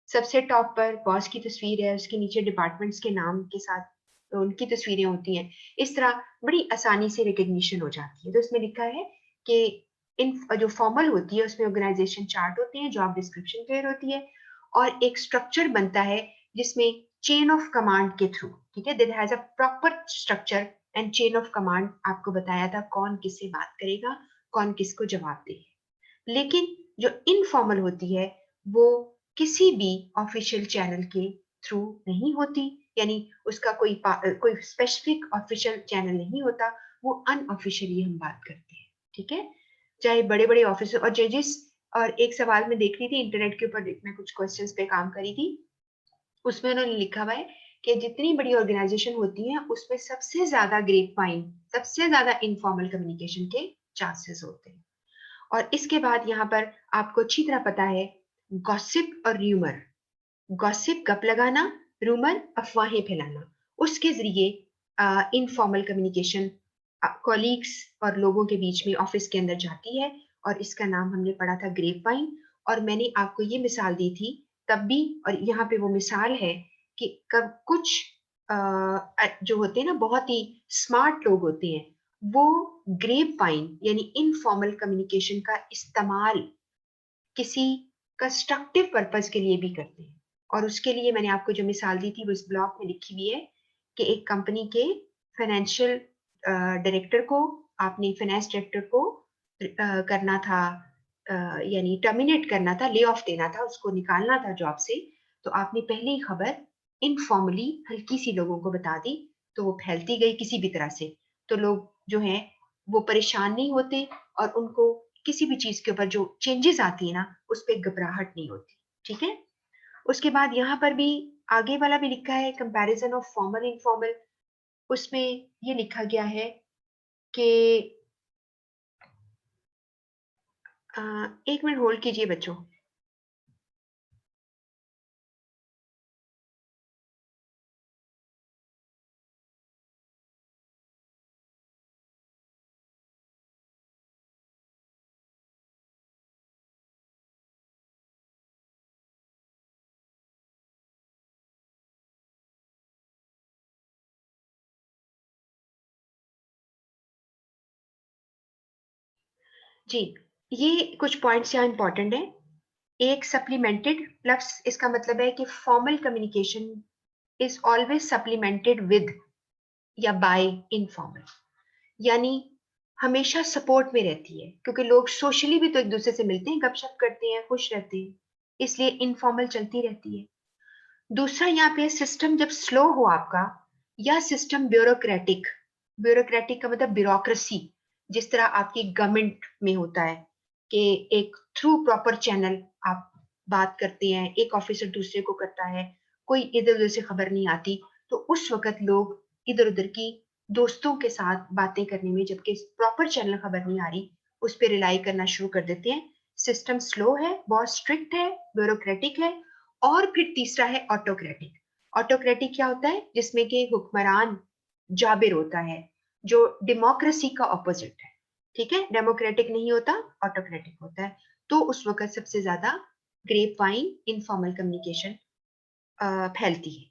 सबसे टॉप पर बॉस की तस्वीर है, उसके नीचे डिपार्टमेंट्स के नाम के साथ तो उनकी तस्वीरें होती हैं। इस तरह बड़ी आसानी से रिकग्निशन हो जाती है। तो इसमें लिखा है कि इन जो फॉर्मल होती है उसमें ऑर्गेनाइजेशन चार्ट होते हैं, जॉब डिस्क्रिप्शन क्लियर होती है, और एक स्ट्रक्चर बनता है जिसमें चेन ऑफ कमांड के थ्रू, ठीक है, there has a proper structure and chain of command, आपको बताया था कौन किससे बात करेगा, कौन किसको जवाब देगा। लेकिन जो इनफॉर्मल होती है वो किसी भी ऑफिशियल चैनल के थ्रू नहीं होती, यानी उसका कोई स्पेसिफिक ऑफिशियल चैनल नहीं होता, वो अनऑफिशियली हम बात करते हैं, ठीक है। चाहे बड़े बड़े ऑफिस और जजेस, और एक सवाल में देख रही थी इंटरनेट के ऊपर, मैं कुछ क्वेश्चंस पे काम करी थी, उसमें उन्होंने लिखा हुआ है कि जितनी बड़ी ऑर्गेनाइजेशन होती है उसमें सबसे ज्यादा ग्रेप वाइन, सबसे ज्यादा इनफॉर्मल कम्युनिकेशन के चांसेस होते हैं। और इसके बाद यहाँ पर आपको अच्छी तरह पता है गॉसिप और र्यूमर। गॉसिप गप लगाना, रूमर अफवाहें फैलाना, उसके जरिए इनफॉर्मल कम्युनिकेशन कॉलीग्स और लोगों के बीच में ऑफिस के अंदर जाती है, और इसका नाम हमने पढ़ा था ग्रेप वाइन। और मैंने आपको ये मिसाल दी थी तब भी, और यहाँ पे वो मिसाल है कि कब कुछ जो होते हैं ना बहुत ही स्मार्ट लोग होते हैं, वो ग्रेप वाइन यानी इनफॉर्मल कम्युनिकेशन का इस्तेमाल किसी कंस्ट्रक्टिव पर्पस के लिए भी करते हैं। और उसके लिए मैंने आपको जो मिसाल दी थी वो इस ब्लॉग में लिखी हुई है कि एक कंपनी के फाइनेंशियल डायरेक्टर को, आपने फाइनेंस डायरेक्टर को करना था, यानी टर्मिनेट करना था, ले ऑफ देना था, उसको निकालना था जॉब से। तो आपने पहले ही खबर इनफॉर्मली हल्की सी लोगों को बता दी, तो वो फैलती गई किसी भी तरह से, तो लोग जो हैं वो परेशान नहीं होते, और उनको किसी भी चीज के ऊपर जो चेंजेस आती है ना उस पर घबराहट नहीं होती, ठीक है। उसके बाद यहाँ पर भी आगे वाला भी लिखा है कंपैरिजन ऑफ फॉर्मल इनफॉर्मल। उसमें ये लिखा गया है कि एक मिनट होल्ड कीजिए बच्चों। जी, ये कुछ पॉइंट्स यहाँ इंपॉर्टेंट है। एक सप्लीमेंटेड प्लस, इसका मतलब है कि formal communication is always supplemented with या बाय इनफॉर्मल, यानी हमेशा सपोर्ट में रहती है, क्योंकि लोग सोशली भी तो एक दूसरे से मिलते हैं, गपशप करते हैं, खुश रहते हैं, इसलिए इनफॉर्मल चलती रहती है। दूसरा यहाँ पे सिस्टम जब स्लो हो आपका, या सिस्टम ब्यूरोक्रेटिक, ब्यूरोक्रेटिक का मतलब ब्यूरोक्रेसी, जिस तरह आपकी गवर्नमेंट में होता है कि एक थ्रू प्रॉपर चैनल आप बात करते हैं, एक ऑफिसर दूसरे को करता है, कोई इधर उधर से खबर नहीं आती, तो उस वक्त लोग इधर उधर की दोस्तों के साथ बातें करने में, जबकि प्रॉपर चैनल खबर नहीं आ रही, उस पर रिलाई करना शुरू कर देते हैं। सिस्टम स्लो है, बहुत स्ट्रिक्ट है, ब्यूरोक्रेटिक है। और फिर तीसरा है ऑटोक्रेटिक। ऑटोक्रेटिक क्या होता है? जिसमें कि हुक्मरान जाबिर होता है, जो डेमोक्रेसी का ऑपोजिट है। ठीक है, डेमोक्रेटिक नहीं होता, ऑटोक्रेटिक होता है। तो उस वक्त सबसे ज्यादा ग्रेप वाइन इनफॉर्मल कम्युनिकेशन फैलती है।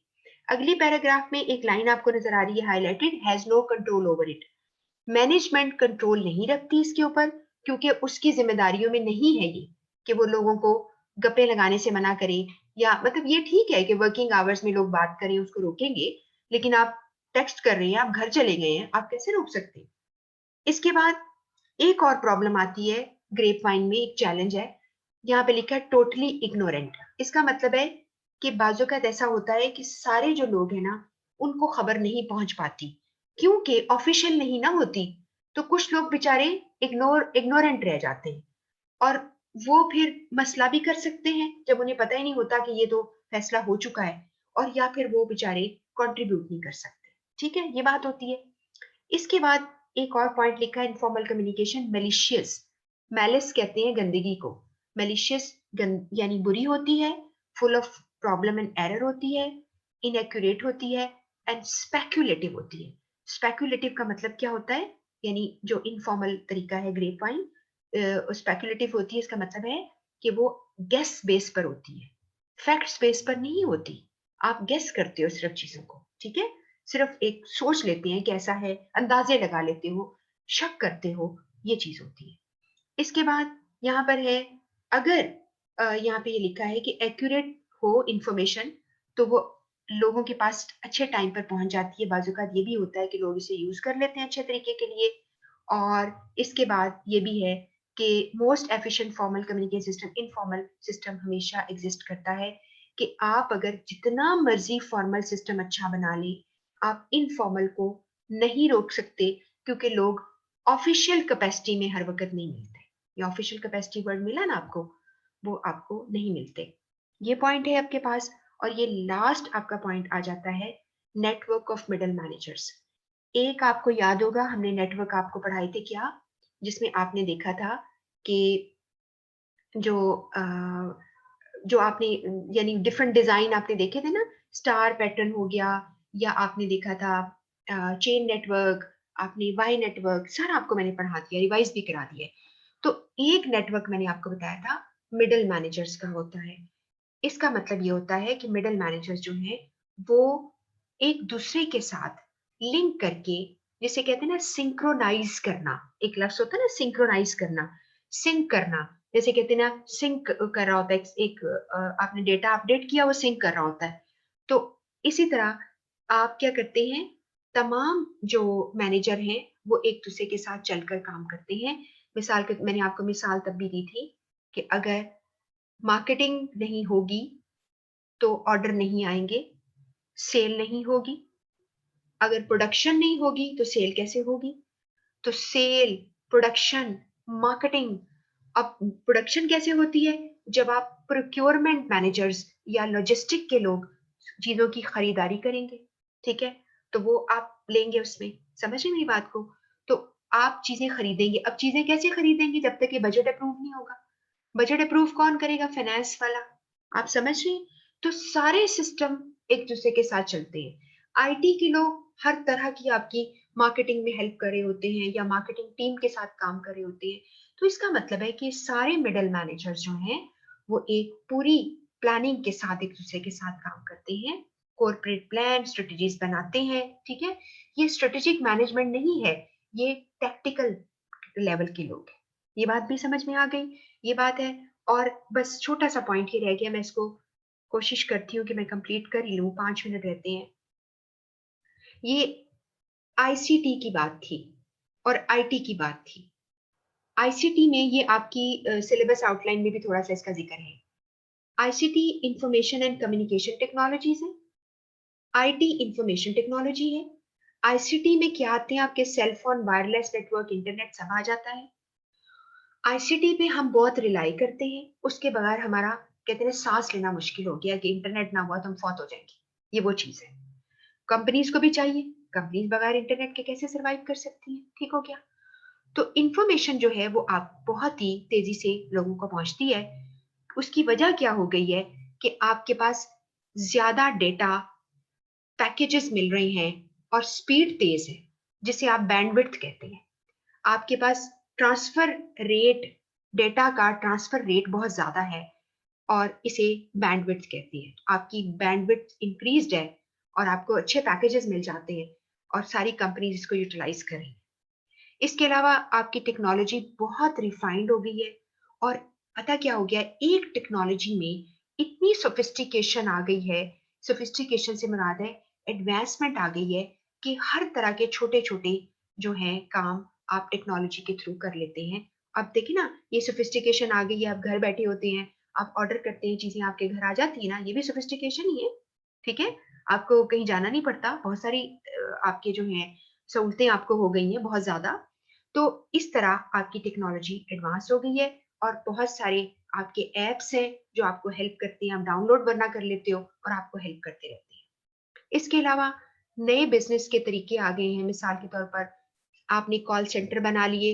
अगली पैराग्राफ में एक लाइन आपको नजर आ रही है highlighted, has no control over it. Management control नहीं रखती इसके ऊपर, क्योंकि उसकी जिम्मेदारियों में नहीं है ये कि वो लोगों को गप्पे लगाने से मना करे। या मतलब ये ठीक है कि वर्किंग आवर्स में लोग बात करें, उसको रोकेंगे, लेकिन आप टेक्स्ट कर रहे हैं, आप घर चले गए हैं, आप कैसे रोक सकते हैं? इसके बाद एक और प्रॉब्लम आती है ग्रेप वाइन में, एक चैलेंज है। यहाँ पे लिखा है टोटली इग्नोरेंट। इसका मतलब है कि बाजू का ऐसा होता है कि सारे जो लोग हैं ना, उनको खबर नहीं पहुंच पाती, क्योंकि ऑफिशियल नहीं ना होती। तो कुछ लोग बेचारे इग्नोरेंट रह जाते हैं, और वो फिर मसला भी कर सकते हैं जब उन्हें पता ही नहीं होता कि ये तो फैसला हो चुका है। और या फिर वो बेचारे कंट्रीब्यूट नहीं कर सकते। ठीक है, ये बात होती है। इसके बाद एक और पॉइंट लिखा है इनफॉर्मल कम्युनिकेशन मैलिशियस। मैलिस कहते हैं गंदगी को। मैलिशियस यानी बुरी होती है, full of problem and error होती है, इनएक्यूरेट होती है, एंड स्पेक्युलेटिव होती है। स्पेक्युलेटिव का मतलब क्या होता है? यानी जो इनफॉर्मल तरीका है ग्रेप वाइन, स्पेक्युलेटिव होती है, इसका मतलब है कि वो गेस बेस पर होती है, फैक्ट्स बेस पर नहीं होती। आप गेस करते हो सिर्फ चीजों को। ठीक है, सिर्फ एक सोच लेते हैं कैसा है, अंदाजे लगा लेते हो, शक करते हो, ये चीज होती है। इसके बाद यहाँ पर है, अगर यहाँ पे ये लिखा है कि एक्यूरेट हो इंफॉर्मेशन, तो वो लोगों के पास अच्छे टाइम पर पहुंच जाती है। बाजू का ये भी होता है कि लोग इसे यूज कर लेते हैं अच्छे तरीके के लिए। और इसके बाद ये भी है कि most efficient formal communication system, informal system हमेशा एग्जिस्ट करता है। कि आप अगर जितना मर्जी फॉर्मल सिस्टम अच्छा बना ले, आप इनफॉर्मल को नहीं रोक सकते, क्योंकि लोग ऑफिशियल कैपेसिटी में हर वक्त नहीं मिलते। ये ऑफिशियल कैपेसिटी वर्ड मिला ना आपको, वो आपको नहीं मिलते। ये पॉइंट है आपके पास। और ये लास्ट आपका पॉइंट आ जाता है नेटवर्क ऑफ मिडल मैनेजर्स। एक आपको याद होगा, हमने नेटवर्क आपको पढ़ाए थे क्या, जिसमें आपने देखा था कि जो जो आपने यानी डिफरेंट डिजाइन आपने देखे थे ना, स्टार पैटर्न हो गया, या आपने देखा था चेन नेटवर्क, आपने वाई नेटवर्क, सारा आपको मैंने पढ़ा दिया, रिवाइज भी करा दिया। तो एक नेटवर्क मैंने आपको बताया था मिडल मैनेजर्स का होता है। इसका मतलब ये होता है कि मिडल मैनेजर्स जो हैं, वो एक दूसरे के साथ लिंक करके, जिसे कहते हैं ना सिंक्रोनाइज करना, एक लफ्ज होता है ना सिंक्रोनाइज करना, सिंक करना। जैसे कहते हैं ना सिंक कर रहा होता है, आपने डेटा अपडेट किया, वो सिंक कर रहा होता है। तो इसी तरह आप क्या करते हैं, तमाम जो मैनेजर हैं वो एक दूसरे के साथ चलकर काम करते हैं। मिसाल के मैंने आपको मिसाल तब भी दी थी कि अगर मार्केटिंग नहीं होगी तो ऑर्डर नहीं आएंगे, सेल नहीं होगी। अगर प्रोडक्शन नहीं होगी तो सेल कैसे होगी? तो सेल, प्रोडक्शन, मार्केटिंग। अब प्रोडक्शन कैसे होती है? जब आप प्रोक्योरमेंट मैनेजर्स या लॉजिस्टिक के लोग चीजों की खरीदारी करेंगे, ठीक है, तो वो आप लेंगे उसमें। समझ रहे मेरी बात को? तो आप चीजें खरीदेंगे। अब चीजें कैसे खरीदेंगे जब तक ये बजट अप्रूव नहीं होगा? बजट अप्रूव कौन करेगा? फाइनेंस वाला। आप समझ रहे हैं? तो सारे सिस्टम एक दूसरे के साथ चलते हैं। आईटी के लोग हर तरह की आपकी मार्केटिंग में हेल्प कर रहे होते हैं, या मार्केटिंग टीम के साथ काम कर रहे होते हैं। तो इसका मतलब है कि सारे मिडल मैनेजर्स जो हैं, वो एक पूरी प्लानिंग के साथ एक दूसरे के साथ काम करते हैं, कॉर्पोरेट प्लान स्ट्रेटजीज बनाते हैं। ठीक है, ये स्ट्रेटेजिक मैनेजमेंट नहीं है, ये टैक्टिकल लेवल के लोग हैं। ये बात भी समझ में आ गई? ये बात है। और बस छोटा सा पॉइंट ही रह गया, मैं इसको कोशिश करती हूँ कि मैं कंप्लीट कर ही लूँ, 5 मिनट रहते हैं। ये आईसीटी की बात थी और आईटी की बात थी। आईसीटी में ये आपकी सिलेबस आउटलाइन में भी थोड़ा सा इसका जिक्र है। ICT information and communication technologies है, आईटी इंफॉर्मेशन टेक्नोलॉजी है। आईसीटी में क्या आते हैं आपके cell phone, wireless network, internet सब आ जाता है। आईसीटी पे हम बहुत रिलाई करते हैं, उसके बगैर हमारा कहते हैं सांस लेना मुश्किल हो गया कि इंटरनेट ना हुआ तो हम फौत हो जाएंगे, ये वो चीज है। कंपनीज को भी चाहिए, कंपनीज बगैर इंटरनेट के कैसे सरवाइव कर सकती हैं, ठीक हो गया। तो इंफॉर्मेशन जो है वो आप बहुत ही तेजी से लोगों को पहुंचती है। उसकी वजह क्या हो गई है कि आपके पास ज्यादा डेटा पैकेजेस मिल रहे हैं और स्पीड तेज है, जिसे आप बैंडविड्थ कहते हैं। आपके पास ट्रांसफर रेट, डेटा का ट्रांसफर रेट बहुत ज्यादा है और इसे बैंडविड्थ कहते हैं। आपकी बैंडविड्थ इंक्रीज्ड है और आपको अच्छे पैकेजेस मिल जाते हैं और सारी कंपनीज इसको यूटिलाइज कर रही हैं। इसके अलावा आपकी टेक्नोलॉजी बहुत रिफाइंड हो गई है और पता क्या हो गया, एक टेक्नोलॉजी में इतनी सोफिस्टिकेशन आ गई है, सोफिस्टिकेशन से मुराद है एडवांसमेंट आ गई है कि हर तरह के छोटे छोटे जो हैं काम आप टेक्नोलॉजी के थ्रू कर लेते हैं। अब देखिए ना, ये सोफिस्टिकेशन आ गई है, आप घर बैठे होते हैं, आप ऑर्डर करते हैं, चीजें आपके घर आ जाती है ना, ये भी सोफिस्टिकेशन ही है। ठीक है, आपको कहीं जाना नहीं पड़ता, बहुत सारी आपके जो है सहूलतें आपको हो गई हैं बहुत ज्यादा। तो इस तरह आपकी टेक्नोलॉजी एडवांस हो गई है और बहुत सारे आपके एप्स हैं जो आपको हेल्प करते हैं, आप डाउनलोड वरना कर लेते हो और आपको हेल्प करते रहते हैं। इसके अलावा नए बिजनेस के तरीके आ गए हैं। मिसाल के तौर पर आपने कॉल सेंटर बना लिए,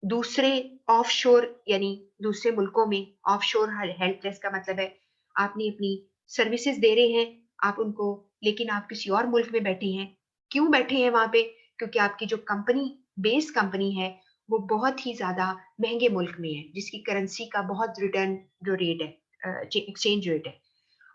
दूसरे ऑफशोर यानी दूसरे मुल्कों में ऑफशोर हेल्प डेस्क का मतलब है आपने अपनी सर्विसेज दे रहे हैं आप उनको, लेकिन आप किसी और मुल्क में बैठे हैं। क्यों बैठे हैं वहां पे? क्योंकि आपकी जो कंपनी, बेस कंपनी है, वो बहुत ही ज्यादा महंगे मुल्क में है, जिसकी करेंसी का बहुत रिटर्न जो रेट है, एक्सचेंज रेट है।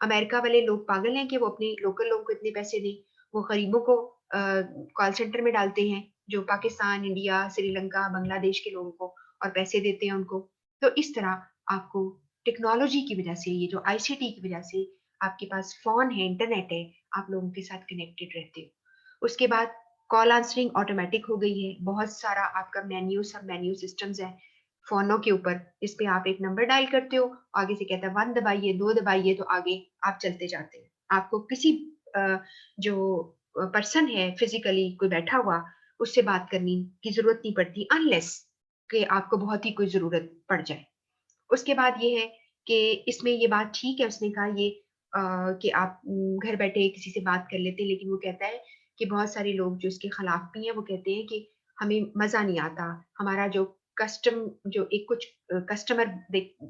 अमेरिका वाले लोग पागल हैं कि वो अपने लोकल लोगों को इतने पैसे दें, वो गरीबों को कॉल सेंटर में डालते हैं, जो पाकिस्तान, इंडिया, श्रीलंका, बांग्लादेश के लोगों को, और पैसे देते हैं उनको। तो इस तरह आपको टेक्नोलॉजी की वजह से, ये जो आईसीटी की वजह से आपके पास फोन है, इंटरनेट है, आप लोगों के साथ कनेक्टेड रहते हो। उसके बाद कॉल आंसरिंग ऑटोमेटिक हो गई है, बहुत सारा आपका मेन्यू, सब मेन्यू सिस्टम्स है फोनों के ऊपर। इस पे आप एक नंबर डायल करते हो, आगे से कहता है 1 दबाइए, 2 दबाइए, तो आगे आप चलते जाते हैं। आपको किसी जो पर्सन है फिजिकली कोई बैठा हुआ, उससे बात करने की जरूरत नहीं पड़ती, अनलेस कि आपको बहुत ही कोई जरूरत पड़ जाए। उसके बाद ये है कि इसमें ये बात ठीक है, उसने कहा ये कि आप घर बैठे किसी से बात कर लेते हैं, लेकिन वो कहता है कि बहुत सारे लोग जो इसके खिलाफ भी हैं, वो कहते हैं कि हमें मजा नहीं आता, हमारा जो जो एक कुछ कस्टमर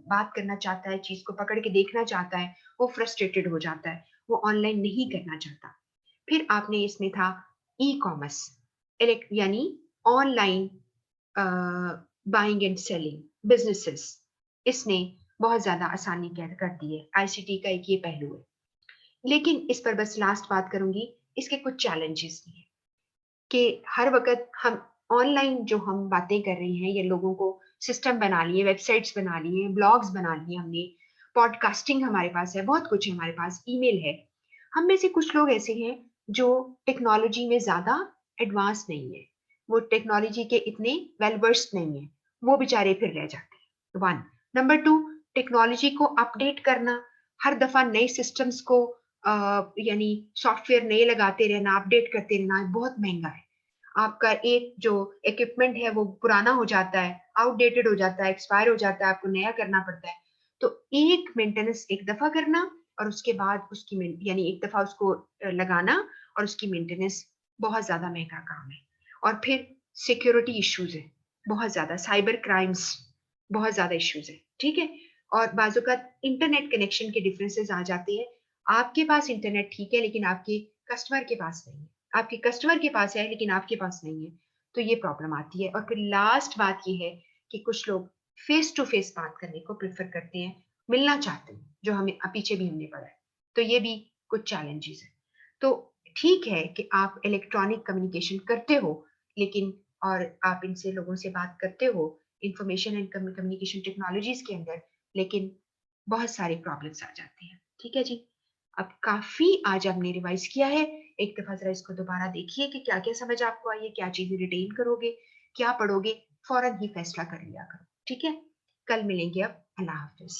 बात करना चाहता है, चीज को पकड़ के देखना चाहता है, वो फ्रस्ट्रेटेड हो जाता है, वो ऑनलाइन नहीं करना चाहता। फिर आपने इसमें था ई कॉमर्स, यानी online buying and selling businesses, इसने बहुत ज्यादा आसानी कर दी है। आईसीटी का एक ये पहलू है। लेकिन इस पर बस लास्ट बात करूंगी, इसके कुछ चैलेंजेस भी हैं कि हर वक्त हम ऑनलाइन जो हम बातें कर रहे हैं, ये लोगों को सिस्टम बना लिए, वेबसाइट्स बना लिए, ब्लॉग्स बना लिए हमने, पॉडकास्टिंग हमारे पास है, बहुत कुछ है हमारे पास, ईमेल है। हम में से कुछ लोग ऐसे हैं जो टेक्नोलॉजी में ज्यादा एडवांस नहीं है, वो टेक्नोलॉजी के इतने वेल वर्स्ड नहीं है, वो बेचारे फिर रह जाते हैं। वन। नंबर टू, टेक्नोलॉजी को अपडेट करना, हर दफा नए सिस्टम्स को यानी सॉफ्टवेयर नए लगाते रहना, अपडेट करते रहना बहुत महंगा है। आपका एक जो इक्विपमेंट है वो पुराना हो जाता है, आउटडेटेड हो जाता है, एक्सपायर हो जाता है, आपको नया करना पड़ता है। तो एक मेंटेनेंस एक दफा करना और उसके बाद उसकी यानी एक दफा उसको लगाना और उसकी मेंटेनेंस बहुत ज्यादा महंगा काम है। और फिर सिक्योरिटी इश्यूज है बहुत ज्यादा, साइबर क्राइम्स, बहुत ज्यादा इश्यूज है, ठीक है। और बाजू का इंटरनेट कनेक्शन के डिफरेंसेस आ जाते हैं। आपके पास इंटरनेट ठीक है लेकिन आपके कस्टमर के पास नहीं है, आपके कस्टमर के पास है लेकिन आपके पास नहीं है, तो ये प्रॉब्लम आती है। और फिर लास्ट बात ये है कि कुछ लोग फेस टू फेस बात करने को प्रेफर करते हैं, मिलना चाहते हैं, जो हमें पीछे भी हमने पढ़ा है। तो ये भी कुछ चैलेंजेस है। तो ठीक है कि आप इलेक्ट्रॉनिक कम्युनिकेशन करते हो, लेकिन और आप इनसे लोगों से बात करते हो इंफॉर्मेशन एंड कम्युनिकेशन टेक्नोलॉजीज के अंदर, लेकिन बहुत सारे प्रॉब्लम्स आ जाते हैं। ठीक है जी, अब काफी आज आपने रिवाइज किया है, एक दफा जरा इसको दोबारा देखिए कि क्या क्या समझ आपको आई है, क्या चीजें रिटेन करोगे, क्या पढ़ोगे, फौरन ही फैसला कर लिया करो। ठीक है, कल मिलेंगे, अब अल्लाह हाफिज।